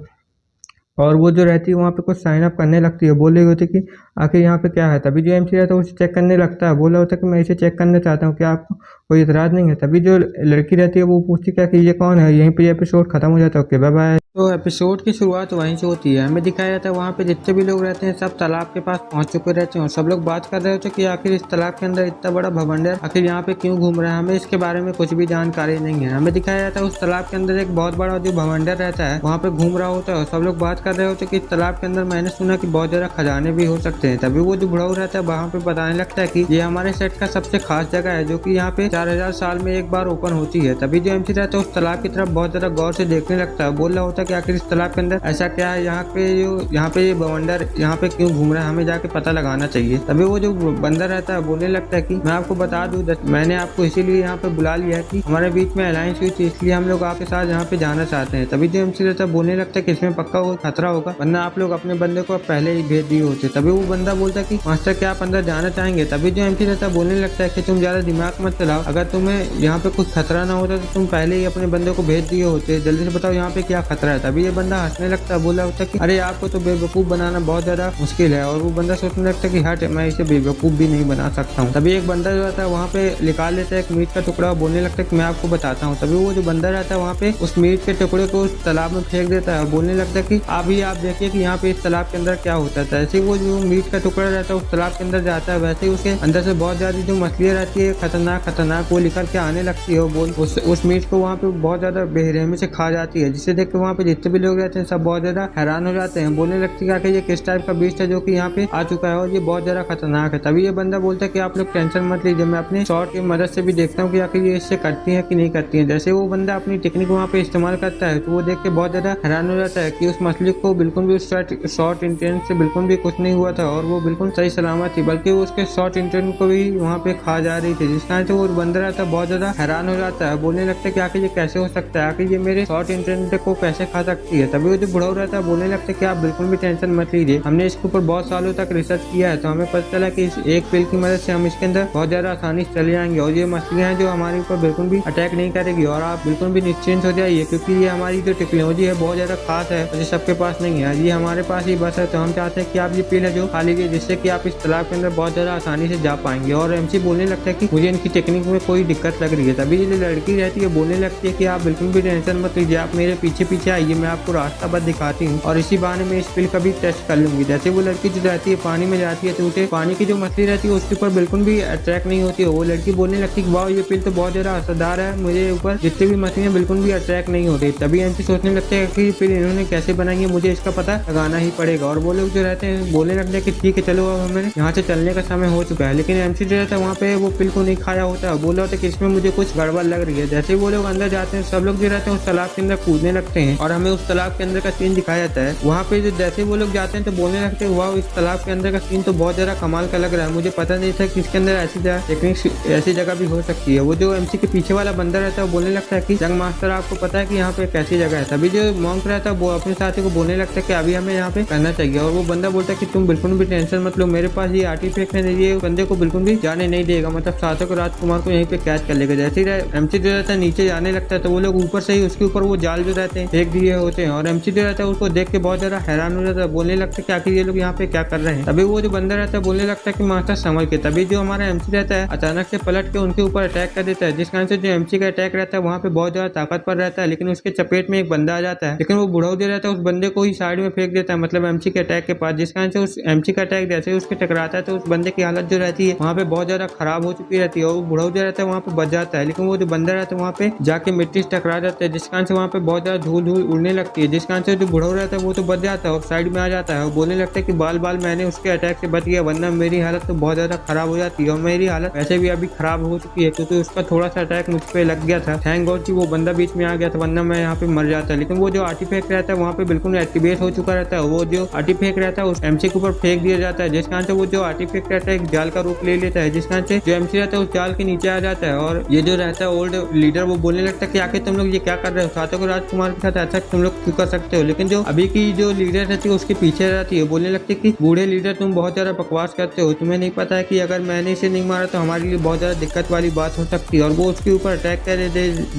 और वो जो रहती है वहाँ पे कुछ साइन अप करने लगती है, बोल रही होती है कि आखिर यहाँ पे क्या है। तभी जो एमसी रहता है उसे चेक करने लगता है, बोल रहा होता है कि मैं इसे चेक करना चाहता हूँ, क्या आपको कोई इतराज़ नहीं है। तभी जो लड़की रहती है वो पूछती क्या कि ये कौन है। यहीं पे ये एपिसोड खत्म हो जाता है। Okay bye bye. तो एपिसोड की शुरुआत वहीं से होती है, हमें दिखाया जाता है वहाँ पे जितने भी लोग रहते हैं सब तालाब के पास पहुँच चुके रहते हैं और सब लोग बात कर रहे होते हैं कि आखिर इस तालाब के अंदर इतना बड़ा भवंडर आखिर यहाँ पे क्यों घूम रहा है। हमें इसके बारे में कुछ भी जानकारी नहीं है। हमें दिखाया जाता है उस तालाब के अंदर एक बहुत बड़ा जो भवंडर रहता है वहाँ पे घूम रहा होता है और सब लोग बात कर रहे होते हैं कि इस तालाब के अंदर मैंने सुना कि बहुत ज्यादा खजाने भी हो सकते हैं। तभी वो जो बुढ़ाऊ रहता है वहाँ पे बताने लगता है कि ये हमारे सेट का सबसे खास जगह है जो कि यहाँ पे 4000 साल में एक बार ओपन होती है। तभी जो एमसी रहता है उस तालाब की तरफ बहुत ज्यादा गौर से देखने लगता है, बोल रहा होता है कि आखिर इस तालाब के अंदर ऐसा क्या है, यहाँ पे ये बवंडर यहाँ पे क्यों घूम रहा है, हमें जाके पता लगाना चाहिए। तभी वो जो बंदर रहता है बोलने लगता है कि मैं आपको बता दूं मैंने आपको इसीलिए यहाँ पे बुला लिया कि हमारे बीच में अलायंस हुई थी, इसलिए हम लोग आपके साथ यहाँ पे जाना चाहते हैं। तभी जो एमसी रहता है बोलने लगता है कि इसमें पक्का कोई खतरा होगा, वरना आप लोग अपने बंदे को पहले ही भेज दिए होते। तभी वो बंदा बोलता है कि मास्टर क्या आप अंदर जाना चाहेंगे। तभी जो एमसी रहता है बोलने लगता है कि तुम ज्यादा दिमाग मत चलाओ, अगर तुम्हें यहाँ पे कुछ खतरा ना होता तो तुम पहले ही अपने बंदे को भेज दिए होते, जल्दी से बताओ यहाँ पे क्या खतरा है। तभी ये बंदा हंसने लगता है, बोला होता है कि अरे आपको तो बेवकूफ बनाना बहुत ज्यादा मुश्किल है। और वो बंदा सोचने लगता है कि हट मैं इसे बेवकूफ भी नहीं बना सकता हूँ। तभी एक बंदा जो रहता है वहाँ पे निकाल लेता है एक मीट का टुकड़ा, बोलने लगता है कि मैं आपको बताता हूँ। तभी वो जो बंदा रहता है वहाँ पे उस मीट के टुकड़े को उस तालाब में फेंक देता है और बोलने लगता है कि अभी आप देखिए कि यहाँ पे इस तालाब के अंदर क्या होता है। ऐसे वो जो मीट का टुकड़ा रहता है उस तालाब के अंदर जाता है, वैसे ही उसके अंदर से बहुत ज्यादा जो मछलियाँ रहती है खतरनाक वो निकल के आने लगती है। बोल उस मीट को वहाँ पे बहुत ज्यादा बेरहमी से खा जाती है, जिससे देख के वहाँ पे जितने भी लोग रहते हैं सब बहुत ज्यादा हैरान हो जाते हैं। बोलने लगती है कि ये किस टाइप का बीस्ट है जो कि यहाँ पे आ चुका है और ये बहुत ज्यादा खतरनाक है। तभी ये बंदा बोलता है कि आप लोग टेंशन मत लीजिए, मैं अपने शॉट की मदद से भी देखता हूँ कि आखिर ये इससे करती है कि नहीं करती है। जैसे वो बंदा अपनी टेक्निक वहाँ पे इस्तेमाल करता है तो वो देख के बहुत ज्यादा हैरान हो जाता है कि उस मछली को बिल्कुल भी उस शॉर्ट इंटेंट से बिल्कुल भी कुछ नहीं हुआ था और वो बिल्कुल सही सलामत थी, बल्कि वो उसके शॉर्ट इंटेंट को भी वहाँ पे खा जा रही थी, जिस कारण से वो बंदा रहता है बहुत ज्यादा हैरान हो जाता है। बोलने लगता है कि आखिर ये कैसे हो सकता है, आखिर ये मेरे शॉर्ट इंटेंट को कैसे खा सकती है। तभी वो जो बुढ़ाऊ रहता है बोलने लगता है कि आप बिल्कुल भी टेंशन मत लीजिए, हमने इसके ऊपर बहुत सालों तक रिसर्च किया है तो हमें पता चला कि इस एक पिल की मदद से हम इसके अंदर बहुत ज्यादा आसानी से चले जाएंगे और ये मछलियां हैं जो हमारे ऊपर बिल्कुल भी अटैक नहीं करेगी और आप बिल्कुल भी निश्चिंत हो जाइए, क्योंकि ये हमारी जो टेक्नोलॉजी है बहुत ज्यादा खास है जो सबके पास नहीं है, ये हमारे पास ही बस है। तो हम चाहते हैं कि आप ये पिल है जो खा लीजिए, जिससे कि आप इस तालाब के अंदर बहुत ज्यादा आसानी से जा पाएंगे। और एमसी बोलने लगता है कि मुझे इनकी टेक्निक में कोई दिक्कत लग रही है। तभी जो लड़की रहती है बोलने लगती है कि आप बिल्कुल भी टेंशन मत लीजिए, आप मेरे पीछे पीछे आइए, मैं आपको रास्ता बस दिखाती हूँ और इसी बहाने में इस पिल का भी टेस्ट कर लूंगी। जैसे वो लड़की जो रहती है पानी में जाती है तो उसे पानी की जो मछली रहती है उसके ऊपर बिल्कुल भी अट्रैक्ट नहीं होती है। वो लड़की बोलने लगती है वाह ये पिल तो बहुत ज्यादा असरदार है, मुझे ऊपर जितने भी मछलियां बिल्कुल भी अट्रैक्ट नहीं होती। तभी एमसी सोचने लगते हैं कि पिल इन्होंने कैसे बनाई है, मुझे इसका पता लगाना ही पड़ेगा। और वो लोग जो रहते हैं बोलने लगते हैं कि ठीक है चलो अब हमें यहाँ से चलने का समय हो चुका है। लेकिन एमसी जो रहता है वहाँ पे वो पिल को नहीं खाया होता है, बोला होता है कि इसमें मुझे कुछ गड़बड़ लग रही है। जैसे वो लोग अंदर जाते हैं सब लोग जो रहते हैं उस तालाब के अंदर कूदने लगते हैं और हमें उस तालाब के अंदर का सीन दिखाया जाता है। वहाँ पे जो जैसे वो लोग जाते हैं तो बोलने लगते हैं वाह इस तालाब के अंदर का सीन तो बहुत ज्यादा कमाल का लग रहा है, मुझे पता नहीं था कि इसके अंदर ऐसी जगह भी हो सकती है। वो जो एमसी के पीछे वाला बंदा रहता है वो बोलने लगता है कि जंग मास्टर आपको पता है कि यहाँ पे कैसी जगह है। तभी जो मॉन्क रहता है वो अपने साथी को बोलने लगता है कि अभी हमें यहाँ पे करना चाहिए। और वो बंदा बोलता है कि तुम बिल्कुल भी टेंशन मत लो, मेरे पास ये आर्टिफैक्ट है, ये बंदे को बिल्कुल भी जाने नहीं देगा, मतलब सार्थक राजकुमार को यहीं पे कैच कर लेगा। जैसे ही एमसी जो रहता है नीचे जाने लगता है तो वो लोग ऊपर से ही उसके ऊपर वो जाल जो रहते हैं फेंक दिए होते हैं। और एमसी जो रहता है उसको देख के बहुत ज्यादा हैरान हो जाता है, बोलने लगता है कि आखिर ये लोग यहाँ पे क्या कर रहे हैं। तभी वो जो बंदा रहता है बोलने लगता है कि मास्टर संभल के। तभी जो हमारा एमसी रहता है अचानक से पलट के उनके ऊपर अटैक कर देता है, जिस कारण से जो एमसी का अटैक रहता है वहाँ पे बहुत ज्यादा ताकतवर रहता है, लेकिन उसके चपेट में एक बंदा आ जाता है। लेकिन वो बुढ़ाऊ जो रहता है उस बंदे को ही साइड में फेंक देता है, मतलब एमसी के अटैक के पास, जिस कारण से उस एमसी का अटैक जैसे ही उसके टकराता है तो उस बंदे की हालत जो रहती है वहाँ पे बहुत ज्यादा खराब हो चुकी रहती है। और वो बुढ़ाऊ जो रहता है वहाँ पे बच जाता है, लेकिन वो जो बंदा रहता है वहाँ पे जाके मिट्टी से टकरा जाता है, जिस कारण से वहाँ पे बहुत ज्यादा धूल धूल उड़ने लगती है, जिस कारण से जो बुढ़ाऊ रहता है वो तो बच जाता है और साइड में आ जाता है और बोलने लगता है कि बाल बाल मैंने उसके अटैक से बच गया, वरना मेरी हालत तो बहुत ज्यादा खराब हो जाती है। और मेरी हालत वैसे भी अभी खराब हो चुकी है क्योंकि उसका थोड़ा सा अटैक मुझ पे लग गया था। थैंक गॉड कि वो बंदा बीच में आ गया था, वरना मैं यहाँ पे मर जाता। लेकिन वो जो आर्टिफैक्ट रहता है वहाँ पे बिल्कुल एक्टिवेट हो चुका रहता है। वो जो आर्टिफैक्ट रहता है उस एमसी के ऊपर फेंक दिया जाता है, जिस कारण से वो जो आर्टिफैक्ट रहता है एक जाल का रूप ले लेता है, जिस कारण से जो एमसी रहता है उस जाल के नीचे आ जाता है। और ये जो रहता है ओल्ड लीडर वो बोलने लगता है कि आखिर तुम लोग ये क्या कर रहे हो, सातों को राजकुमार के साथ ऐसा तुम लोग क्यों कर सकते हो। लेकिन जो अभी की जो लीडर रहती है उसके पीछे रहती है, बोलने लगती है कि बूढ़े लीडर तुम बहुत ज्यादा बकवास करते हो, तुम्हें नहीं पता है कि अगर मैंने इसे नहीं मारा तो हमारे लिए बहुत ज्यादा दिक्कत वाली बात हो सकती है। और वो उसके ऊपर अटैक कर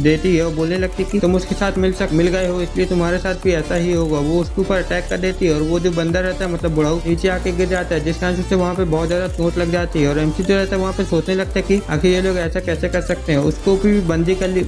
देती है और बोलने लगती है कि तुम उसके साथ मिल गए हो इसलिए तुम्हारे साथ भी ऐसा ही होगा। वो उसके ऊपर अटैक कर देती है और वो जो बंदा रहता है मतलब बुढ़ाऊ नीचे आके गिर जाता है, जिस कारण से वहाँ पे बहुत ज्यादा चोट लग जाती है। और एमसी जो रहता है वहाँ पे सोचने लगता है कि आखिर ये लोग ऐसा कैसे कर सकते हैं। उसको भी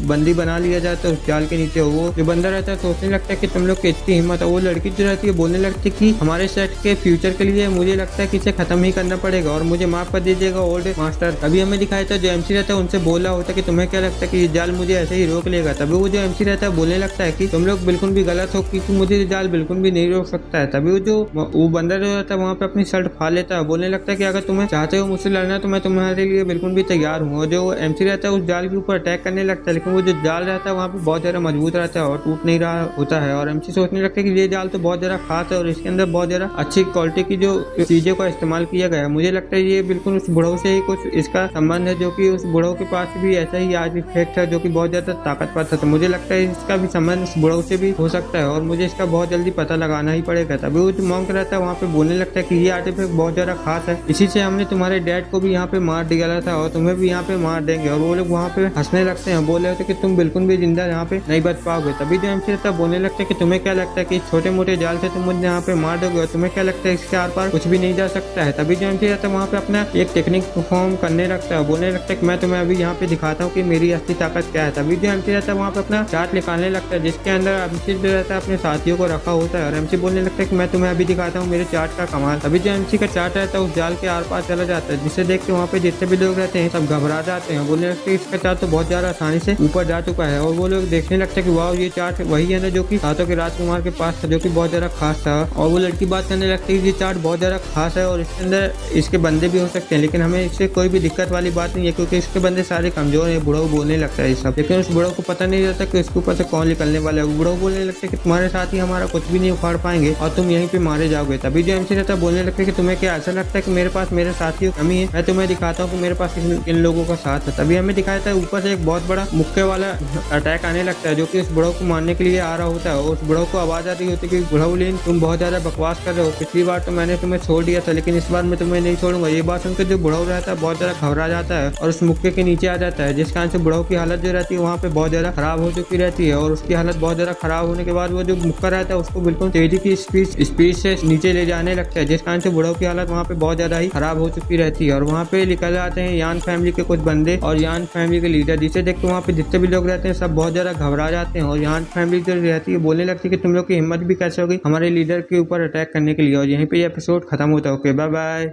बंदी बना लिया जाता है उस जाल के नीचे। वो जो बंदा रहता है सोचने लगता है कि तुम लोग की इतनी हिम्मत है। वो लड़की जो रहती है बोलने लगती है कि हमारे सेट के फ्यूचर के लिए मुझे लगता है कि इसे खत्म ही करना पड़ेगा और मुझे माफ कर दीजिएगा ओल्ड मास्टर। अभी हमें दिखाया था जो एमसी रहता है उनसे बोला होता है कि तुम्हें क्या लगता है कि ये जाल मुझे ऐसे ही रोक लेगा। तभी वो जो एमसी रहता है बोलने लगता है कि तुम लोग बिल्कुल भी गलत हो क्योंकि मुझे ये जाल बिल्कुल भी नहीं रोक सकता है। तभी वो बंदा जो रहता है वहाँ पे अपनी शर्ट फाड़ लेता है, बोलने लगता है कि अगर तुम्हें चाहते हो मुझसे लड़ना तो मैं तुम्हारे लिए बिल्कुल भी तैयार हूँ। और जो एमसी रहता है उस जाल के ऊपर अटैक करने लगता है, लेकिन वो जो जाल रहता है वहाँ पे बहुत ज्यादा मजबूत रहता है और टूट नहीं रहा होता है। और एमसी सोचने लगता है कि ये जाल तो बहुत ज्यादा खास है और इसके अंदर बहुत ज्यादा अच्छी क्वालिटी की जो चीजों का इस्तेमाल किया गया है। मुझे लगता है ये बिल्कुल उस बुढ़ाऊ से ही कुछ इसका संबंध है, जो कि उस बुढ़ाऊ के पास भी ऐसा ही आर्टिफैक्ट है जो कि बहुत ज्यादा ताकतवर था। तो मुझे लगता है इसका भी संबंध उस बुढ़ाऊ से भी हो सकता है और मुझे इसका बहुत जल्दी पता लगाना ही पड़ेगा। तभी वो जो मॉन्क रहता है वहाँ पे बोलने लगता है कि ये आर्टिफैक्ट बहुत ज्यादा खास है, इसी से हमने तुम्हारे डैड को भी यहाँ पे मार दिया था और तुम्हें भी यहाँ पे मार देंगे। और वो लोग वहाँ पे हंसने लगते हैं, बोल रहे थे कि तुम बिल्कुल भी जिंदा यहाँ पे नहीं बच पाओगे। तभी जो एमसी रहता है बोलने लगता है कि तुम्हें क्या लगता है कि छोटे मोटे जाल से तुम मुझे यहाँ पे मार दोगे और तुम्हें क्या लगता है इसके आर पार कुछ भी नहीं जा सकता है। तभी जो एमसी रहता है वहाँ पे अपना एक टेक्निक परफॉर्म करने लगता है, बोलने लगता है कि मैं तुम्हें अभी यहाँ पे दिखाता हूँ कि मेरी असली ताकत क्या है। तभी जो एमसी रहता है वहाँ पे अपना चार्ट निकालने लगता है, जिसके अंदर एमसी जो रहता है अपने साथियों को रखा होता है और एमसी बोलने लगता है कि मैं तुम्हें अभी दिखाता हूँ मेरे चार्ट का कमाल। तभी जो एमसी का चार्ट रहता है उस जाल के आर पार चला जाता है, जिसे देख के वहाँ पे जितने भी लोग रहते हैं सब घबरा जाते हैं, बोलने लगते हैं इसका चार्ट तो बहुत ज्यादा आसानी से ऊपर जा चुका है। और वो लोग देखने लगते हैं कि वाह ये चार्ट वही है ना जो कि सातों के राजकुमार के पास था, जो कि बहुत ज्यादा खास था। और वो लड़की बात करने लगती है ये चार्ट बहुत ज्यादा खास है और इसके अंदर इसके बंदे भी हो सकते हैं, लेकिन हमें इससे कोई भी दिक्कत वाली बात नहीं है क्योंकि इसके बंदे सारे कमजोर है। बुढ़ाऊ बोलने लगता है ये सब, लेकिन उस बुढ़ाऊ को पता नहीं रहता कि इसके ऊपर से कौन निकलने वाला है। बुढ़ाऊ बोलने लगता है कि तुम्हारे साथ ही हमारा कुछ भी नहीं उखाड़ पाएंगे और तुम यहीं पे मारे जाओगे। तभी जो एमसी रहता है बोलने लगता है कि तुम्हें क्या ऐसा लगता है कि मेरे पास मेरे साथियों की कमी है, मैं तुम्हें दिखाता हूँ कि मेरे पास इन लोगों का साथ है। तभी हमें दिखाया था ऊपर से एक बहुत बड़ा मुक्के वाला अटैक आने लगता है जो कि उस बुढ़ाऊ को मारने के लिए आ रहा होता है। उस बुढ़ाऊ को आवाज आती होती है कि बुढ़ाऊ लीन तुम बहुत ज्यादा बकवास कर रहे हो, पिछली बार तो मैंने तुम्हें छोड़ दिया था लेकिन इस बार मैं तुम्हें नहीं छोड़ूंगा। ये बात सुनकर जो बुढ़ाऊ रहता है बहुत ज्यादा घबरा जाता है और उस मुक्के के नीचे आ जाता है, जिस कारण से बुढ़ाऊ की हालत जो रहती है वहाँ पे बहुत ज्यादा खराब हो चुकी रहती है। और उसकी हालत बहुत ज्यादा खराब होने के बाद वो जो मुक्का रहता है उसको बिल्कुल तेजी की स्पीड से नीचे ले जाने लगता है, जिस कारण से बुढ़ाऊ की हालत वहाँ पे बहुत ज्यादा ही खराब हो चुकी रहती है। और वहाँ पे निकल आते हैं यान फैमिली के कुछ बंदे और यान फैमिली के लीडर, जिसे देख के वहाँ पे जितने भी लोग रहते हैं सब बहुत ज्यादा घबरा जाते हैं। और यान फैमिली जो रहती है बोलने लगती है कि तुम लोग की हिम्मत भी कैसे होगी हमारे लीडर के ऊपर अटैक करने के लिए। और यहीं पे ये एपिसोड खत्म होता है। Okay bye bye.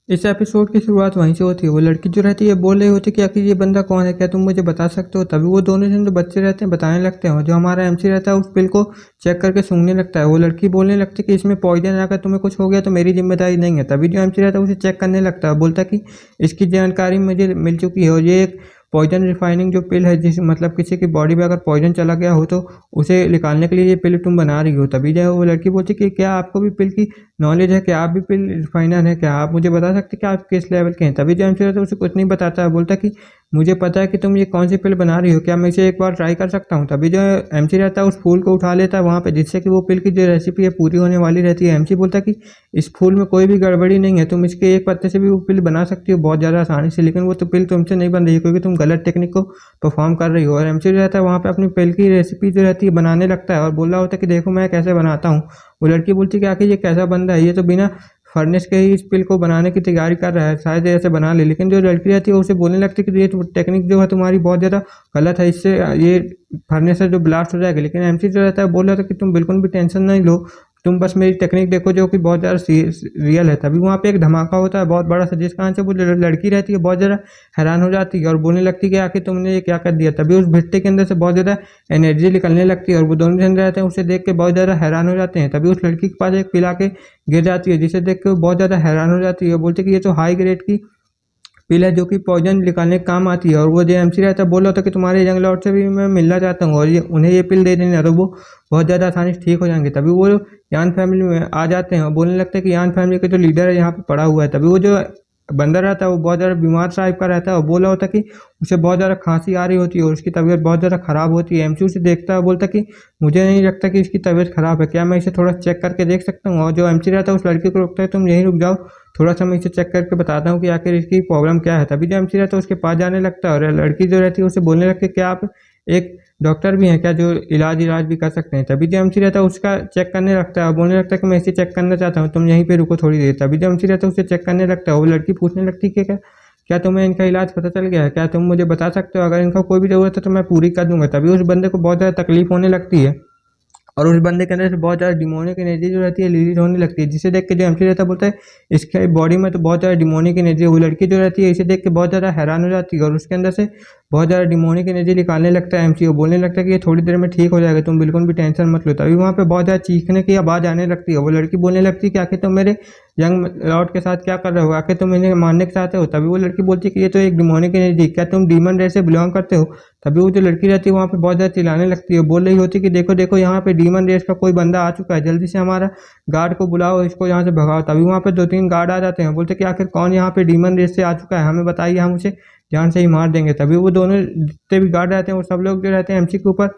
इस एपिसोड की शुरुआत वहीं से होती है। वो लड़की जो रहती है बोल रही होती है कि आखिर ये बंदा कौन है, क्या तुम मुझे बता सकते हो। तभी वो दोनों जन जो बच्चे रहते हैं बताने लगते हैं और जो हमारा एमसी रहता है उस पिल को चेक करके सूंघने लगता है। वो लड़की बोलने लगती है कि इसमें पॉइजन आकर तुम्हें कुछ हो गया तो मेरी जिम्मेदारी नहीं है। तभी जो एमसी रहता है उसे चेक करने लगता है, बोलता है कि इसकी जानकारी मुझे मिल चुकी है और ये एक पॉइजन रिफाइनिंग जो पिल है, जिस मतलब किसी की बॉडी में अगर पॉइजन चला गया हो तो उसे निकालने के लिए ये पिल तुम बना रही हो। तभी जो वो लड़की बोलती कि क्या आपको भी पिल की नॉलेज है क्या, आप भी पिल रिफाइनर है क्या, आप मुझे बता सकते कि आप किस लेवल के हैं। तभी जो एमसी रहता है उसे कुछ नहीं बताता है, बोलता कि मुझे पता है कि तुम ये कौन सी पिल बना रही हो, क्या मैं इसे एक बार ट्राई कर सकता हूँ। तभी जो एमसी रहता है उस फूल को उठा लेता है वहाँ पे, जिससे कि वो पिल की जो रेसिपी है पूरी होने वाली रहती है। एमसी बोलता है कि इस फूल में कोई भी गड़बड़ी नहीं है, तुम इसके एक पत्ते से भी वो पिल बना सकती हो बहुत ज़्यादा आसानी से, लेकिन वो तो पिल तुमसे नहीं बन रही है क्योंकि तुम गलत टेक्निक को परफॉर्म कर रही हो। और एमसी जो रहता है वहाँ पे अपनी पिल की रेसिपी जो रहती है बनाने लगता है और बोल रहा होता है कि देखो मैं कैसे बनाता हूँ। वो लड़की बोलती है कि आखिर ये कैसा बंदा है, ये तो बिना फर्नेस के ही इस पिल को बनाने की तैयारी कर रहा है, शायद ऐसे बना ले। लेकिन जो लड़की रहती है उसे बोलने लगती है कि ये टेक्निक जो है तुम्हारी बहुत ज़्यादा गलत है, इससे ये फर्नेस से जो ब्लास्ट हो जाएगा। लेकिन एमसी जो रहता है बोल रहा था कि तुम बिल्कुल भी टेंशन नहीं लो, तुम बस मेरी टेक्निक देखो जो कि बहुत ज़्यादा रियल है। तभी वहाँ पे एक धमाका होता है बहुत बड़ा सा, जिस कारण से वो लड़की रहती है बहुत ज़्यादा हैरान हो जाती है और बोलने लगती है कि आखिर तुमने ये क्या कर दिया। तभी उस भिट्टे के अंदर से बहुत ज़्यादा एनर्जी निकलने लगती है और वो दोनों जन रहते हैं उसे देख के बहुत ज़्यादा हैरान हो जाते हैं। तभी उस लड़की के पास एक पिला के गिर जाती है, जिसे देख के वो बहुत ज़्यादा हैरान हो जाती है, बोलते कि ये तो हाई ग्रेड की पिल है जो कि पॉइजन निकालने के काम आती है। और वो जो एमसी रहता है बोल रहा था कि तुम्हारे यंग लॉर्ड से भी मैं मिलना चाहता हूँ और ये उन्हें ये पिल दे देना, तो वो बहुत ज़्यादा आसानी से ठीक हो जाएंगे। तभी वो यान फैमिली में आ जाते हैं और बोलने लगते हैं कि यान फैमिली का जो लीडर है यहाँ पे पड़ा हुआ है। तभी वो जो बंदर रहता है वो बहुत ज़्यादा बीमार टाइप का रहता है और बोला होता है कि उसे बहुत ज़्यादा खांसी आ रही होती है और उसकी तबीयत बहुत ज़्यादा ख़राब होती है। एमसी उसे देखता है, बोलता कि मुझे नहीं लगता कि इसकी तबीयत ख़राब है, क्या मैं इसे थोड़ा चेक करके देख सकता हूँ। और जो एमसी रहता है उस लड़की को रोकता है, तुम यहीं रुक जाओ, थोड़ा सा मैं इसे चेक करके बताता हूँ कि आखिर इसकी प्रॉब्लम क्या है। तभी जो एमसी रहता है उसके पास जाने लगता है और लड़की जो रहती है उसे बोलने लगती है क्या आप एक डॉक्टर भी हैं क्या जो इलाज भी कर सकते हैं। तभी जो एमसी रहता है उसका चेक करने लगता है और बोलने लगता है कि मैं इसे चेक करना चाहता हूँ, तुम यहीं पे रुको थोड़ी देर। तभी जो एमसी रहता है उसे चेक करने लगता है। वो लड़की पूछने लगती है कि क्या तुम्हें इनका इलाज पता चल गया है, क्या तुम मुझे बता सकते हो, अगर इनका कोई भी ज़रूरत है तो मैं पूरी कर दूंगा। तभी उस बंदे को बहुत ज़्यादा तकलीफ होने लगती है और उस बंदे के अंदर से बहुत ज़्यादा डिमोनिक एनर्जी जो रहती है रिलीज होने लगती है, जिसे देख के जो एमसी रहता है बोलता है इसके बॉडी में तो बहुत ज़्यादा डिमोनिक एनर्जी है। वो लड़की जो रहती है इसे देख के बहुत ज़्यादा हैरान हो जाती है और उसके अंदर से बहुत ज़्यादा डिमोनिक एनर्जी निकालने लगता है एमसी। वो बोलने लगता है कि ये थोड़ी देर में ठीक हो जाएगा, तुम बिल्कुल भी टेंशन मत लो। तभी वहाँ पे बहुत ज़्यादा चीखने की आवाज़ आने लगती है। वो लड़की बोलने लगती है कि आखिर तुम मेरे यंग लॉर्ड के साथ क्या कर रहे हो, आखिर तुम इन्हें मारने के चाहते हो। तभी वो लड़की बोलती है कि ये तो एक डिमोनिक एनर्जी, क्या तुम डीमन रेस से बिलोंग करते हो। तभी वो जो लड़की रहती है वहाँ पे बहुत ज़्यादा चिल्लाने लगती है, बोल रही होती है कि देखो देखो यहाँ पे डीमन रेस का कोई बंदा आ चुका है, जल्दी से हमारा गार्ड को बुलाओ, इसको यहाँ से भगाओ। तभी वहाँ पे 2-3 गार्ड आ जाते हैं, बोलते कि आखिर कौन यहाँ पे डीमन रेस से आ चुका है, हमें बताइए, हम उसे जान से ही मार देंगे। तभी वो दोनों जितने भी गार्ड रहते हैं वो सब लोग जो रहते हैं एमसी के ऊपर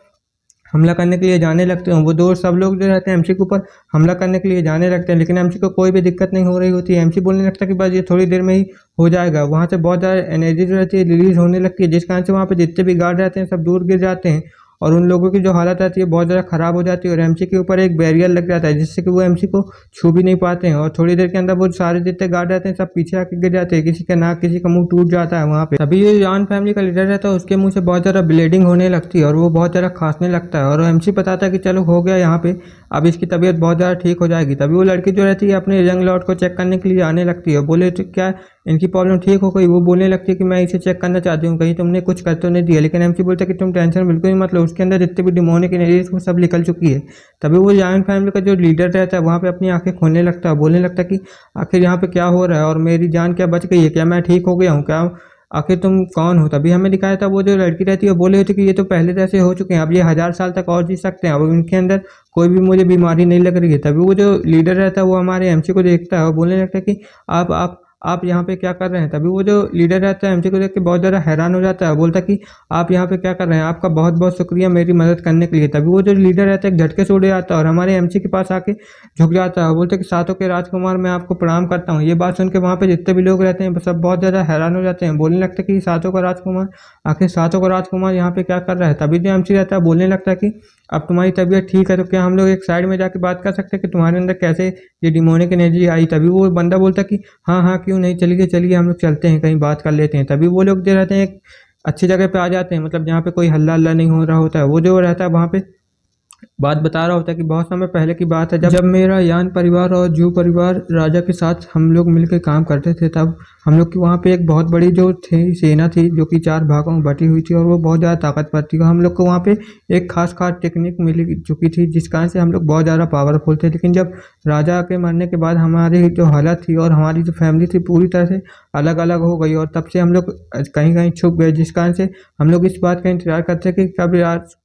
हमला करने के लिए जाने लगते हैं। वो दो सब लोग जो रहते हैं एमसी के ऊपर हमला करने के लिए जाने लगते हैं, लेकिन एमसी को कोई भी दिक्कत नहीं हो रही होती है। एमसी बोलने लगता है कि बस ये थोड़ी देर में ही हो जाएगा। वहाँ से बहुत ज़्यादा एनर्जी जो रहती है रिलीज होने लगती है, जिस कारण से वहाँ पे जितने भी गार्ड रहते हैं सब दूर गिर जाते हैं और उन लोगों की जो हालत रहती है बहुत ज़्यादा ख़राब हो जाती है और एमसी के ऊपर एक बैरियर लग जाता है, जिससे कि वो एमसी को छू भी नहीं पाते हैं। और थोड़ी देर के अंदर वो सारे जितने गार्ड रहते हैं सब पीछे आके गिर जाते हैं, किसी का नाक किसी का मुंह टूट जाता है वहाँ पे। तभी ये यान फैमिली का लीडर रहता है उसके मुंह से बहुत ज़्यादा ब्लीडिंग होने लगती है और वो बहुत ज़्यादा खांसने लगता है और एमसी बताता है कि चलो हो गया यहाँ पे, अब इसकी तबीयत बहुत ज़्यादा ठीक हो जाएगी। तभी वो लड़की जो रहती है अपने यंग लॉर्ड को चेक करने के लिए आने लगती है, बोले तो क्या इनकी प्रॉब्लम ठीक हो गई। वो बोलने लगती है कि मैं इसे चेक करना चाहती हूँ, कहीं तुमने कुछ कर तो नहीं दिया। लेकिन एमसी बोलता है कि तुम टेंशन बिल्कुल ही मत लो, उसके अंदर जितने भी डिमोनिक एनर्जी वो सब निकल चुकी है। तभी वो जायंट फैमिली का जो लीडर रहता है वहाँ पे अपनी आंखें खोलने लगता है, बोलने लगता है कि आखिर यहाँ पे क्या हो रहा है और मेरी जान क्या बच गई है, क्या मैं ठीक हो गया हूँ, क्या आखिर तुम कौन हो। तभी हमें दिखाया था वो जो लड़की रहती है वो बोले होती कि ये तो पहले जैसे हो चुके हैं, अब ये 1000 साल तक और जी सकते हैं, अब इनके अंदर कोई भी मुझे बीमारी नहीं लग रही है। तभी वो जो लीडर रहता है वो हमारे एमसी को देखता है और बोलने लगता है कि आप यहाँ पे क्या कर रहे हैं। तभी वो जो लीडर रहता है एमसी को देख के बहुत ज़्यादा हैरान हो जाता है, बोलता है कि आप यहाँ पे क्या कर रहे हैं, आपका बहुत बहुत शुक्रिया मेरी मदद करने के लिए। तभी वो जो लीडर रहता है एक झटके से उड़ जाता है और हमारे एमसी के पास आके झुक जाता है, बोलते कि सातों के राजकुमार मैं आपको प्रणाम करता हूँ। ये बात सुन के वहाँ पे जितने भी लोग रहते हैं सब बहुत ज़्यादा हैरान हो जाते हैं, बोलने लगते हैं कि सातों का राजकुमार, आखिर सातों का राजकुमार यहाँ पे क्या कर रहा है। तभी जो एमसी रहता है बोलने लगता है कि अब तुम्हारी तबीयत ठीक है तो क्या हम लोग एक साइड में जाके बात कर सकते हैं कि तुम्हारे अंदर कैसे ये डिमोनिक एनर्जी आई। तभी वो बंदा बोलता है कि हाँ हाँ क्यों नहीं, चलिए चलिए हम लोग चलते हैं कहीं बात कर लेते हैं। तभी वो लोग जो रहते हैं एक अच्छी जगह पे आ जाते हैं, मतलब जहाँ पे कोई हल्ला हल्ला नहीं हो रहा होता है। वो जो रहता है वहाँ पे बात बता रहा होता है कि बहुत समय पहले की बात है, जब मेरा यान परिवार और जू परिवार राजा के साथ हम लोग मिलकर काम करते थे, तब हम लोग की वहाँ पे एक बहुत बड़ी जो थी सेना थी जो कि 4 भागों में बटी हुई थी और वो बहुत ज़्यादा ताकतवर थी। और हम लोग को वहाँ पे एक खास टेक्निक मिल चुकी थी जिस कारण से हम लोग बहुत ज़्यादा पावरफुल थे। लेकिन जब राजा के मरने के बाद हमारी जो हालत थी और हमारी जो फैमिली थी पूरी तरह से अलग अलग हो गई और तब से हम लोग कहीं कहीं छुप गए, जिस कारण से हम लोग इस बात का इंतजार करते कि कब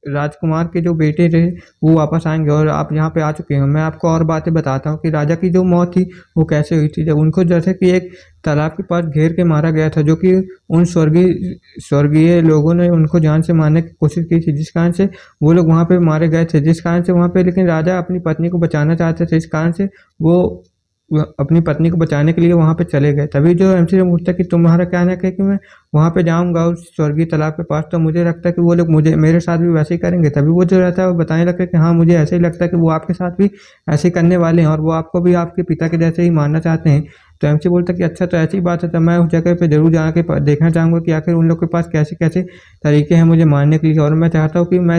राजकुमार के जो बेटे रहे वो वापस आएंगे और आप यहाँ पे आ चुके हैं। मैं आपको और बातें बताता हूँ कि राजा की जो मौत थी वो कैसे हुई थी। जब उनको जैसे कि एक तालाब के पास घेर के मारा गया था, जो कि उन स्वर्गीय लोगों ने उनको जान से मारने की कोशिश की थी, जिस कारण से वो लोग वहाँ पे मारे गए थे। जिस कारण से वहाँ पे लेकिन राजा अपनी पत्नी को बचाना चाहते थे, इस कारण से वो अपनी पत्नी को बचाने के लिए वहाँ पे चले गए। तभी जो एमसी से पूछता कि तुम्हारा क्या कहना है कि मैं वहाँ पे जाऊँगा उस स्वर्गीय तालाब के पास, तो मुझे लगता है कि वो लोग मुझे मेरे साथ भी वैसे ही करेंगे। तभी वो जो रहता है वो बताने लगता है कि हाँ, मुझे ऐसे ही लगता है कि वो आपके साथ भी ऐसे ही करने वाले हैं और वो आपको भी आपके पिता के जैसे ही मारना चाहते हैं। तो एमसी बोलता कि अच्छा, तो ऐसी बात है, तो मैं उस जगह पे ज़रूर जाके देखना चाहूँगा कि आखिर उन लोग के पास कैसे-कैसे तरीके हैं मुझे मारने के लिए, और मैं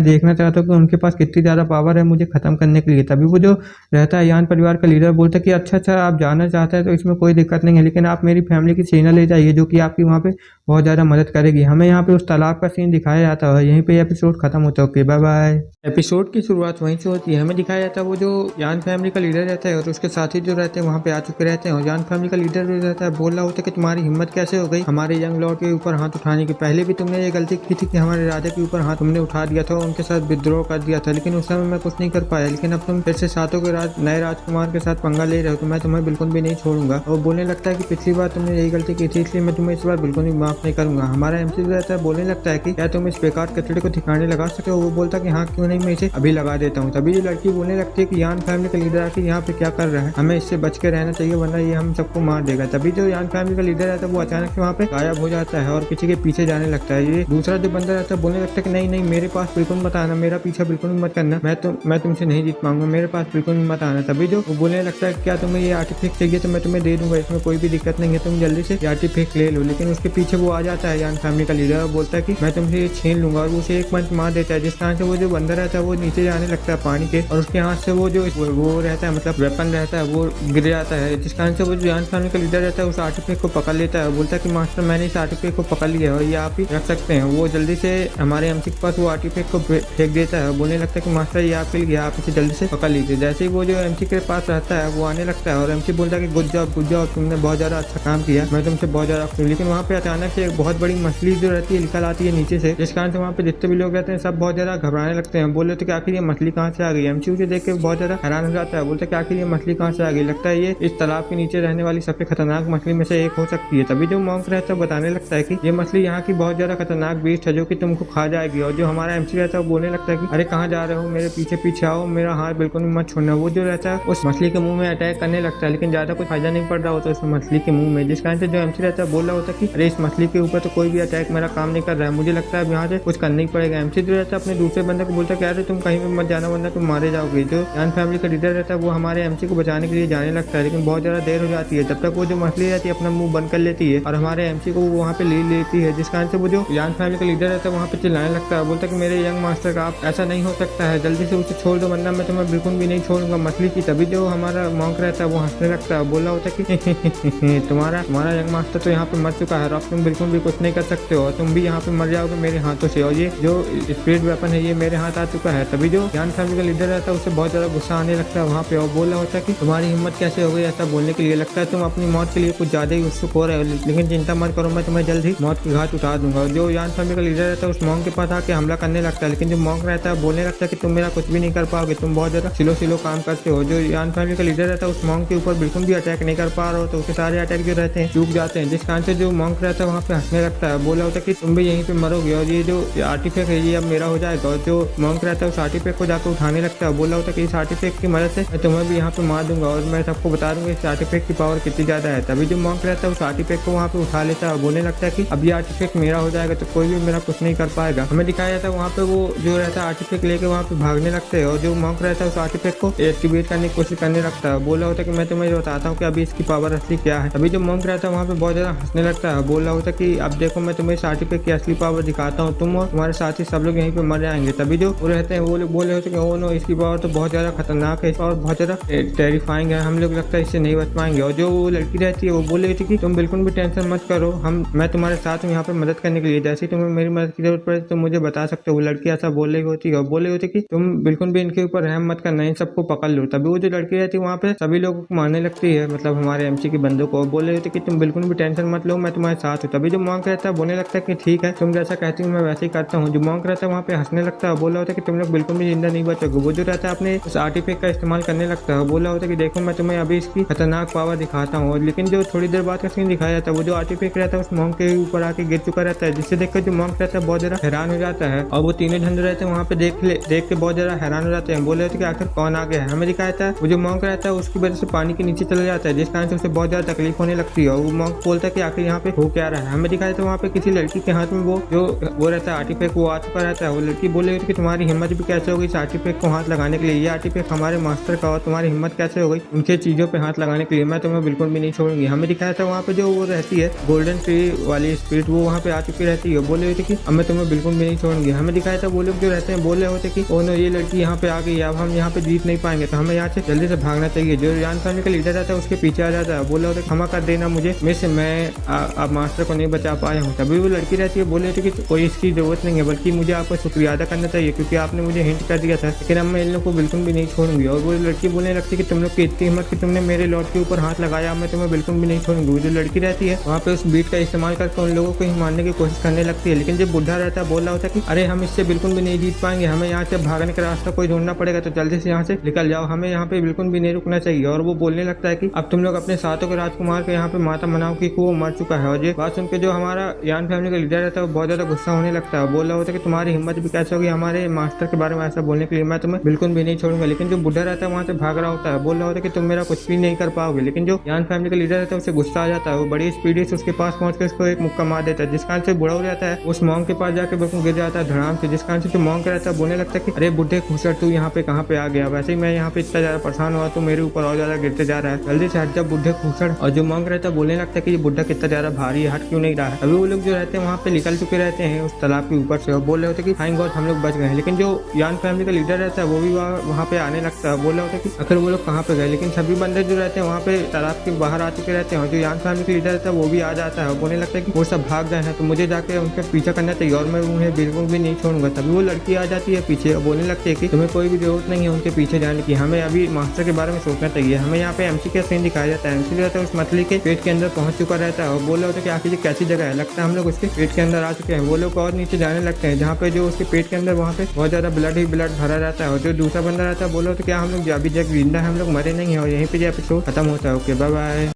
देखना चाहता हूँ कि उनके पास कितनी ज़्यादा पावर है मुझे ख़त्म करने के लिए। तभी वो जो रहता है यान परिवार का लीडर बोलता है कि अच्छा, आप जाना चाहते हैं तो इसमें कोई दिक्कत नहीं है, लेकिन आप मेरी फैमिली की सेना ले जाइए जो कि आपकी वहाँ पे बहुत ज़्यादा मदद करेगी। हमें यहाँ पे उस तालाब का सीन दिखाया जाता है। यहीं पे एपिसोड खत्म होता है। Okay, bye bye. एपिसोड की शुरुआत वहीं से होती है। हमें दिखाया जाता है वो जो यान फैमिली का लीडर रहता है और उसके साथी जो रहते हैं वहाँ पे आ चुके रहते हैं, और यान फैमिली का लीडर जो रहता है बोल रहा होता है कि तुम्हारी हिम्मत कैसे हो गई हमारे यंग लॉर्ड के ऊपर हाथ उठाने की। पहले भी तुमने ये गलती की थी कि हमारे राजा के ऊपर हाथ तुमने उठा दिया था, उनके साथ विद्रोह कर दिया था, लेकिन उस समय मैं कुछ नहीं कर पाया। लेकिन अब तुम फिर से सातों के नए राजकुमार के साथ पंगा ले रहे हो, तो मैं तुम्हें बिल्कुल भी नहीं छोड़ूंगा। और बोलने लगता है कि पिछली बार तुमने यही गलती की थी, इसलिए मैं तुम्हें इस बार बिल्कुल भी माफ नहीं करूंगा। हमारा एमसी जो रहता है बोलने लगता है कि क्या तुम इस बेकार कचड़े को ठिकाने लगा सके हो। वो बोलता कि हाँ, क्यों नहीं, मैं इसे अभी लगा देता हूँ। तभी ये लड़की बोलने लगती है कि यान फैमिली का लीडर आके यहाँ पे क्या कर रहा है, हमें इससे बच के रहना चाहिए वरना ये हम सबको मार देगा। तभी जो यान फैमिली का लीडर रहता है वो अचानक से वहाँ पे गायब हो जाता है और किसी के पीछे जाने लगता है। ये दूसरा जो बंदा रहता है बोलने लगता है कि नहीं, मेरे पास बिल्कुल मत आना, मेरा पीछा बिल्कुल मत करना, मैं तुमसे नहीं जीत पाऊंगा, मेरे पास बिल्कुल मत आना। तभी जो वो बोलने लगता है क्या तुम्हें ये आर्टिफिक चाहिए तो मैं तुम्हें दे दूंगा, इसमें कोई भी दिक्कत नहीं है, तुम जल्दी से आर्टिफिक ले लो। लेकिन उसके पीछे वो आ जाता है यान फैमिली का लीडर और बोलता है कि मैं तुमसे ये छीन लूंगा, और उसे एक पंच मार देता है, जिस कारण से वो जो बंदा रहता है वो नीचे जाने लगता है पानी के, और उसके हाथ से वो जो वो रहता है मतलब वेपन रहता है वो गिर जाता है, जिस कारण से वो जो यान फैमिली का लीडर रहता है उस आर्टिफिक को पकड़ लेता है। बोलता है कि मास्टर, मैंने इस आर्टिफिक को पकड़ लिया है और ये आप ही रख सकते हैं। वो जल्दी से हमारे एमसी के पास वो आर्टिफिक को फेंक देता है, बोलने लगता है कि मास्टर ये आपके लिए, आप इसे जल्दी से पकड़ लीजिए। जैसे ही वो जो एमसी के पास रहता है वो आने लगता है और एमसी बोलता है कि गुड जॉब, तुमने बहुत ज़्यादा अच्छा काम किया, मैं तुमसे बहुत ज़्यादा खुश हूं। लेकिन वहाँ पे अचानक से एक बहुत बड़ी मछली जो रहती है निकल आती है नीचे से, जिस कारण से वहाँ पे जितने भी लोग रहते हैं सब बहुत ज़्यादा घबराने लगते हैं। बोल रहे थे कि आखिर ये मछली कहाँ से आ गई। एमसी उसे देख के बहुत ज़्यादा हैरान हो जाता है, बोलता है कि आखिर ये मछली कहाँ से आ गई, लगता है ये इस तालाब के नीचे रहने वाली सबसे खतरनाक मछली में से एक हो सकती है। तभी जो मॉन्क रहता है बताने लगता है कि ये मछली यहाँ की बहुत ज़्यादा खतरनाक बीस्ट है जो कि तुमको खा जाएगी। और जो हमारा एमसी रहता है वो बोलने लगता है कि अरे कहाँ जा रहे हो, मेरे पीछे आओ, मेरा हाथ बिल्कुल भी मत छोड़ना। वो जो रहता है उस मछली के मुंह में अटैक करने लगता है, लेकिन ज़्यादा कुछ फायदा नहीं पड़ रहा होता उस मछली के मुंह में, जिस कारण से जो एमसी रहता है बोल रहा होता है कि अरे इस मछली के ऊपर तो कोई भी अटैक मेरा काम नहीं कर रहा है, मुझे लगता है अब यहाँ से कुछ करना ही पड़ेगा। एमसी जो रहता है अपने दूसरे बंदे को बोलता है कि अरे तुम कहीं भी मत जाना वरना तुम मारे जाओगे। जो यान फैमिली का लीडर रहता है वो हमारे एमसी को बचाने के लिए जाने लगता है, लेकिन बहुत ज़्यादा देर हो जाती है। तब तक वो जो मछली रहती है अपना मुंह बंद कर लेती है और हमारे एमसी को वहाँ पे ले लेती है, जिस कारण से वो जो यान फैमिली का लीडर रहता है वहाँ पे चिल्लाने लगता है, बोलता है कि मेरे यंग मास्टर का आप ऐसा नहीं हो सकता है, जल्दी से उसे छोड़ दो वरना मैं तुम्हें बिल्कुल भी नहीं छोड़ूंगा मछली की। तभी जो हमारा मॉन्क रहता है वो हंसने लगता है, बोला होता है कि तुम्हारा यंग मास्टर तो यहाँ पे मर चुका है, अब तुम बिल्कुल भी कुछ नहीं कर सकते हो, तुम भी यहाँ पे मर जाओगे मेरे हाथों से, और ये जो स्पिरिट वेपन है ये मेरे हाथ आ चुका है। तभी जो यान फैमिली का लीडर रहता है उसे बहुत ज़्यादा गुस्सा आने लगता है वहाँ पे, और बोल रहा होता है कि तुम्हारी हिम्मत कैसे हो गई ऐसा बोलने के लिए, लगता है तुम अपनी मौत के लिए कुछ ज़्यादा ही उत्सुक हो रहे हो, लेकिन चिंता मत करो, मैं तुम्हें जल्द ही मौत की घाट उतार दूंगा। जो यान फैमिली का लीडर रहता है उस मॉन्क के पास आके हमला करने लगता है, लेकिन जो मॉन्क रहता है बोलने लगता है कि तुम मेरा कुछ भी नहीं कर पाओगे, तुम बहुत ज़्यादा स्लो काम करते हो। जो यान फैमिली का लीडर रहता है उस मॉन्क के ऊपर बिल्कुल भी अटैक नहीं कर पा रहा हो, तो उसके सारे अटैक जो रहते हैं चूक जाते हैं, जिस कारण से जो मॉन्क रहता है वहाँ पे हंसने लगता है, बोला होता है कि तुम भी यहीं पे मरोगे और ये जो आर्टिफैक्ट है ये अब मेरा हो जाएगा। और जो मॉन्क रहता है उस आर्टिफैक्ट को जाकर उठाने लगता है, बोला होता है कि इस आर्टिफैक्ट की मदद से मैं तुम्हें भी यहाँ पे मार दूंगा और मैं सबको बता दूंगा इस आर्टिफैक्ट की पावर कितनी ज्यादा है। तभी जो मॉन्क रहता है उस आर्टिफैक्ट को वहाँ पे उठा लेता है और बोलने लगता है कि अब ये आर्टिफैक्ट मेरा हो जाएगा तो कोई भी मेरा कुछ नहीं कर पाएगा। हमें दिखाया जाता है वहाँ पे वो जो रहता है आर्टिफैक्ट लेके वहाँ पे भागने लगते हैं, और जो मॉन्क रहता है उस आर्टिफैक्ट को एक्टिवेट करने की कोशिश करने लगता है, बोला होता है कि मैं तुम्हें बताता हूँ कि अभी इसकी पावर असली क्या है। अभी जो मॉन्क रहता है वहाँ पे बहुत ज्यादा हंसने लगता है, बोल रहा होता है कि अब देखो मैं तुम्हें इस आर्टिफैक्ट की असली पावर दिखाता हूँ, तुम और तुम्हारे साथी सब लोग यहीं पे मर जाएंगे। तभी जो वो रहते हैं वो लोग बोल रहे होते हैं कि ओ नो, इसकी पावर तो बहुत ज्यादा खतरनाक है और बहुत ज्यादा टेरिफाइंग है, हम लोग लगता है इससे नहीं बच पाएंगे। और जो जो वो लड़की रहती है वो बोल रही थी कि तुम बिल्कुल भी टेंशन मत करो, मैं तुम्हारे साथ हूँ यहाँ पर मदद करने के लिए, जैसे तुम्हें मेरी मदद की जरूरत पड़े तो मुझे बता सकते हो। वो लड़की ऐसा बोल रही होती है और बोल रही होती कि तुम बिल्कुल भी इनके ऊपर रहम मत करना, इन सबको पकड़ लो। तभी वो जो लड़की रहती है वहाँ पे सभी लोगों को मारने लगती है, मतलब हमारे एमसी के बंदों को। बोल रही होती कि तुम बिल्कुल भी टेंशन मत लो, मैं तुम्हारे साथ हूँ। तभी जो मॉन्क रहता है बोलने लगता है कि ठीक है, तुम जैसा कहती हो मैं वैसे ही करता हूँ। जो मॉन्क रहता है वहाँ पे हंसने लगता है, बोल रहा होता है कि तुम लोग बिल्कुल भी जिंदा नहीं बचोगे। वो जो रहता है अपने उस आर्टिफैक्ट का इस्तेमाल करने लगता है, बोल रहा होता है कि देखो मैं तुम्हें अभी इसकी खतरनाक पावर दिखाता हूँ। लेकिन जो थोड़ी देर बाद का सीन दिखाया जाता है, वो जो आर्टिफैक्ट रहता है उस मॉन्क के ऊपर आके गिर चुका रहता है, जिससे देखकर जो मॉन्क रहता है बहुत ज्यादा हैरान हो जाता है। और वो तीनों झंडे रहते हैं वहाँ पे देख के बहुत ज्यादा हैरान हो जाते हैं। बोले होते कि आखिर कौन आ गया है। हमें दिखाया था वो जो मॉन्क रहता है उसकी वजह से पानी के नीचे चला जाता है, जिस कारण से उसे बहुत ज्यादा तकलीफ होने लगती है। और वो मॉन्क बोलता है कि आखिर यहाँ पे हो क्या रहा है। हमें दिखाया था वहाँ पे किसी लड़की के हाथ में वो रहता है आर्टिफैक्ट, वो आ चुका रहता है। वो लड़की बोले कि तुम्हारी हिम्मत भी कैसे हो गई इस आर्टिफैक्ट को हाथ लगाने के लिए, ये आर्टिफैक्ट हमारे मास्टर का, और तुम्हारी हिम्मत कैसे हो गई उनके चीजों पे हाथ लगाने के लिए, मैं तुम्हें बिल्कुल भी नहीं छोड़ूंगी। हमें दिखाया था वहाँ पे जो वो रहती है गोल्डन ट्री वाली स्पिरिट, वो वहाँ पे आ चुकी रहती है, बोल रही थी कि अब मैं तुम्हें बिल्कुल भी नहीं छोड़ूंगी। हमें दिखाया था वो लोग जो रहते हैं बोल रहे होते कि ओ नो, ये लड़की यहाँ पे आ गई, अब हम यहाँ पे जीत नहीं पाएंगे, तो हमें यहाँ से जल्दी से भागना चाहिए। जो यान फैमिली का लीडर रहता है उसके पीछे आ जाता है, बोल रहा होता है क्षमा कर देना मुझे, मिस मैं अब मास्टर को नहीं बचा पाया हूँ। तभी वो लड़की रहती है बोल रही थी कि कोई इसकी जरूरत नहीं है, बल्कि मुझे आपका शुक्रिया अदा करना चाहिए क्योंकि आपने मुझे हिंट कर दिया था, लेकिन अब मैं इन लोग को बिल्कुल भी नहीं छोड़ूंगी। और वो लड़की बोलने लगती है कि तुम लोग की इतनी हिम्मत कि तुमने मेरे लॉर्ड के ऊपर हाथ लगाया, मैं तुम्हें बिल्कुल भी नहीं छोड़ूंगी। वो जो लड़की रहती है वहाँ पे उस बीट का इस्तेमाल करके उन लोगों को ही मारने की कोशिश करने लगती है, लेकिन जब बुढ़ा रहता है बोल रहा होता है कि अरे हम इससे बिल्कुल भी नहीं जीत पाएंगे, हमें यहाँ से भागने का रास्ता कोई ढूंढना पड़ेगा, तो जल्दी से यहाँ से निकल जाओ, हमें यहाँ पे बिल्कुल भी नहीं रुकना चाहिए। और वो बोलने लगता है कि अब तुम लोग अपने साथों के राजकुमार के यहाँ पे माता मनाओ कि वो मर चुका है। और ये बात सुन के जो हमारा यान फैमिली का लीडर रहता है वो बहुत ज्यादा गुस्सा होने लगता है, बोल रहा होता है कि तुम्हारी हिम्मत भी कैसे होगी हमारे मास्टर के बारे में ऐसा बोलने के लिए, मैं तुम्हें बिल्कुल भी नहीं छोड़ूंगा। लेकिन जो बुढ़ा रहता है वहाँ से भाग रहा होता है, बोल रहा होता है कि तुम मेरा कुछ भी नहीं कर पाओगे। लेकिन जो यान फैमिली का लीडर रहता है उसे गुस्सा आ जाता है, वो बड़ी स्पीडी से उसके पास पहुंच कर उसको एक मुक्का मार देता है, जिस कारण से बुढ़ा हो जाता है, उस मॉन्क के पास जाकर बिल्कुल गिर जाता है धड़ाम से, जिस कारण से जो मॉन्क रहता है बोलने लगता है कि अरे बुढ़े खुसर तू यहाँ पे कहाँ पे आ गया, वैसे ही मैं यहाँ पे इतना ज्यादा परेशान हुआ तो मेरे ऊपर और ज्यादा गिरते जा रहा है, जल्दी से हट जा बुढ़े खुसर। और जो मॉन्क रहता है बोलने लगता है कि ये बुढ़ा कितना ज्यादा भारी है, हट क्यों नहीं रहा है। अभी वो लोग जो रहते हैं वहाँ पे निकल चुके रहते हैं उस तालाब के ऊपर से, और बोल रहे होते कि थैंक गॉड हम लोग बच गए। लेकिन जो यान फैमिली का लीडर रहता है वो भी वहाँ पे आने लगता है, बोल रहा होता है कि आखिर वो लोग कहाँ पे गए। लेकिन सभी बंदे जो रहते हैं वहाँ पे तालाब के बाहर आ चुके रहते हैं, और जो यान फैमिली का लीडर रहता है वो भी आ जाता है और बोलने लगता है कि वो सब भाग गए हैं तो मुझे जाके उनका पीछा करना चाहिए और मैं उन्हें बिल्कुल भी नहीं छोड़ूंगा। तभी वो लड़की आ जाती है पीछे और बोलने लगती है कि तुम्हें कोई भी जरूरत नहीं है उनके पीछे जाने की, हमें अभी मास्टर के बारे में सोचना चाहिए। हमें यहाँ पे एमसी का सीन दिखाया जाता है, एमसी जो रहता है उस मछली के पेट के अंदर पहुंच चुका रहता है और बोल रहा होता है कि आखिर ये कैसी जगह है, लगता है हम लोग उसके पेट के अंदर आ चुके हैं। वो लोग और नीचे जाने लगते हैं जहाँ पे जो उसके पेट के अंदर वहाँ पे बहुत ज्यादा ब्लड ही ब्लड भरा रहता है। और जो दूसरा बंदा रहता है बोलो तो क्या हम लोग अभी जब जिंदा है, हम लोग मरे नहीं है। और यहीं पे जो एपिसोड खत्म होता है। Okay bye bye.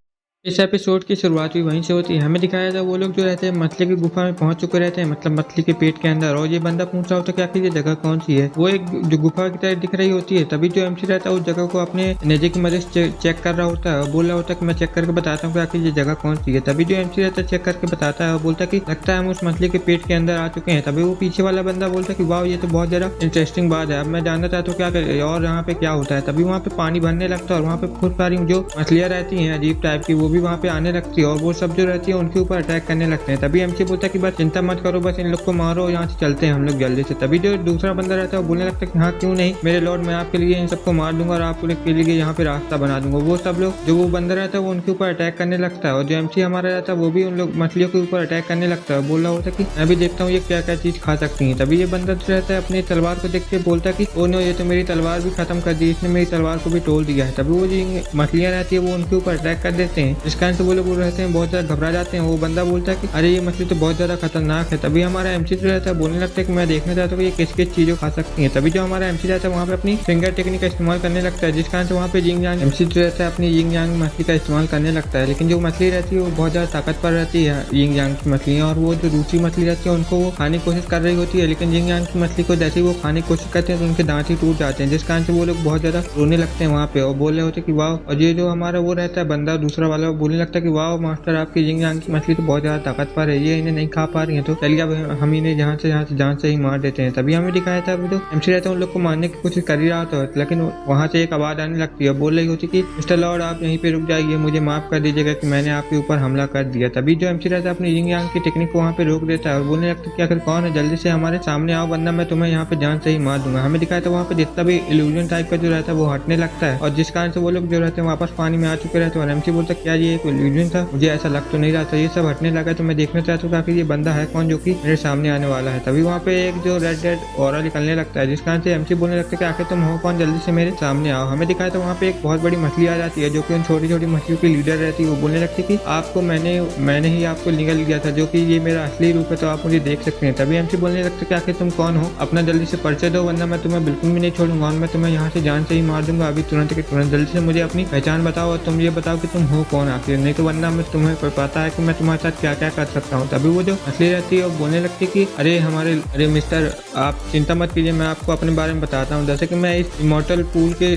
इस एपिसोड की शुरुआत भी वहीं से होती है। हमें दिखाया था वो लोग जो रहते हैं मछली की गुफा में पहुंच चुके रहते हैं, मतलब मछली के पेट के अंदर। और ये बंदा पूछ रहा होता है कि आखिर ये जगह कौन सी है, वो एक जो गुफा की तरह दिख रही होती है। तभी जो एमसी रहता है उस जगह को अपने नेजे की मदद से चेक कर रहा होता है और बोल रहा होता है कि मैं चेक करके बताता हूँ कि आखिर ये जगह कौन सी है। तभी जो एमसी रहता है चेक करके बताता है और बोलता है कि लगता है हम उस मछली के पेट के अंदर आ चुके हैं। तभी वो पीछे वाला बंदा बोलता है कि वाह ये तो बहुत ज्यादा इंटरेस्टिंग बात है, अब मैं जानना चाहता हूँ क्या करे और यहाँ पे क्या होता है। तभी वहाँ पे पानी भरने लगता है और वहाँ पे खूब सारी जो मछलियाँ रहती हैं अजीब टाइप की वो भी वहाँ पे आने लगती है और वो सब जो रहती है उनके ऊपर अटैक करने लगते हैं। तभी एमसी बोलता है कि बस चिंता मत करो, बस इन लोग को मारो, यहाँ से चलते हैं हम लोग जल्दी से। तभी जो दूसरा बंदा रहता है वो बोलने लगता है कि हाँ क्यों नहीं मेरे लॉर्ड, मैं आपके लिए इन सबको मार दूंगा और आपको के लिए यहाँ पे रास्ता बना दूंगा। वो सब लोग जो वो बंदा रहता है वो उनके ऊपर अटैक करने लगता है और जो एमसी हमारा रहता है वो भी उन लोग मछलियों के ऊपर अटैक करने लगता है। बोल रहा होता है कि मैं भी देखता हूँ ये क्या क्या चीज खा सकती है। तभी ये बंदा जो रहता है अपनी तलवार को देख के बोलता है कि ओ नो, ये तो मेरी तलवार भी खत्म कर दी, इसने मेरी तलवार को भी तोड़ दिया है। तभी वो जो मछलियाँ रहती है वो उनके ऊपर अटैक कर देते हैं, जिस कारण से वो लोग रहते हैं बहुत ज्यादा घबरा जाते हैं। वो बंदा बोलता है कि अरे ये मछली तो बहुत ज्यादा खतरनाक है। तभी हमारा एमसी जो रहता है बोलने लगता है कि मैं देखना चाहता हूँ कि ये किस किस चीजों खा सकती है। तभी जो हमारा एमसी रहता है वहाँ पे अपनी फिंगर टेक्निक का इस्तेमाल करने लगता है, जिस कारण से वहाँ पे जिंग यांग एमसी जो रहता है अपनी जिंग यांग मछली का इस्तेमाल करने लगता है। लेकिन जो मछली रहती है वो बहुत ज्यादा ताकतवर रहती है जिंग यांग की मछलियाँ, और वो जो दूसरी मछली रहती है उनको वो खाने की कोशिश कर रही होती है। लेकिन जिंग यांग की मछली को जैसे ही वो खाने की कोशिश करते हैं तो उनके दांत ही टूट जाते हैं, जिस कारण से वो लोग बहुत ज्यादा रोने लगते हैं वहाँ पे और बोल रहे होते हैं कि वाह। और ये जो हमारा वो रहता है बंदा दूसरा वाला वो बोलने लगता है कि वाह मास्टर आपकी जिंग यांग की मछली तो बहुत ज्यादा ताकतवर है, ये इन्हें नहीं खा पा रही है तो चलिए अब हम इन्हें जहाँ से जान से ही मार देते हैं। तभी हमें दिखाया था वो जो एमसी रहता है उन लोग को मारने की कोशिश कर ही रहा था, लेकिन वहाँ से एक आवाज आने लगती है, बोल रही होती कि मिस्टर लॉर्ड आप यहीं पे रुक जाइए, मुझे माफ कर दीजिएगा कि मैंने आपके ऊपर हमला कर दिया। तभी जो एमसी रहता है अपनी जिंग यांग की टेक्निक को वहाँ पे रोक देता है और बोलने लगता है कि आखिर कौन है, जल्दी से हमारे सामने आओ वरना मैं तुम्हें यहाँ पे जान से ही मार दूंगा। हमें दिखाया था वहाँ पे जितना भी इल्यूजन टाइप का जो रहता है वो हटने लगता है और जिस कारण से वो लोग जो रहते हैं वापस पानी में आ चुके रहते हैं और एमसी बोलता है क्या क्या ये कोई इल्यूजन था, मुझे ऐसा लग तो नहीं रहा था। ये सब हटने लगा तो मैं देखना चाहता हूँ आखिर ये बंदा है कौन जो कि मेरे सामने आने वाला है। तभी वहाँ पे एक जो रेड ऑरा निकलने लगता है, जिस कारण से एमसी बोलने लगता है कि आखिर तुम हो कौन, जल्दी से मेरे सामने आओ। हमें दिखाया तो वहाँ पे एक बहुत बड़ी मछली आ जाती है जो कि उन छोटी छोटी मछलियों की लीडर रहती है। वो बोलने लगती है कि आपको मैंने ही आपको निगल लिया था, जो कि ये मेरा असली रूप है, तो आप मुझे देख सकते हैं। तभी एमसी बोलने लगता है कि आखिर तुम कौन हो, अपना जल्दी से परिचय दो वरना मैं तुम्हें बिल्कुल भी नहीं छोड़ूंगा और मैं तुम्हें यहाँ से जान से ही मार दूंगा अभी तुरंत के तुरंत। जल्दी से मुझे अपनी पहचान बताओ और तुम ये बताओ कि तुम हो कौन आखिर, नहीं तो वरना मैं तुम्हें पता है कि मैं तुम्हारे साथ क्या क्या कर सकता हूँ। तभी वो जो मछली रहती है वो बोलने लगती है कि अरे मिस्टर, आप चिंता मत कीजिए, मैं आपको अपने बारे में बताता हूँ। जैसे कि मैं इस इमोर्टल पूल के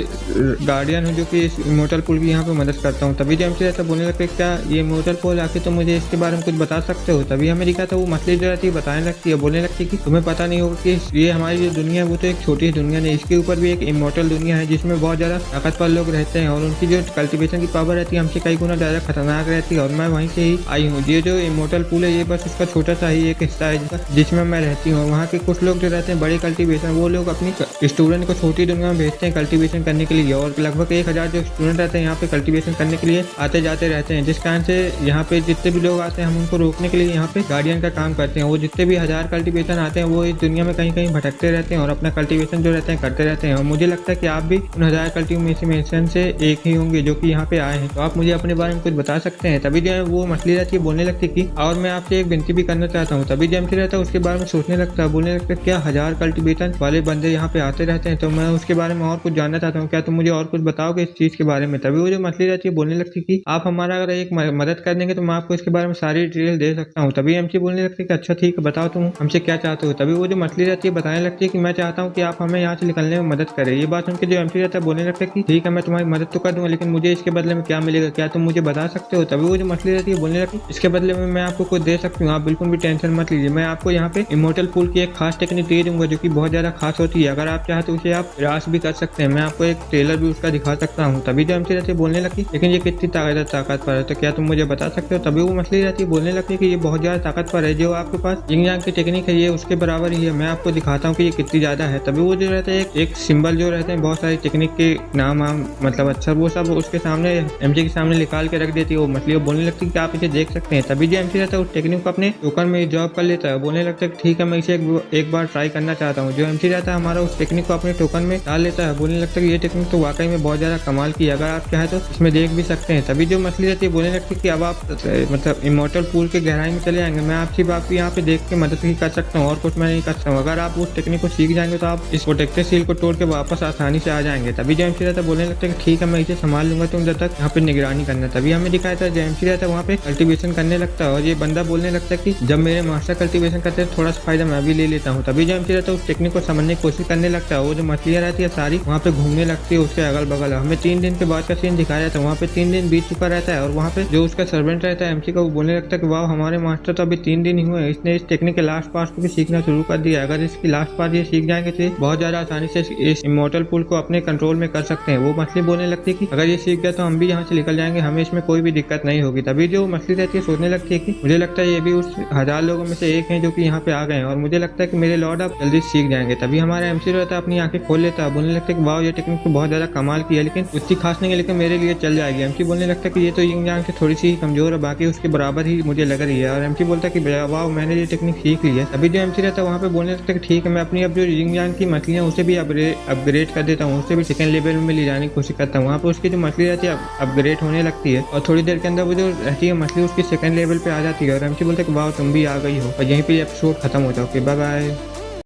गार्डियन हूँ जो कि इस इमोर्टल पूल की यहाँ पे मदद करता हूँ। तभी जो एमसी रहता है बोलने लगता है क्या ये इमोर्टल पूल आखिर तो मुझे इसके बारे में कुछ बता सकते हो। तभी हमें दिखा था वो मछली जो रहती है बताने लगती है, बोलने लगती है कि तुम्हें पता नहीं होगा कि ये हमारी जो दुनिया है वो तो एक छोटी दुनिया नहीं, इसके ऊपर भी एक इमोर्टल दुनिया है जिसमें बहुत ज्यादा ताकतवर लोग रहते हैं और उनकी जो कल्टीवेशन की पावर रहती है हमसे कई गुना ज्यादा खतरनाक रहती है और मैं वहीं से ही आई हूँ। ये जो इमोर्टल पूल है ये बस उसका छोटा सा ही एक हिस्सा है जिसमें मैं रहती हूँ। वहाँ के कुछ लोग जो रहते हैं बड़े कल्टीवेशन, वो लोग अपनी स्टूडेंट को छोटी दुनिया में भेजते हैं कल्टीवेशन करने के लिए और लगभग 1000 जो स्टूडेंट रहते हैं यहाँ पे कल्टीवेशन करने के लिए आते जाते रहते हैं, जिस कारण से यहाँ पे जितने भी लोग आते हैं हम उनको रोकने के लिए यहाँ पे गार्डियन का काम करते हैं। वो जितने भी 1000 कल्टीवेशन आते हैं वो इस दुनिया में कहीं कहीं भटकते रहते हैं और अपना कल्टीवेशन जो रहते हैं करते रहते हैं और मुझे लगता है कि आप भी उन 1000 कल्टीवेशन से एक ही होंगे जो कि यहाँ पे आए हैं, तो आप मुझे अपने बारे में कुछ बता सकते हैं। तभी जो है वो मछली रहती है बोलने लगती कि और मैं आपसे एक विनती भी करना चाहता हूँ। तभी जो एमसी रहता है उसके बारे में सोचने लगता है, बोलने लगता है क्या 1000 कल्टीवेशन वाले बंदे यहाँ पे आते रहते हैं, तो मैं उसके बारे में और कुछ जानना चाहता हूँ, क्या तुम मुझे और कुछ बताओगे इस चीज के बारे में। तभी वो जो मछली रहती है बोलने लगती कि आप हमारा अगर एक मदद कर देंगे तो मैं आपको इसके बारे में सारी डिटेल दे सकता हूँ। तभी एमसी बोलने लगती है कि अच्छा ठीक है, बताओ तुम हमसे क्या चाहते हो। तभी वो जो मछली रहती है बताने लगती है कि मैं चाहता हूँ कि आप हमें यहाँ से निकलने में मदद करें। ये बात सुनकर जो एमसी रहता है बोलने लगता है कि ठीक है मैं तुम्हारी मदद तो कर दूंगा, लेकिन मुझे इसके बदले में क्या मिलेगा, क्या तुम मुझे बता सकते हो। तभी वो जो मछली रहती है बोलने लगती है इसके बदले में मैं आपको कुछ दे सकती हूँ, आप बिल्कुल भी टेंशन मत लीजिए। मैं आपको यहाँ पे इमोर्टल पूल की एक खास टेक्निक दे दूंगा जो कि बहुत ज्यादा खास होती है, अगर आप चाहे तो उसे आप प्रयास भी कर सकते हैं। मैं आपको एक ट्रेलर भी उसका दिखा सकता हूँ। तभी जो एमसी रहती है बोलने लगती लेकिन ये कितनी ताकतवर है, तो क्या तुम मुझे बता सकते हो। तभी वो मछली रहती है बोलने लगती है कि ये बहुत ज्यादा ताकतवर है, जो आपके पास यिंग यांग की टेक्निक है ये उसके बराबर ही है, मैं आपको दिखाता हूँ कि ये कितनी ज्यादा है। तभी वो जो रहता है एक सिंबल जो रहते हैं बहुत सारी टेक्निक के नाम मतलब अच्छा वो सब उसके सामने एमसी के सामने निकाल के रख देती है वो मछली, वो बोलने लगती है कि आप इसे देख सकते हैं। तभी जो एमसी रहता है उस टेक्निक को अपने टोकन में जॉब कर लेता है, बोलने लगता है ठीक है मैं इसे एक बार ट्राई करना चाहता हूँ। जो एमसी रहता है हमारा उस टेक्निक को अपने टोकन में डाल लेता है, बोलने लगता है कि ये टेक्निक तो वाकई में बहुत ज्यादा कमाल की है, अगर आप चाहे तो इसमें देख भी सकते हैं। तभी जो मछली रहती है बोलने लगती है कि अब आप मतलब इमोर्टल पूल के गहराई में चले जाएंगे, मैं आपकी बात यहाँ पे देख के मदद ही कर सकता हूँ और कुछ मैं नहीं कर सकता हूँ। अगर आप उस टेक्निक को सीख जाएंगे तो आप इस प्रोटेक्टेड सील को तोड़ के वापस आसानी से आ जाएंगे। तभी जो एमसी रहता है बोलने लगता है कि ठीक है मैं इसे संभाल लूंगा, तुम जब तक यहाँ पे निगरानी करना। तभी हमें दिखाया था जो एमसी रहता है वहाँ पे कल्टीवेशन करने लगता है और ये बंदा बोलने लगता है कि जब मेरे मास्टर कल्टीवेशन करते हैं थोड़ा सा फायदा मैं भी ले लेता हूँ। तभी जो एमसी रहता है उस टेक्निक को समझने की कोशिश करने लगता है। वो जो मछलियाँ रहती है सारी वहाँ पे घूमने लगती है उसके अगल बगल। हमें 3 दिन के बाद का सीन दिखाया जाता है, वहाँ पे 3 दिन बीत चुका रहता है और वहाँ पे जो उसका सर्वेंट रहता है एमसी का वो बोलने लगता है कि वाह हमारे मास्टर तो अभी 3 दिन ही हुए, इसने इस टेक्निक के लास्ट पार्ट को भी सीखना शुरू कर दिया। अगर इसकी लास्ट पार्ट ये सीख जाएंगे तो बहुत ज्यादा आसानी से इस इमोर्टल पूल को अपने कंट्रोल में कर सकते हैं। वो मछली बोलने लगती है कि अगर ये सीख गया तो हम भी यहाँ से निकल जाएंगे, हमें इसमें कोई भी दिक्कत नहीं होगी। तभी जो मछली रहती है सोचने लगती है कि मुझे लगता है ये भी उस 1000 लोगों में से एक है जो कि यहाँ पे आ गए हैं और मुझे लगता है कि मेरे लॉर्ड अब जल्दी सीख जाएंगे। तभी हमारा एमसी रहता है अपनी आंखें खोल लेता है, बोलने लगता है कि वाह ये टेक्निक तो बहुत ज्यादा कमाल की है लेकिन उतनी खास नहीं है, लेकिन मेरे लिए चल जाएगी। एमसी बोलने लगता है कि ये तो यिंग यांग से थोड़ी सी कमजोर है, बाकी उसके बराबर ही मुझे लग रही है। और एमसी बोलता है कि वाह मैंने ये टेक्निक सीख ली है। तभी जो एमसी रहता है वहाँ पे बोलने लगता है कि ठीक है मैं अपनी अब जो यिंग यांग की मछलियाँ उसे भी अपग्रेड कर देता हूँ, उसे भी सेकंड लेवल में ले जाने की कोशिश करता हूँ। वहाँ पे उसकी जो मछली रहती है अपग्रेड होने लगती है और थोड़ी देर के अंदर वो जो रहती है मछली उसकी सेकंड लेवल पे आ जाती है और एमसी बोलता है कि वाह तुम भी आ गई हो। और यहीं पे एपिसोड खत्म हो जाओ। Bye bye.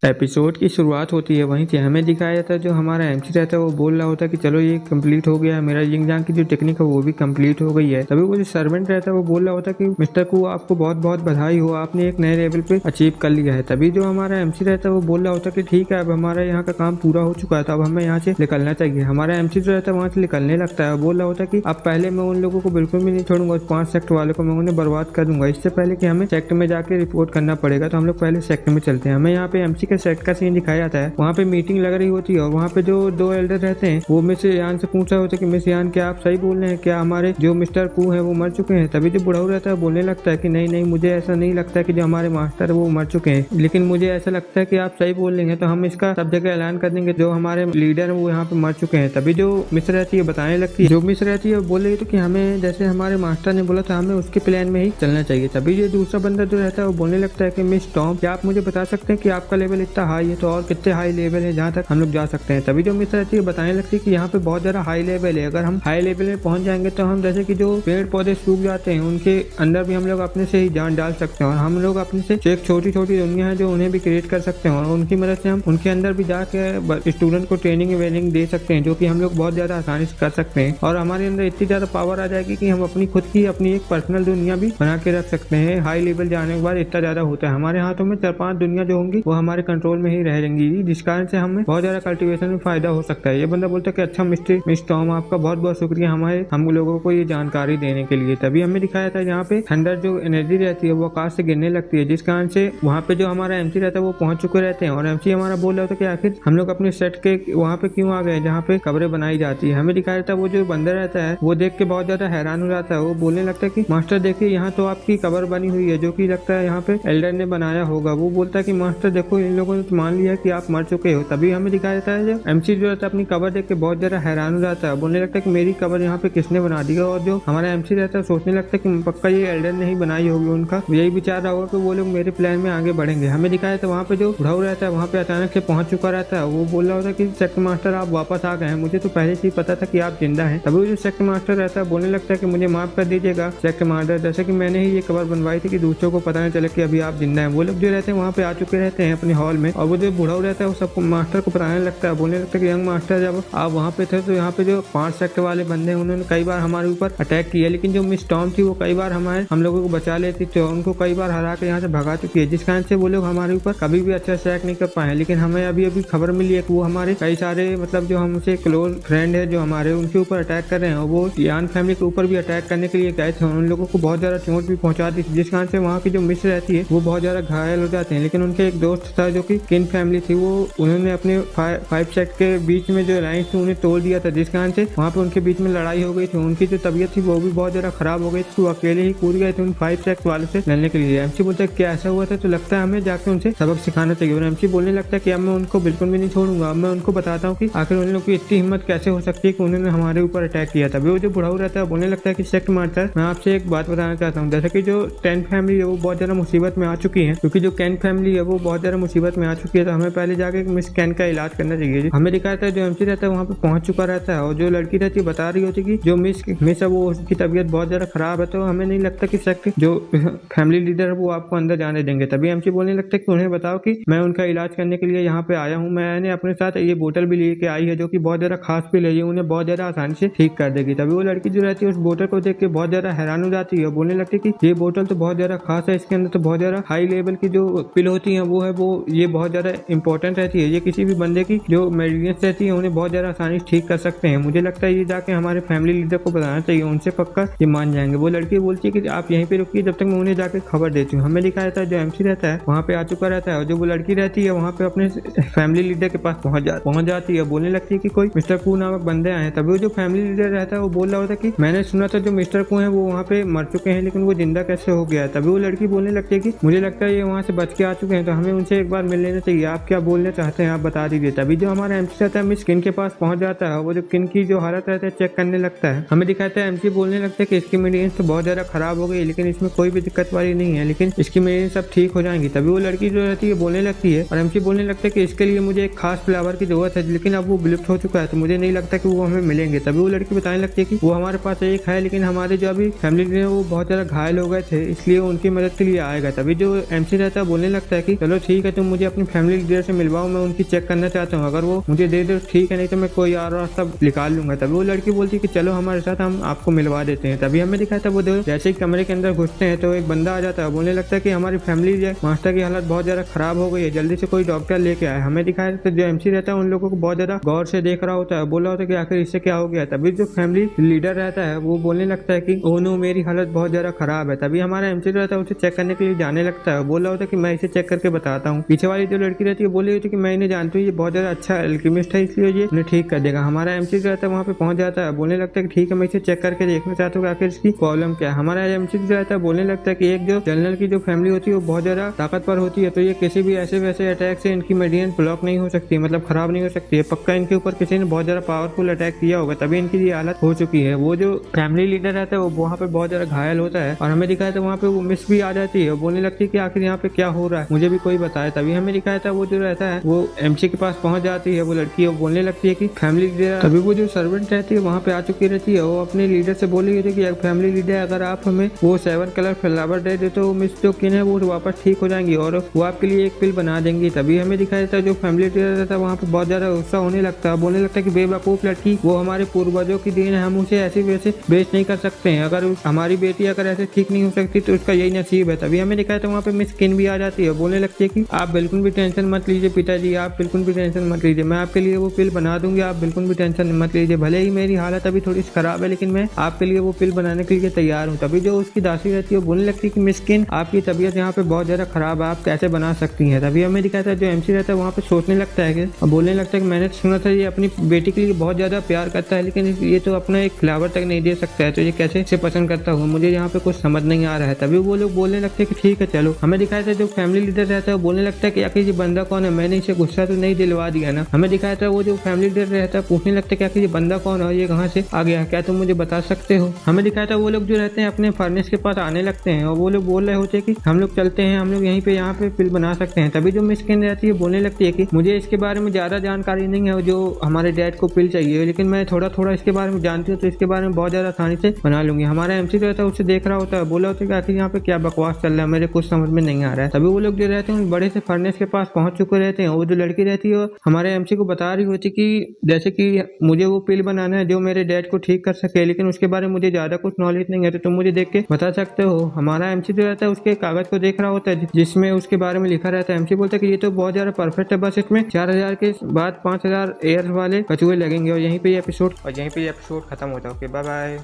एपिसोड की शुरुआत होती है वहीं से हमें दिखाया जाता है जो हमारा एमसी रहता है वो बोल रहा होता है कि चलो ये कंप्लीट हो गया है, मेरा यिंग यांग की जो टेक्निक है वो भी कंप्लीट हो गई है। तभी वो जो सर्वेंट रहता है वो बोल रहा होता है कि मिस्टर कू आपको बहुत बहुत बधाई हो, आपने एक नए लेवल पे अचीव कर लिया है। तभी जो हमारा एमसी रहता है वो बोल रहा होता है कि ठीक है अब हमारा यहाँ का काम पूरा हो चुका है, तो अब हमें यहाँ से निकलना चाहिए। हमारा एमसी जो रहता है वहाँ से निकलने लगता है, बोल रहा होता है कि अब पहले मैं उन लोगों को बिल्कुल भी नहीं छोड़ूंगा, 5 सेक्टर वालों को मैं उन्हें बर्बाद कर दूंगा। इससे पहले कि हमें सेक्टर में जाके रिपोर्ट करना पड़ेगा, तो हम लोग पहले सेक्टर में चलते हैं। हमें यहाँ पे एमसी के सेट का सीन दिखाया जाता है। वहाँ पे मीटिंग लग रही होती है और वहाँ पे जो 2 एल्डर रहते हैं वो मिस यान से पूछ रहे होते हैं कि मिस यान क्या आप सही बोल रहे हैं, क्या हमारे जो मिस्टर पू है वो मर चुके हैं। तभी जो बुढ़ाऊ रहता है बोलने लगता है कि नहीं नहीं, मुझे ऐसा नहीं लगता है कि जो हमारे मास्टर वो मर चुके हैं, लेकिन मुझे ऐसा लगता है कि आप सही बोल रहे हैं, तो हम इसका सब जगह ऐलान कर देंगे जो हमारे लीडर है वो यहाँ पे मर चुके हैं। तभी जो मिस रहती है बताने लगती है, जो मिस रहती है बोल रही है तो कि हमें जैसे हमारे मास्टर ने बोला था हमें उसके प्लान में ही चलना चाहिए। तभी जो दूसरा बंदा जो रहता है वो बोलने लगता है कि मिस टॉम, क्या आप मुझे बता सकते हैं कि आपका लेवल इतना हाई है तो और कितने हाई लेवल है जहाँ तक हम लोग जा सकते हैं। तभी जो मिस रहती है बताने लगती है कि यहाँ पे बहुत ज्यादा हाई लेवल है, अगर हम हाई लेवल में पहुंच जाएंगे तो हम जैसे कि जो पेड़ पौधे सूख जाते हैं उनके अंदर भी हम लोग अपने से ही जान डाल सकते हैं और हम लोग अपने से एक छोटी छोटी दुनिया है जो उन्हें भी क्रिएट कर सकते हैं और उनकी मदद से हम उनके अंदर भी जाके स्टूडेंट को ट्रेनिंग वेनिंग दे सकते हैं, जो कि हम लोग बहुत ज्यादा आसानी से कर सकते हैं और हमारे अंदर इतनी ज्यादा पावर आ जाएगी कि हम अपनी खुद की अपनी एक पर्सनल दुनिया भी बना के रख सकते हैं। हाई लेवल जाने के बाद इतना ज्यादा होता है, हमारे हाथों में 4-5 दुनिया जो होंगी वो हमारे कंट्रोल में ही रह जाएंगी, जिस कारण से हमें बहुत ज्यादा कल्टीवेशन में फायदा हो सकता है। ये बंदा बोलता है कि अच्छा मिस्टर टॉम, आपका बहुत बहुत शुक्रिया हम लोगों को ये जानकारी देने के लिए। तभी हमें दिखाया था यहाँ पे थंडर जो एनर्जी रहती है वो आकाश से गिरने लगती है, जिस कारण से वहाँ पे जो हमारा एमसी रहता है वो पहुंच चुके रहते हैं और एमसी हमारा बोल रहा था कि आखिर हम लोग अपने सेट के वहाँ पे क्यों आ गए जहाँ पे कब्रें बनाई जाती है। हमें दिखाया था वो जो बंदा रहता है वो देख के बहुत ज्यादा हैरान हो जाता है, वो बोलने लगता है कि मास्टर देखिए यहाँ तो आपकी कब्र बनी हुई है जो कि लगता है यहाँ पे एल्डर ने बनाया होगा। वो बोलता है कि मास्टर देखो इन लोगों ने मान लिया कि आप मर चुके हो। तभी हमें दिखाया जाता है जो एमसी जो रहता है अपनी कब्र देख के बहुत ज्यादा हैरान हो जाता है, बोलने लगता है कि मेरी कब्र यहाँ पे किसने बना दी है और जो हमारा एमसी रहता है सोचने लगता है कि पक्का ये एल्डर ने ही बनाई होगी, उनका यही विचार रहा होगा कि वो लोग मेरे प्लान में आगे बढ़ेंगे। हमें दिखाया था वहाँ पे जो बुढ़ाऊ रहता है वहाँ पे अचानक से पहुंच चुका रहता है, वो बोल रहा होता है कि सेक्ट मास्टर आप वापस आ गए हैं, मुझे तो पहले से ही पता था कि आप जिंदा हैं। तभी जो सेक्ट मास्टर रहता है बोलने लगता है कि मुझे माफ कर दीजिएगा सेक्ट मास्टर, जैसे कि मैंने ही ये कब्र बनवाई थी कि दूसरों को पता नहीं चले कि अभी आप जिंदा हैं। वो लोग जो रहते हैं वहाँ पे आ चुके रहते हैं अपने हॉल में और वो जो बुढ़ाऊ रहता है वो सबको मास्टर को बताने लगता है, बोलने लगता है कि यंग मास्टर जब आप वहाँ पे थे तो यहाँ पे जो 5 सेक्ट वाले बंदे उन्होंने कई बार हमारे ऊपर अटैक किया, लेकिन जो मिस टॉम थी वो कई बार हम लोगों को बचा लेती थी, उनको कई बार हरा के यहाँ से भगा चुकी है, जिस कारण से वो लोग हमारे ऊपर कभी भी अच्छा अटैक नहीं कर पाए। लेकिन हमें अभी अभी खबर मिली है कि वो हमारे कई सारे मतलब जो हमसे क्लोज फ्रेंड है जो हमारे उनके ऊपर अटैक कर रहे हैं और वो यान फैमिली के ऊपर भी अटैक करने के लिए गए थे, उन लोगों को बहुत ज्यादा चोट भी पहुंचा दी थी, जिस कारण से वहाँ की जो मिस रहती है वो बहुत ज्यादा घायल हो जाते हैं। लेकिन उनके एक दोस्त था जो कि किन फैमिली थी, वो उन्होंने अपने 5 सेक्ट के बीच में जो अलायंस थी उन्हें तोड़ दिया था, जिस कारण से वहाँ पे उनके बीच में लड़ाई हो गई थी। उनकी जो तबीयत थी वो भी बहुत ज्यादा खराब हो गई थी, वो अकेले ही कूद गए थे उन 5 सेक्ट वाले से लड़ने के लिए। एमसी बोलता है क्या ऐसा हुआ था, तो लगता है हमें जाके उनसे सबक सिखाना चाहिए और एमसी बोलने लगता है कि अब मैं उनको बिल्कुल भी नहीं छोड़ूंगा, अब मैं उनको बताता हूँ कि आखिर उन लोगों की इतनी हिम्मत कैसे हो सकती है कि उन्होंने हमारे ऊपर अटैक किया था। वो जो बुढ़ाऊ रहता है बोलने लगता है कि सेक्ट मास्टर मैं आपसे एक बात बताना चाहता हूँ, जैसे कि जो 10 फैमिली है वो बहुत ज्यादा मुसीबत में आ चुकी है, क्योंकि जो कैन फैमिली है वो बहुत ज्यादा मुसीबत में आ चुकी है, तो हमें पहले जाके मिस कैन का इलाज करना चाहिए। हमें दिखाया था जो एमसी रहता है वहाँ पे पहुंच चुका रहता है और जो लड़की रहती है बता रही होती है कि जो मिस है वो उसकी तबीयत बहुत ज्यादा खराब है, तो हमें नहीं लगता कि सेक्ट जो फैमिली लीडर है वो आपको अंदर जाने देंगे। तभी एमसी बोलने लगता है कि उन्हें बताओ कि मैं उनका इलाज करने के लिए यहाँ पे आया हूँ, मैंने अपने साथ ये बोतल भी लेके आई है जो कि बहुत ज्यादा खास पिल है, ये उन्हें बहुत ज्यादा आसानी से ठीक कर देगी। तभी वो लड़की जो रहती है उस बोतल को देख के बहुत ज्यादा हैरान हो जाती है, बोलने लगती है कि ये बोतल तो बहुत ज्यादा खास है, इसके अंदर तो बहुत ज्यादा हाई लेवल की जो पिल होती है वो ये बहुत ज्यादा इंपॉर्टेंट रहती है, ये किसी भी बंदे की जो मेडिसिन रहती है उन्हें बहुत ज्यादा आसानी से ठीक कर सकते हैं। मुझे लगता है ये जाके हमारे फैमिली लीडर को बताना चाहिए, उनसे पक्का ये मान जाएंगे। वो लड़की बोलती है कि आप यहीं पे रुकिए जब तक मैं उन्हें जाके खबर देती हूँ। हमें दिखाया था जो एमसी रहता है वहाँ पे आ चुका रहता है और जो वो लड़की रहती है वहाँ पे अपने फैमिली लीडर के पास पहुंच जाती है, बोलने लगती है कि कोई मिस्टर कू नामक बंदे आए हैं। तभी वो जो फैमिली लीडर रहता है वो बोल रहा होता है कि मैंने सुना था जो मिस्टर कू है वो वहाँ पे मर चुके हैं, लेकिन वो जिंदा कैसे हो गया। तभी वो लड़की बोलने लगती है कि मुझे लगता है ये वहाँ से बच के आ चुके हैं, तो हमें उनसे एक बार मिल लेना चाहिए, आप क्या बोलना चाहते हैं आप बता दीजिए। तभी जो हमारा एमसी रहता है मिस किन के पास पहुंच जाता है, वो जो किन की जो हालत रहता है चेक करने लगता है। हमें दिखाता है एमसी बोलने लगता है कि इसकी मेडिसिन तो बहुत ज्यादा खराब हो गई, लेकिन इसमें कोई भी दिक्कत वाली नहीं है, लेकिन इसकी मेडिसिन सब ठीक हो जाएंगी। तभी वो लड़की जो रहती है बोलने लगती है और एमसी बोलने लगता है कि इसके लिए मुझे एक खास फ्लेवर की जरूरत है, लेकिन अब वो विलुप्त हो चुका है, तो मुझे नहीं लगता कि वो हमें मिलेंगे। तभी वो लड़की बताने लगती है कि वो हमारे पास एक है, लेकिन हमारे जो अभी फैमिली लीडर वो बहुत ज्यादा घायल हो गए थे, इसलिए उनकी मदद के लिए आएगा। तभी जो एमसी रहता है बोलने लगता है कि चलो ठीक है, तुम मुझे अपनी फैमिली लीडर से मिलवाओ, मैं उनकी चेक करना चाहता हूँ, अगर वो मुझे दे दो ठीक है, नहीं तो मैं कोई और रास्ता निकाल लूंगा। तभी वो लड़की बोलती है कि चलो हमारे साथ, हम आपको मिलवा देते हैं। तभी हमें दिखाया था वो जैसे ही कमरे के अंदर घुसते हैं तो एक बंदा आ जाता है, बोलने लगता है कि हमारी फैमिली मास्टर की हालत बहुत ज्यादा खराब हो गई है, जल्दी से कोई डॉक्टर लेके आए। हमें दिखाया था जो एमसी रहता है उन लोगों को बहुत ज्यादा गौर से देख रहा होता है, बोल रहा होता है कि आखिर इससे क्या हो गया। तभी जो फैमिली लीडर रहता है वो बोलने लगता है कि ओ नो मेरी हालत बहुत ज्यादा खराब है। तभी हमारा एमसी रहता है उसे चेक करने के लिए जाने लगता है, बोल रहा होता है कि मैं इसे चेक करके बताता हूँ। पीछे पीछे वाली जो लड़की रहती है बोल रही होती है कि मैं इन्हें जानती हूँ, ये बहुत ज्यादा अच्छा एल्केमिस्ट है, इसलिए ये उन्हें ठीक कर देगा। हमारा एमसी जो रहता है वहाँ पे पहुंच जाता है, बोलने लगता है कि ठीक है मैं इसे चेक करके देखना चाहता हूँ आखिर इसकी प्रॉब्लम क्या है। हमारा एमसी जो रहता है बोलने लगता है कि एक जो जनरल की जो फैमिली होती है वो बहुत ज्यादा ताकतवर होती है, तो ये किसी भी ऐसे वैसे अटैक से इनकी मेडियन ब्लॉक नहीं हो सकती, मतलब खराब नहीं हो सकती है। पक्का इनके ऊपर किसी ने बहुत ज्यादा पावरफुल अटैक किया होगा तभी इनकी ये हालत हो चुकी है। वो जो फैमिली लीडर रहता है वो वहाँ पे बहुत ज्यादा घायल होता है और हमें दिखाया था वहाँ पे वो मिस भी आ जाती है, बोलने लगती है कि आखिर यहाँ पे क्या हो रहा है, मुझे भी कोई बताए। तभी हमें दिखाया था वो जो रहता है वो एमसी के पास पहुंच जाती है, वो लड़की है बोलने लगती है कि फैमिली लीडर, तभी वो जो सर्वेंट रहती है वहाँ पे आ चुकी रहती है, वो अपने लीडर से बोल रही थी कि फैमिली लीडर अगर आप हमें वो 7 कलर फ्लावर दे दे तो मिस जो किन है वो वापस ठीक हो जाएंगी और वो आपके लिए एक पिल बना देंगी। तभी हमें दिखाया था जो फैमिली लीडर रहता है वहाँ पे बहुत ज्यादा गुस्सा होने लगता है, बोलने लगता है कि बेवकूफ लड़की, वो हमारे पूर्वजों की देन है, हम उसे ऐसे वैसे बेच नहीं कर सकते हैं, अगर हमारी बेटी अगर ऐसे ठीक नहीं हो सकती तो उसका यही नसीब है। तभी हमें दिखाया था वहाँ पे मिस किन भी आ जाती है, बोलने लगती है कि आप बिल्कुल भी टेंशन मत लीजिए पिताजी, आप बिल्कुल भी टेंशन मत लीजिए, मैं आपके लिए वो पिल बना दूंगी, आप बिल्कुल भी टेंशन मत लीजिए, भले ही मेरी हालत अभी थोड़ी खराब है लेकिन मैं आपके लिए वो पिल बनाने के लिए तैयार हूँ। तभी जो उसकी दासी रहती है बोलने लगती है कि मिस्किन आपकी तबीयत यहाँ पे बहुत ज्यादा खराब है, आप कैसे बना सकती हैं। तभी हमें दिखाया था जो एमसी रहता है वहाँ पे सोचने लगता है कि बोलने लगता है कि मैंने सुना था ये अपनी बेटी के लिए बहुत ज्यादा प्यार करता है लेकिन ये तो अपना एक फ्लावर तक नहीं दे सकता है, तो ये कैसे इसे पसंद करता हूँ, मुझे यहाँ पे कुछ समझ नहीं आ रहा है। तभी वो लोग बोलने लगते हैं कि ठीक है चलो। हमें दिखाया था जो फैमिली लीडर रहता है वो बोलने लगता है कि आखिर ये बंदा कौन है, मैंने इसे गुस्सा तो नहीं दिलवा दिया ना। हमें दिखाया था वो जो फैमिली लीडर रहता है पूछने लगता है कि आखिर ये बंदा कौन है, ये कहाँ से आ गया, क्या तुम मुझे बता सकते हो। हमें दिखाया था वो लोग जो रहते हैं अपने फर्नेस के पास आने लगते हैं और वो लोग बोल रहे होते हैं कि हम लोग चलते हैं, हम लोग यहीं पे यहाँ पे पिल बना सकते हैं। तभी जो मिस किन रहती है बोलने लगती है कि मुझे इसके बारे में ज्यादा जानकारी नहीं है जो हमारे डैड को पिल चाहिए, लेकिन मैं थोड़ा थोड़ा इसके बारे में जानती हूँ तो इसके बारे में बहुत ज्यादा आसानी से बना लूंगी। हमारा एमसी जो रहता है उसे देख रहा होता है, बोला होता है कि आखिर यहाँ पे क्या बकवास चल रहा है, मेरे कुछ समझ में नहीं आ रहा है। तभी वो लोग जो रहते हैं बड़े से फर्नेस के पास पहुंच चुके रहते हैं। वो जो लड़की रहती है हमारे एमसी को बता रही होती कि जैसे कि मुझे वो पिल बनाना है जो मेरे डैड को ठीक कर सके, लेकिन उसके बारे में मुझे ज्यादा कुछ नॉलेज नहीं है, तो तुम मुझे देख के बता सकते हो। हमारा एमसी जो रहता है उसके कागज को देख रहा होता है जिसमें उसके बारे में लिखा रहता है। एमसी बोलता है कि ये तो बहुत ज्यादा परफेक्ट है, बस इसमें 4000 के बाद 5000 एयर वाले कछुए लगेंगे और यहीं पे ये एपिसोड खत्म होता है। Okay bye bye.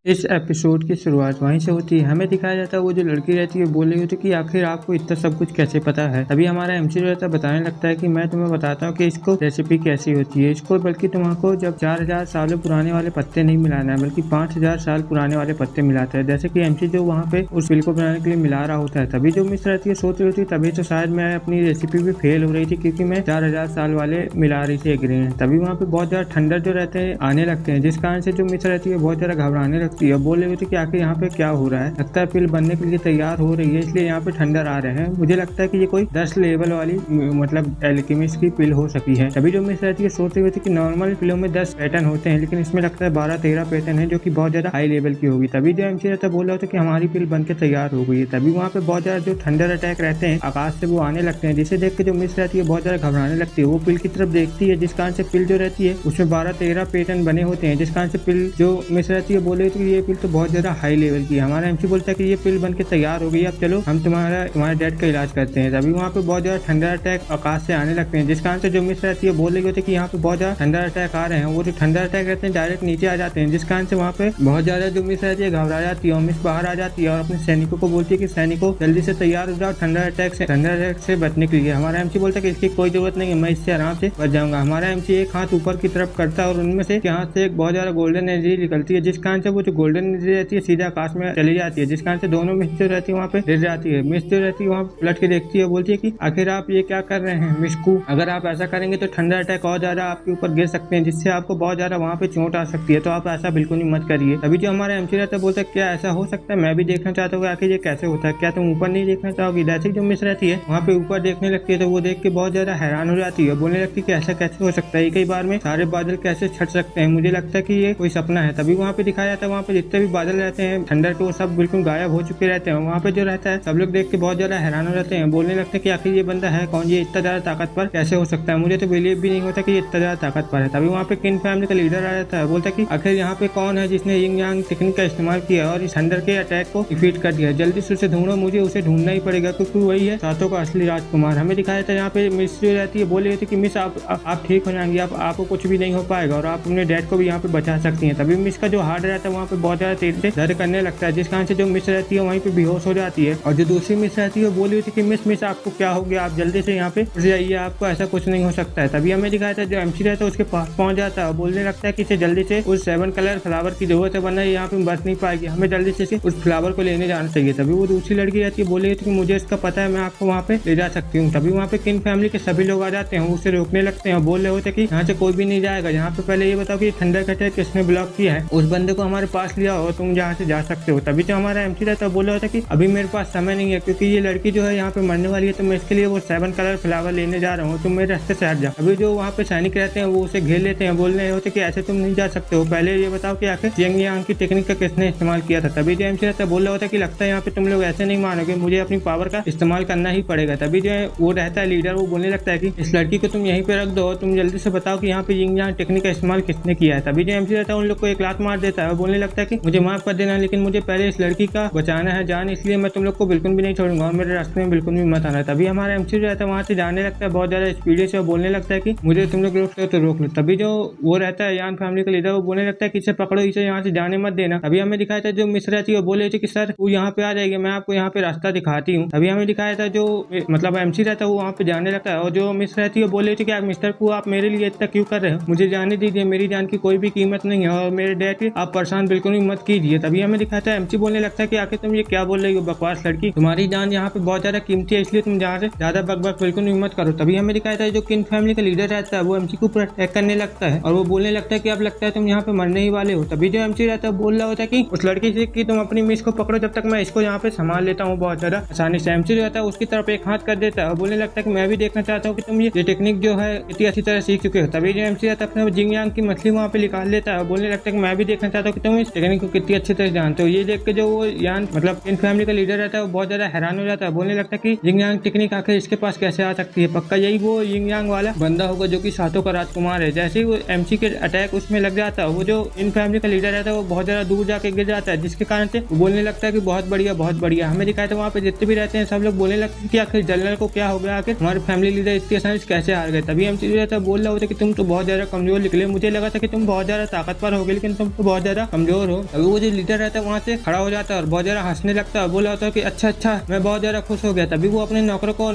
इस एपिसोड की शुरुआत वहीं से होती है। हमें दिखाया जाता है वो जो लड़की रहती है बोल रही होती है कि आखिर आपको इतना सब कुछ कैसे पता है। तभी हमारा एमसी रहता है बताने लगता है कि मैं तुम्हें बताता हूँ कि इसको रेसिपी कैसी होती है, इसको बल्कि तुमको जब 4000 सालों पुराने वाले पत्ते नहीं मिलाना है बल्कि 5000 साल पुराने वाले पत्ते मिलाते हैं, जैसे कि एमसी जो वहाँ पे उस पिल को बनाने के लिए मिला रहा होता है। तभी जो मिस रहती है सोच रही होती है तभी तो शायद मैं अपनी रेसिपी भी फेल हो रही थी क्योंकि मैं 4000 साल वाले मिला रही थी एग्रीमेंट। तभी वहाँ पे बहुत ज्यादा ठंडर जो रहते हैं आने लगते हैं, जिस कारण से जो मिस रहती है बहुत ज्यादा घबराने लगती है, बोल रही होती है कि आखिर यहाँ पे क्या हो रहा है, लगता है पिल बनने के लिए तैयार हो रही है इसलिए यहाँ पे ठंडर आ रहे हैं। मुझे लगता है कि ये कोई 10 लेवल वाली मतलब एल्केमिस्ट की पिल हो सकी है। तभी जो मिस रहती है सोच रही होती है कि नॉर्मल पिलों में 10 पैटर्न होते हैं लेकिन इसमें लगता है 12-13 पैटर्न है जो कि बहुत ज्यादा हाई लेवल की होगी। तभी जो एमसी रहता है बोल रहा होता है कि हमारी पिल बन के तैयार हो गई है। तभी वहाँ पे बहुत ज्यादा जो थंडर अटैक रहते हैं आकाश से वो आने लगते हैं, जिसे देख के जो मिस रहती है बहुत ज्यादा घबराने लगती है। वो पिल की तरफ देखती है जिस कारण से पिल जो रहती है उसमें 12-13 पैटर्न बने होते हैं, जिस कारण से पिल जो मिस रहती है बोल रही थी ये पिल तो बहुत ज्यादा हाई लेवल की। हमारा एमसी बोलता है कि ये पिल बन के तैयार हो गई, अब चलो हम तुम्हारे डैड का इलाज करते हैं। तभी वहाँ पे बहुत ज्यादा ठंडा अटैक आकाश से आने लगते हैं, जिस कारण से जो मिस रहती है बोल रही होती है कि यहाँ पे बहुत ज्यादा ठंडा अटैक आ रहे हैं। वो जो ठंडा अटैक रहते हैं डायरेक्ट नीचे आ जाते हैं, जिस कारण से वहाँ पे बहुत ज्यादा जो मिस रहती है घबरा जाती है और मिस बाहर आ जाती है और अपने सैनिकों को बोलती है कि सैनिकों जल्दी से तैयार हो जाओ ठंडा अटैक से बचने के लिए। हमारा एमसी बोलता है कि इसकी कोई जरूरत नहीं है, मैं इससे आराम से बच जाऊंगा। हमारा एमसी एक हाथ ऊपर की तरफ करता है और उनमें से हाथ से एक बहुत ज्यादा गोल्डन एनर्जी निकलती है, जिस कारण से वो जो गोल्डन एनर्जी रहती है सीधा आकाश में चली जाती है, जिस कारण से दोनों मिस जो रहती है वहाँ पे गिर जाती है। मिस जो रहती है वहाँ पलट के देखती है, बोलती है कि आखिर आप ये क्या कर रहे हैं मिस्कू, अगर आप ऐसा करेंगे तो ठंडा अटैक और ज्यादा आपके ऊपर गिर सकते हैं जिससे आपको बहुत ज्यादा वहाँ पे चोट आ सकती है, तो आप ऐसा बिल्कुल ही मत करिए। तभी जो हमारा एमसी रहता है बोलता है क्या ऐसा हो सकता है, मैं भी देखना चाहता हूँ आखिर ये कैसे होता है, क्या तुम ऊपर नहीं देखना चाहोगी। जैसे जो मिस रहती है वहाँ पे ऊपर देखने लगती है तो वो देख के बहुत ज्यादा हैरान हो जाती है, बोलने लगती है कि ऐसा कैसे हो सकता है, कई बार में सारे बादल कैसे छट सकते हैं, मुझे लगता है कि ये कोई सपना है। तभी वहाँ पे दिखाया जाता है वहाँ पे जितने भी बादल रहते हैं ठंडर के वो सब बिल्कुल गायब हो चुके रहते हैं। वहाँ पे जो रहता है सब लोग देख के बहुत ज्यादा हैरान हो जाते हैं, बोलने लगते हैं कि आखिर ये बंदा है कौन, ये इतना ज्यादा ताकतवर कैसे हो सकता है, मुझे तो बिलीव भी नहीं होता कि ये इतना ज्यादा ताकतवर है। तभी वहाँ पे किन फैमिली का लीडर आ जाता है, बोलता है कि आखिर यहाँ पे कौन है जिसने यिंग यांग टेक्निक का इस्तेमाल किया और इस ठंडर के अटैक को डिफीट कर दिया, जल्दी से उसे ढूंढो, मुझे उसे ढूंढना ही पड़ेगा क्योंकि वही है सातों का असली राजकुमार। हमें दिखाया था यहाँ पे मिस जो रहती है बोल रही थी कि मिस आप ठीक हो जाएंगी, आपको कुछ भी नहीं हो पाएगा और आप अपने डैड को भी यहाँ पे बचा सकती हैं। तभी मिस का जो हार्ट रहता है वहाँ पे बहुत ज्यादा तेज से दर्द करने लगता है, जिस कारण से जो मिस रहती है वहीं पे बेहोश हो जाती है। और जो दूसरी मिस रहती है वो बोली होती है कि मिस आपको क्या हो गया, आप जल्दी से यहाँ पे उठ जाइए, आपको ऐसा कुछ नहीं हो सकता है। तभी हमें दिखाया था जो एमसी रहता है उसके पास पहुंच जाता है, बोलने लगता है कि इसे जल्दी से उस 7 कलर फ्लावर की जरूरत है, वरना यहाँ पे बच नहीं पाएगी, हमें जल्दी से उस फ्लावर को लेने जाना चाहिए। तभी वो दूसरी लड़की रहती है, बोली कि मुझे इसका पता है, मैं आपको वहाँ पे ले जा सकती हूँ। तभी वहाँ पे किन फैमिली के सभी लोग आ जाते हैं, उसे रोकने लगते हैं और बोल रहे होते कि यहाँ से कोई भी नहीं जाएगा। यहाँ पे पहले ये बताओ कि थंडर कटर किसने ब्लॉक किया है, उस बंदे को हमारे पास लिया हो, तुम जहाँ से जा सकते हो। तभी जो हमारा एमसी रहता है बोल रहा होता कि अभी मेरे पास समय नहीं है, क्योंकि ये लड़की जो है यहाँ पे मरने वाली है, तो मैं इसके लिए वो 7 कलर फ्लावर लेने जा रहा हूँ, तुम मेरे रास्ते से हट जाओ। अभी जो वहाँ पे सैनिक रहते हैं वो उसे घेर लेते हैं, बोल रहे होते कि ऐसे तुम नहीं जा सकते हो, पहले ये बताओ कि आखिर चेंग यांग की टेक्निक का किसने इस्तेमाल किया था। तभी जो एमसी रहता है बोल रहा होता है कि लगता है यहाँ पे तुम लोग ऐसे नहीं मानोगे, मुझे अपनी पावर का इस्तेमाल करना ही पड़ेगा। तभी जो है वो रहता है लीडर, वो बोलने लगता है कि इस लड़की को तुम यहीं पे रख दो, तुम जल्दी से बताओ कि यहाँ पे यिंग यांग टेक्निक का इस्तेमाल किसने किया है। तभी जो एमसी रहता है उन लोग को एक लात मार देता है, बोलने लगता है कि मुझे माफ कर देना, लेकिन मुझे पहले इस लड़की का बचाना है जान, इसलिए मैं तुम लोग को बिल्कुल भी नहीं छोड़ूंगा और मेरे रास्ते में बिल्कुल भी मत आना। तभी हमारा एमसी जो रहता है वहाँ से जाने लगता है बहुत ज्यादा स्पीड से, बोलने लगता है कि मुझे तुम लोग रोक लो तो रोक लो। तभी जो वो रहता है यान फैमिली का लीडर, वो बोलने लगता है कि इसे पकड़ो, इसे यहाँ से जाने मत देना। अभी हमें दिखाया था जो मिस रहती है वो बोले थे कि सर वो यहाँ पे आ जाएगी, मैं आपको यहाँ पे रास्ता दिखाती हूँ। अभी हमें दिखाया था जो मतलब एमसी रहता है वो वहाँ पे जाने लगता है, और जो मिस रहती है बोले थे कि आप मिस्टर को आप मेरे लिए इतना क्यों कर रहे हो, मुझे जाने दीजिए, मेरी जान की कोई भी कीमत नहीं है और मेरे डैड की आप परेशान बिल्कुल भी मत कीजिए। तभी हमें दिखाया था एमसी बोलने लगता है कि आखिर तुम ये क्या बोल रही हो बकवास लड़की, तुम्हारी जान यहाँ पे बहुत ज्यादा कीमती है, इसलिए तुम जहाँ से ज्यादा बकबक बिल्कुल भी मत करो। तभी हमें दिखाया था जो किन फैमिली का लीडर रहता है वो एमसी को ऊपर अटैक करने लगता है और वो बोलने लगता है कि अब लगता है तुम यहाँ पे मरने ही वाले हो। तभी जो एमसी रहता है बोल रहा होता है कि उस लड़की से कि तुम अपनी मिस को पकड़ो, जब तक मैं इसको यहाँ पे संभाल लेता हूँ बहुत ज्यादा आसानी से। एमसी जो रहता है उसकी तरफ एक हाथ कर देता है और बोलने लगता है कि मैं भी देखना चाहता हूँ कि तुम ये टेक्निक जो है इतनी अच्छी तरह सीख चुके हो। तभी जो एमसी रहता है अपने जिंग यांग की मछली वहाँ पे निकाल लेता है, बोलने लगता है कि मैं भी देखना चाहता हूँ कि तुम इस टेक्निक को कितनी अच्छी तरह जानते हो। ये देख के जो वो यान मतलब इन फैमिली का लीडर रहता है वो बहुत ज्यादा हैरान हो जाता है, बोलने लगता है कि जिंग यांग टेक्निक आखिर इसके पास कैसे आ सकती है, पक्का यही वो जिंग यांग वाला बंदा होगा जो कि सातों का राजकुमार है। जैसे ही वो एमसी के अटैक उसमें लग जाता है, वो जो इन फैमिली का लीडर रहता है वो बहुत ज्यादा दूर जाके गिर जाता है, जिसके कारण से वो बोलने लगता है कि बहुत बढ़िया बहुत बढ़िया। हमें दिखाया था वहाँ पे जितने भी रहते हैं सब लोग बोलने लगते हैं कि आखिर जनरल को क्या हो गया, आखिर हमारे फैमिली लीडर इतनी आसानी से कैसे हार गए। तभी एमसी रहता है बोल रहा होता है कि तुम तो बहुत ज्यादा कमजोर निकले, मुझे लगा था कि तुम बहुत ज्यादा ताकतवर हो गए, लेकिन तुम तो बहुत ज्यादा कमजोर हो। अभी वो जो लीडर रहता है वहाँ से खड़ा हो जाता है और बहुत ज्यादा हंसने लगता है, बोला होता है कि अच्छा मैं बहुत ज्यादा खुश हो गया। तभी वो अपने नौकरों को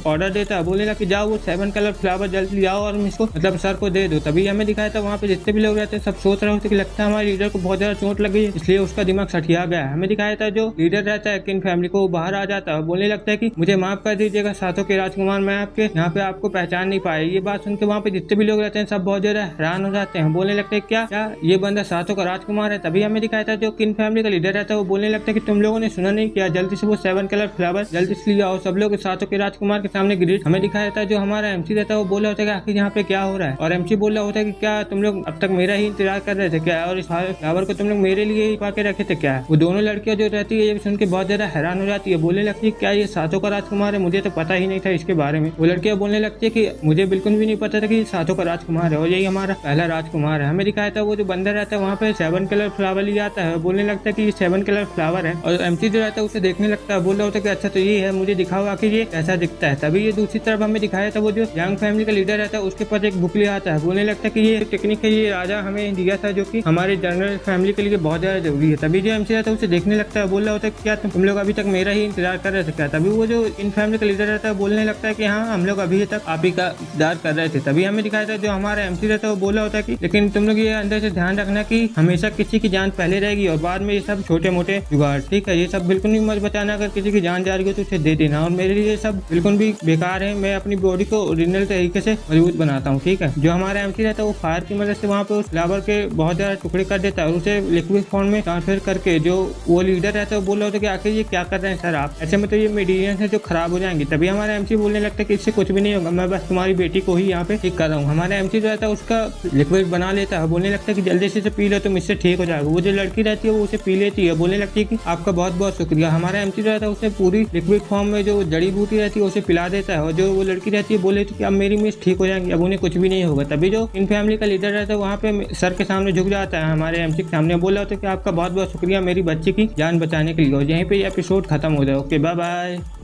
ऑर्डर देता है, बोले लगा कि जाओ वो 7 कलर फ्लावर जल्दी ले आओ और इसको मतलब सर को दे दो। तभी हमें दिखाया था वहाँ पे जितने भी लोग रहते हैं सब सोच रहे होते कि लगता है हमारे लीडर को बहुत ज्यादा चोट लग गई है, इसलिए उसका दिमाग सठिया गया है। हमें दिखाया था जो लीडर रहता है किन फैमिली को बाहर आ जाता है, बोलने लगता है कि मुझे माफ कर दीजिएगा सातों के राजकुमार, मैं आपके यहाँ पे आपको पहचान नहीं पाया। ये बात सुनकर वहाँ पे जितने भी लोग रहते हैं सब बहुत ज्यादा हैरान हो जाते हैं, बोलने लगते हैं क्या ये बंदा सातों का राजकुमार है। तभी हमें दिखाया था जो किन फैमिली का लीडर रहता है वो बोलने लगता है कि तुम लोगों ने सुना नहीं किया, जल्दी से वो 7 कलर फ्लावर जल्दी से ले आओ, सब लोग सातों के राजकुमार के सामने गिरीश। हमें दिखाया था जो हमारा एमसी रहता है वो बोला होता है कि आखिर यहाँ पे क्या हो रहा है, और एमसी बोल रहा होता है कि क्या तुम लोग अब तक मेरा ही इंतजार कर रहे थे क्या, और इस फ्लावर को तुम लोग मेरे लिए ही पाके रखे थे क्या। वो दोनों लड़कियां जो रहती है ये सुन के बहुत ज्यादा हैरान हो जाती है, बोलने लगती है क्या ये सातों का राजकुमार है, मुझे तो पता ही नहीं था इसके बारे में। वो लड़कियां बोलने लगती है कि मुझे बिल्कुल भी नहीं पता था कि सातों का राजकुमार है और यही हमारा पहला राजकुमार है। हमें दिखाया था वो जो बंदा रहता है वहाँ पे 7 कलर फ्लावर ले जाता है, बोलने लगता है कि ये 7 कलर फ्लावर है, और एमसी जो रहता है उसे देखने लगता है, बोल रहा होता है कि अच्छा तो ये है, मुझे दिखाओ आखिर ये कैसा दिखता है। तभी ये दूसरी तरफ हमें दिखाया था वो जो यांग फैमिली का लीडर रहता है उसके पास एक बुक ले आता है, बोलने लगता है कि ये टेक्निक है ये राजा हमें दिया था जो कि हमारे जनरल फैमिली के लिए बहुत ज्यादा जरूरी है। तभी जो एमसी रहता है उसे देखने लगता है, बोल रहा होता है क्या तुम लोग अभी तक मेरा ही इंतजार कर रहे थे क्या। तभी वो जो इन फैमिली का लीडर रहता है बोलने लगता है कि हाँ हम लोग अभी तक आप ही का इंतजार कर रहे थे। तभी हमें दिखाया था जो हमारा एमसी रहता है वो बोला होता है कि लेकिन तुम लोग ये अंदर से ध्यान रखना कि हमेशा किसी की जान पहले रहेगी और बाद में ये सब छोटे मोटे जुगाड़, ठीक है, ये सब बिल्कुल भी मत बचाना, अगर किसी की जान जा रही हो तो उसे दे देना, और मेरे लिए सब बिल्कुल भी बेकार है, मैं अपनी बॉडी को ओरिजिनल तरीके से मजबूत बनाता हूँ, ठीक है। जो हमारा एमसी रहता है वो फायर की मदद से वहाँ पे उस फ्लावर के बहुत ज्यादा टुकड़े कर देता है और उसे लिक्विड फॉर्म में ट्रांसफर करके जो वो लीडर रहता है वो बोल रहा होता है कि आखिर ये क्या कर रहे हैं सर आप, ऐसे में तो ये मेटीरियल है जो खराब हो जाएंगे। तभी हमारा एमसी बोलने लगता है कि इससे कुछ भी नहीं होगा, मैं बस तुम्हारी बेटी को ही यहाँ पे ठीक कर रहा हूँ। हमारा एमसी जो रहता है उसका लिक्विड बना लेता है, बोलने लगता है कि जल्दी से पी लो तुम, इससे ठीक हो जाएगा। वो जो लड़की रहती है वो उसे पी लेती है, बोलने लगती है कि आपका बहुत बहुत शुक्रिया। हमारा एमसी जो रहता है उसे पूरी लिक्विड फॉर्म में जो जड़ी बूटी रहती है उसे पिला देता है, और जो वो लड़की रहती है बोले कि अब मेरी मिस ठीक हो जाएंगी, अब उन्हें कुछ भी नहीं होगा। तभी जो इन फैमिली का लीडर रहता है वहाँ पे सर के सामने झुक जाता है, हमारे एमसी के सामने बोला होता है कि आपका बहुत बहुत शुक्रिया मेरी बच्ची की जान बचाने के लिए, और यहीं पे एपिसोड खत्म हो जाए। Okay bye bye.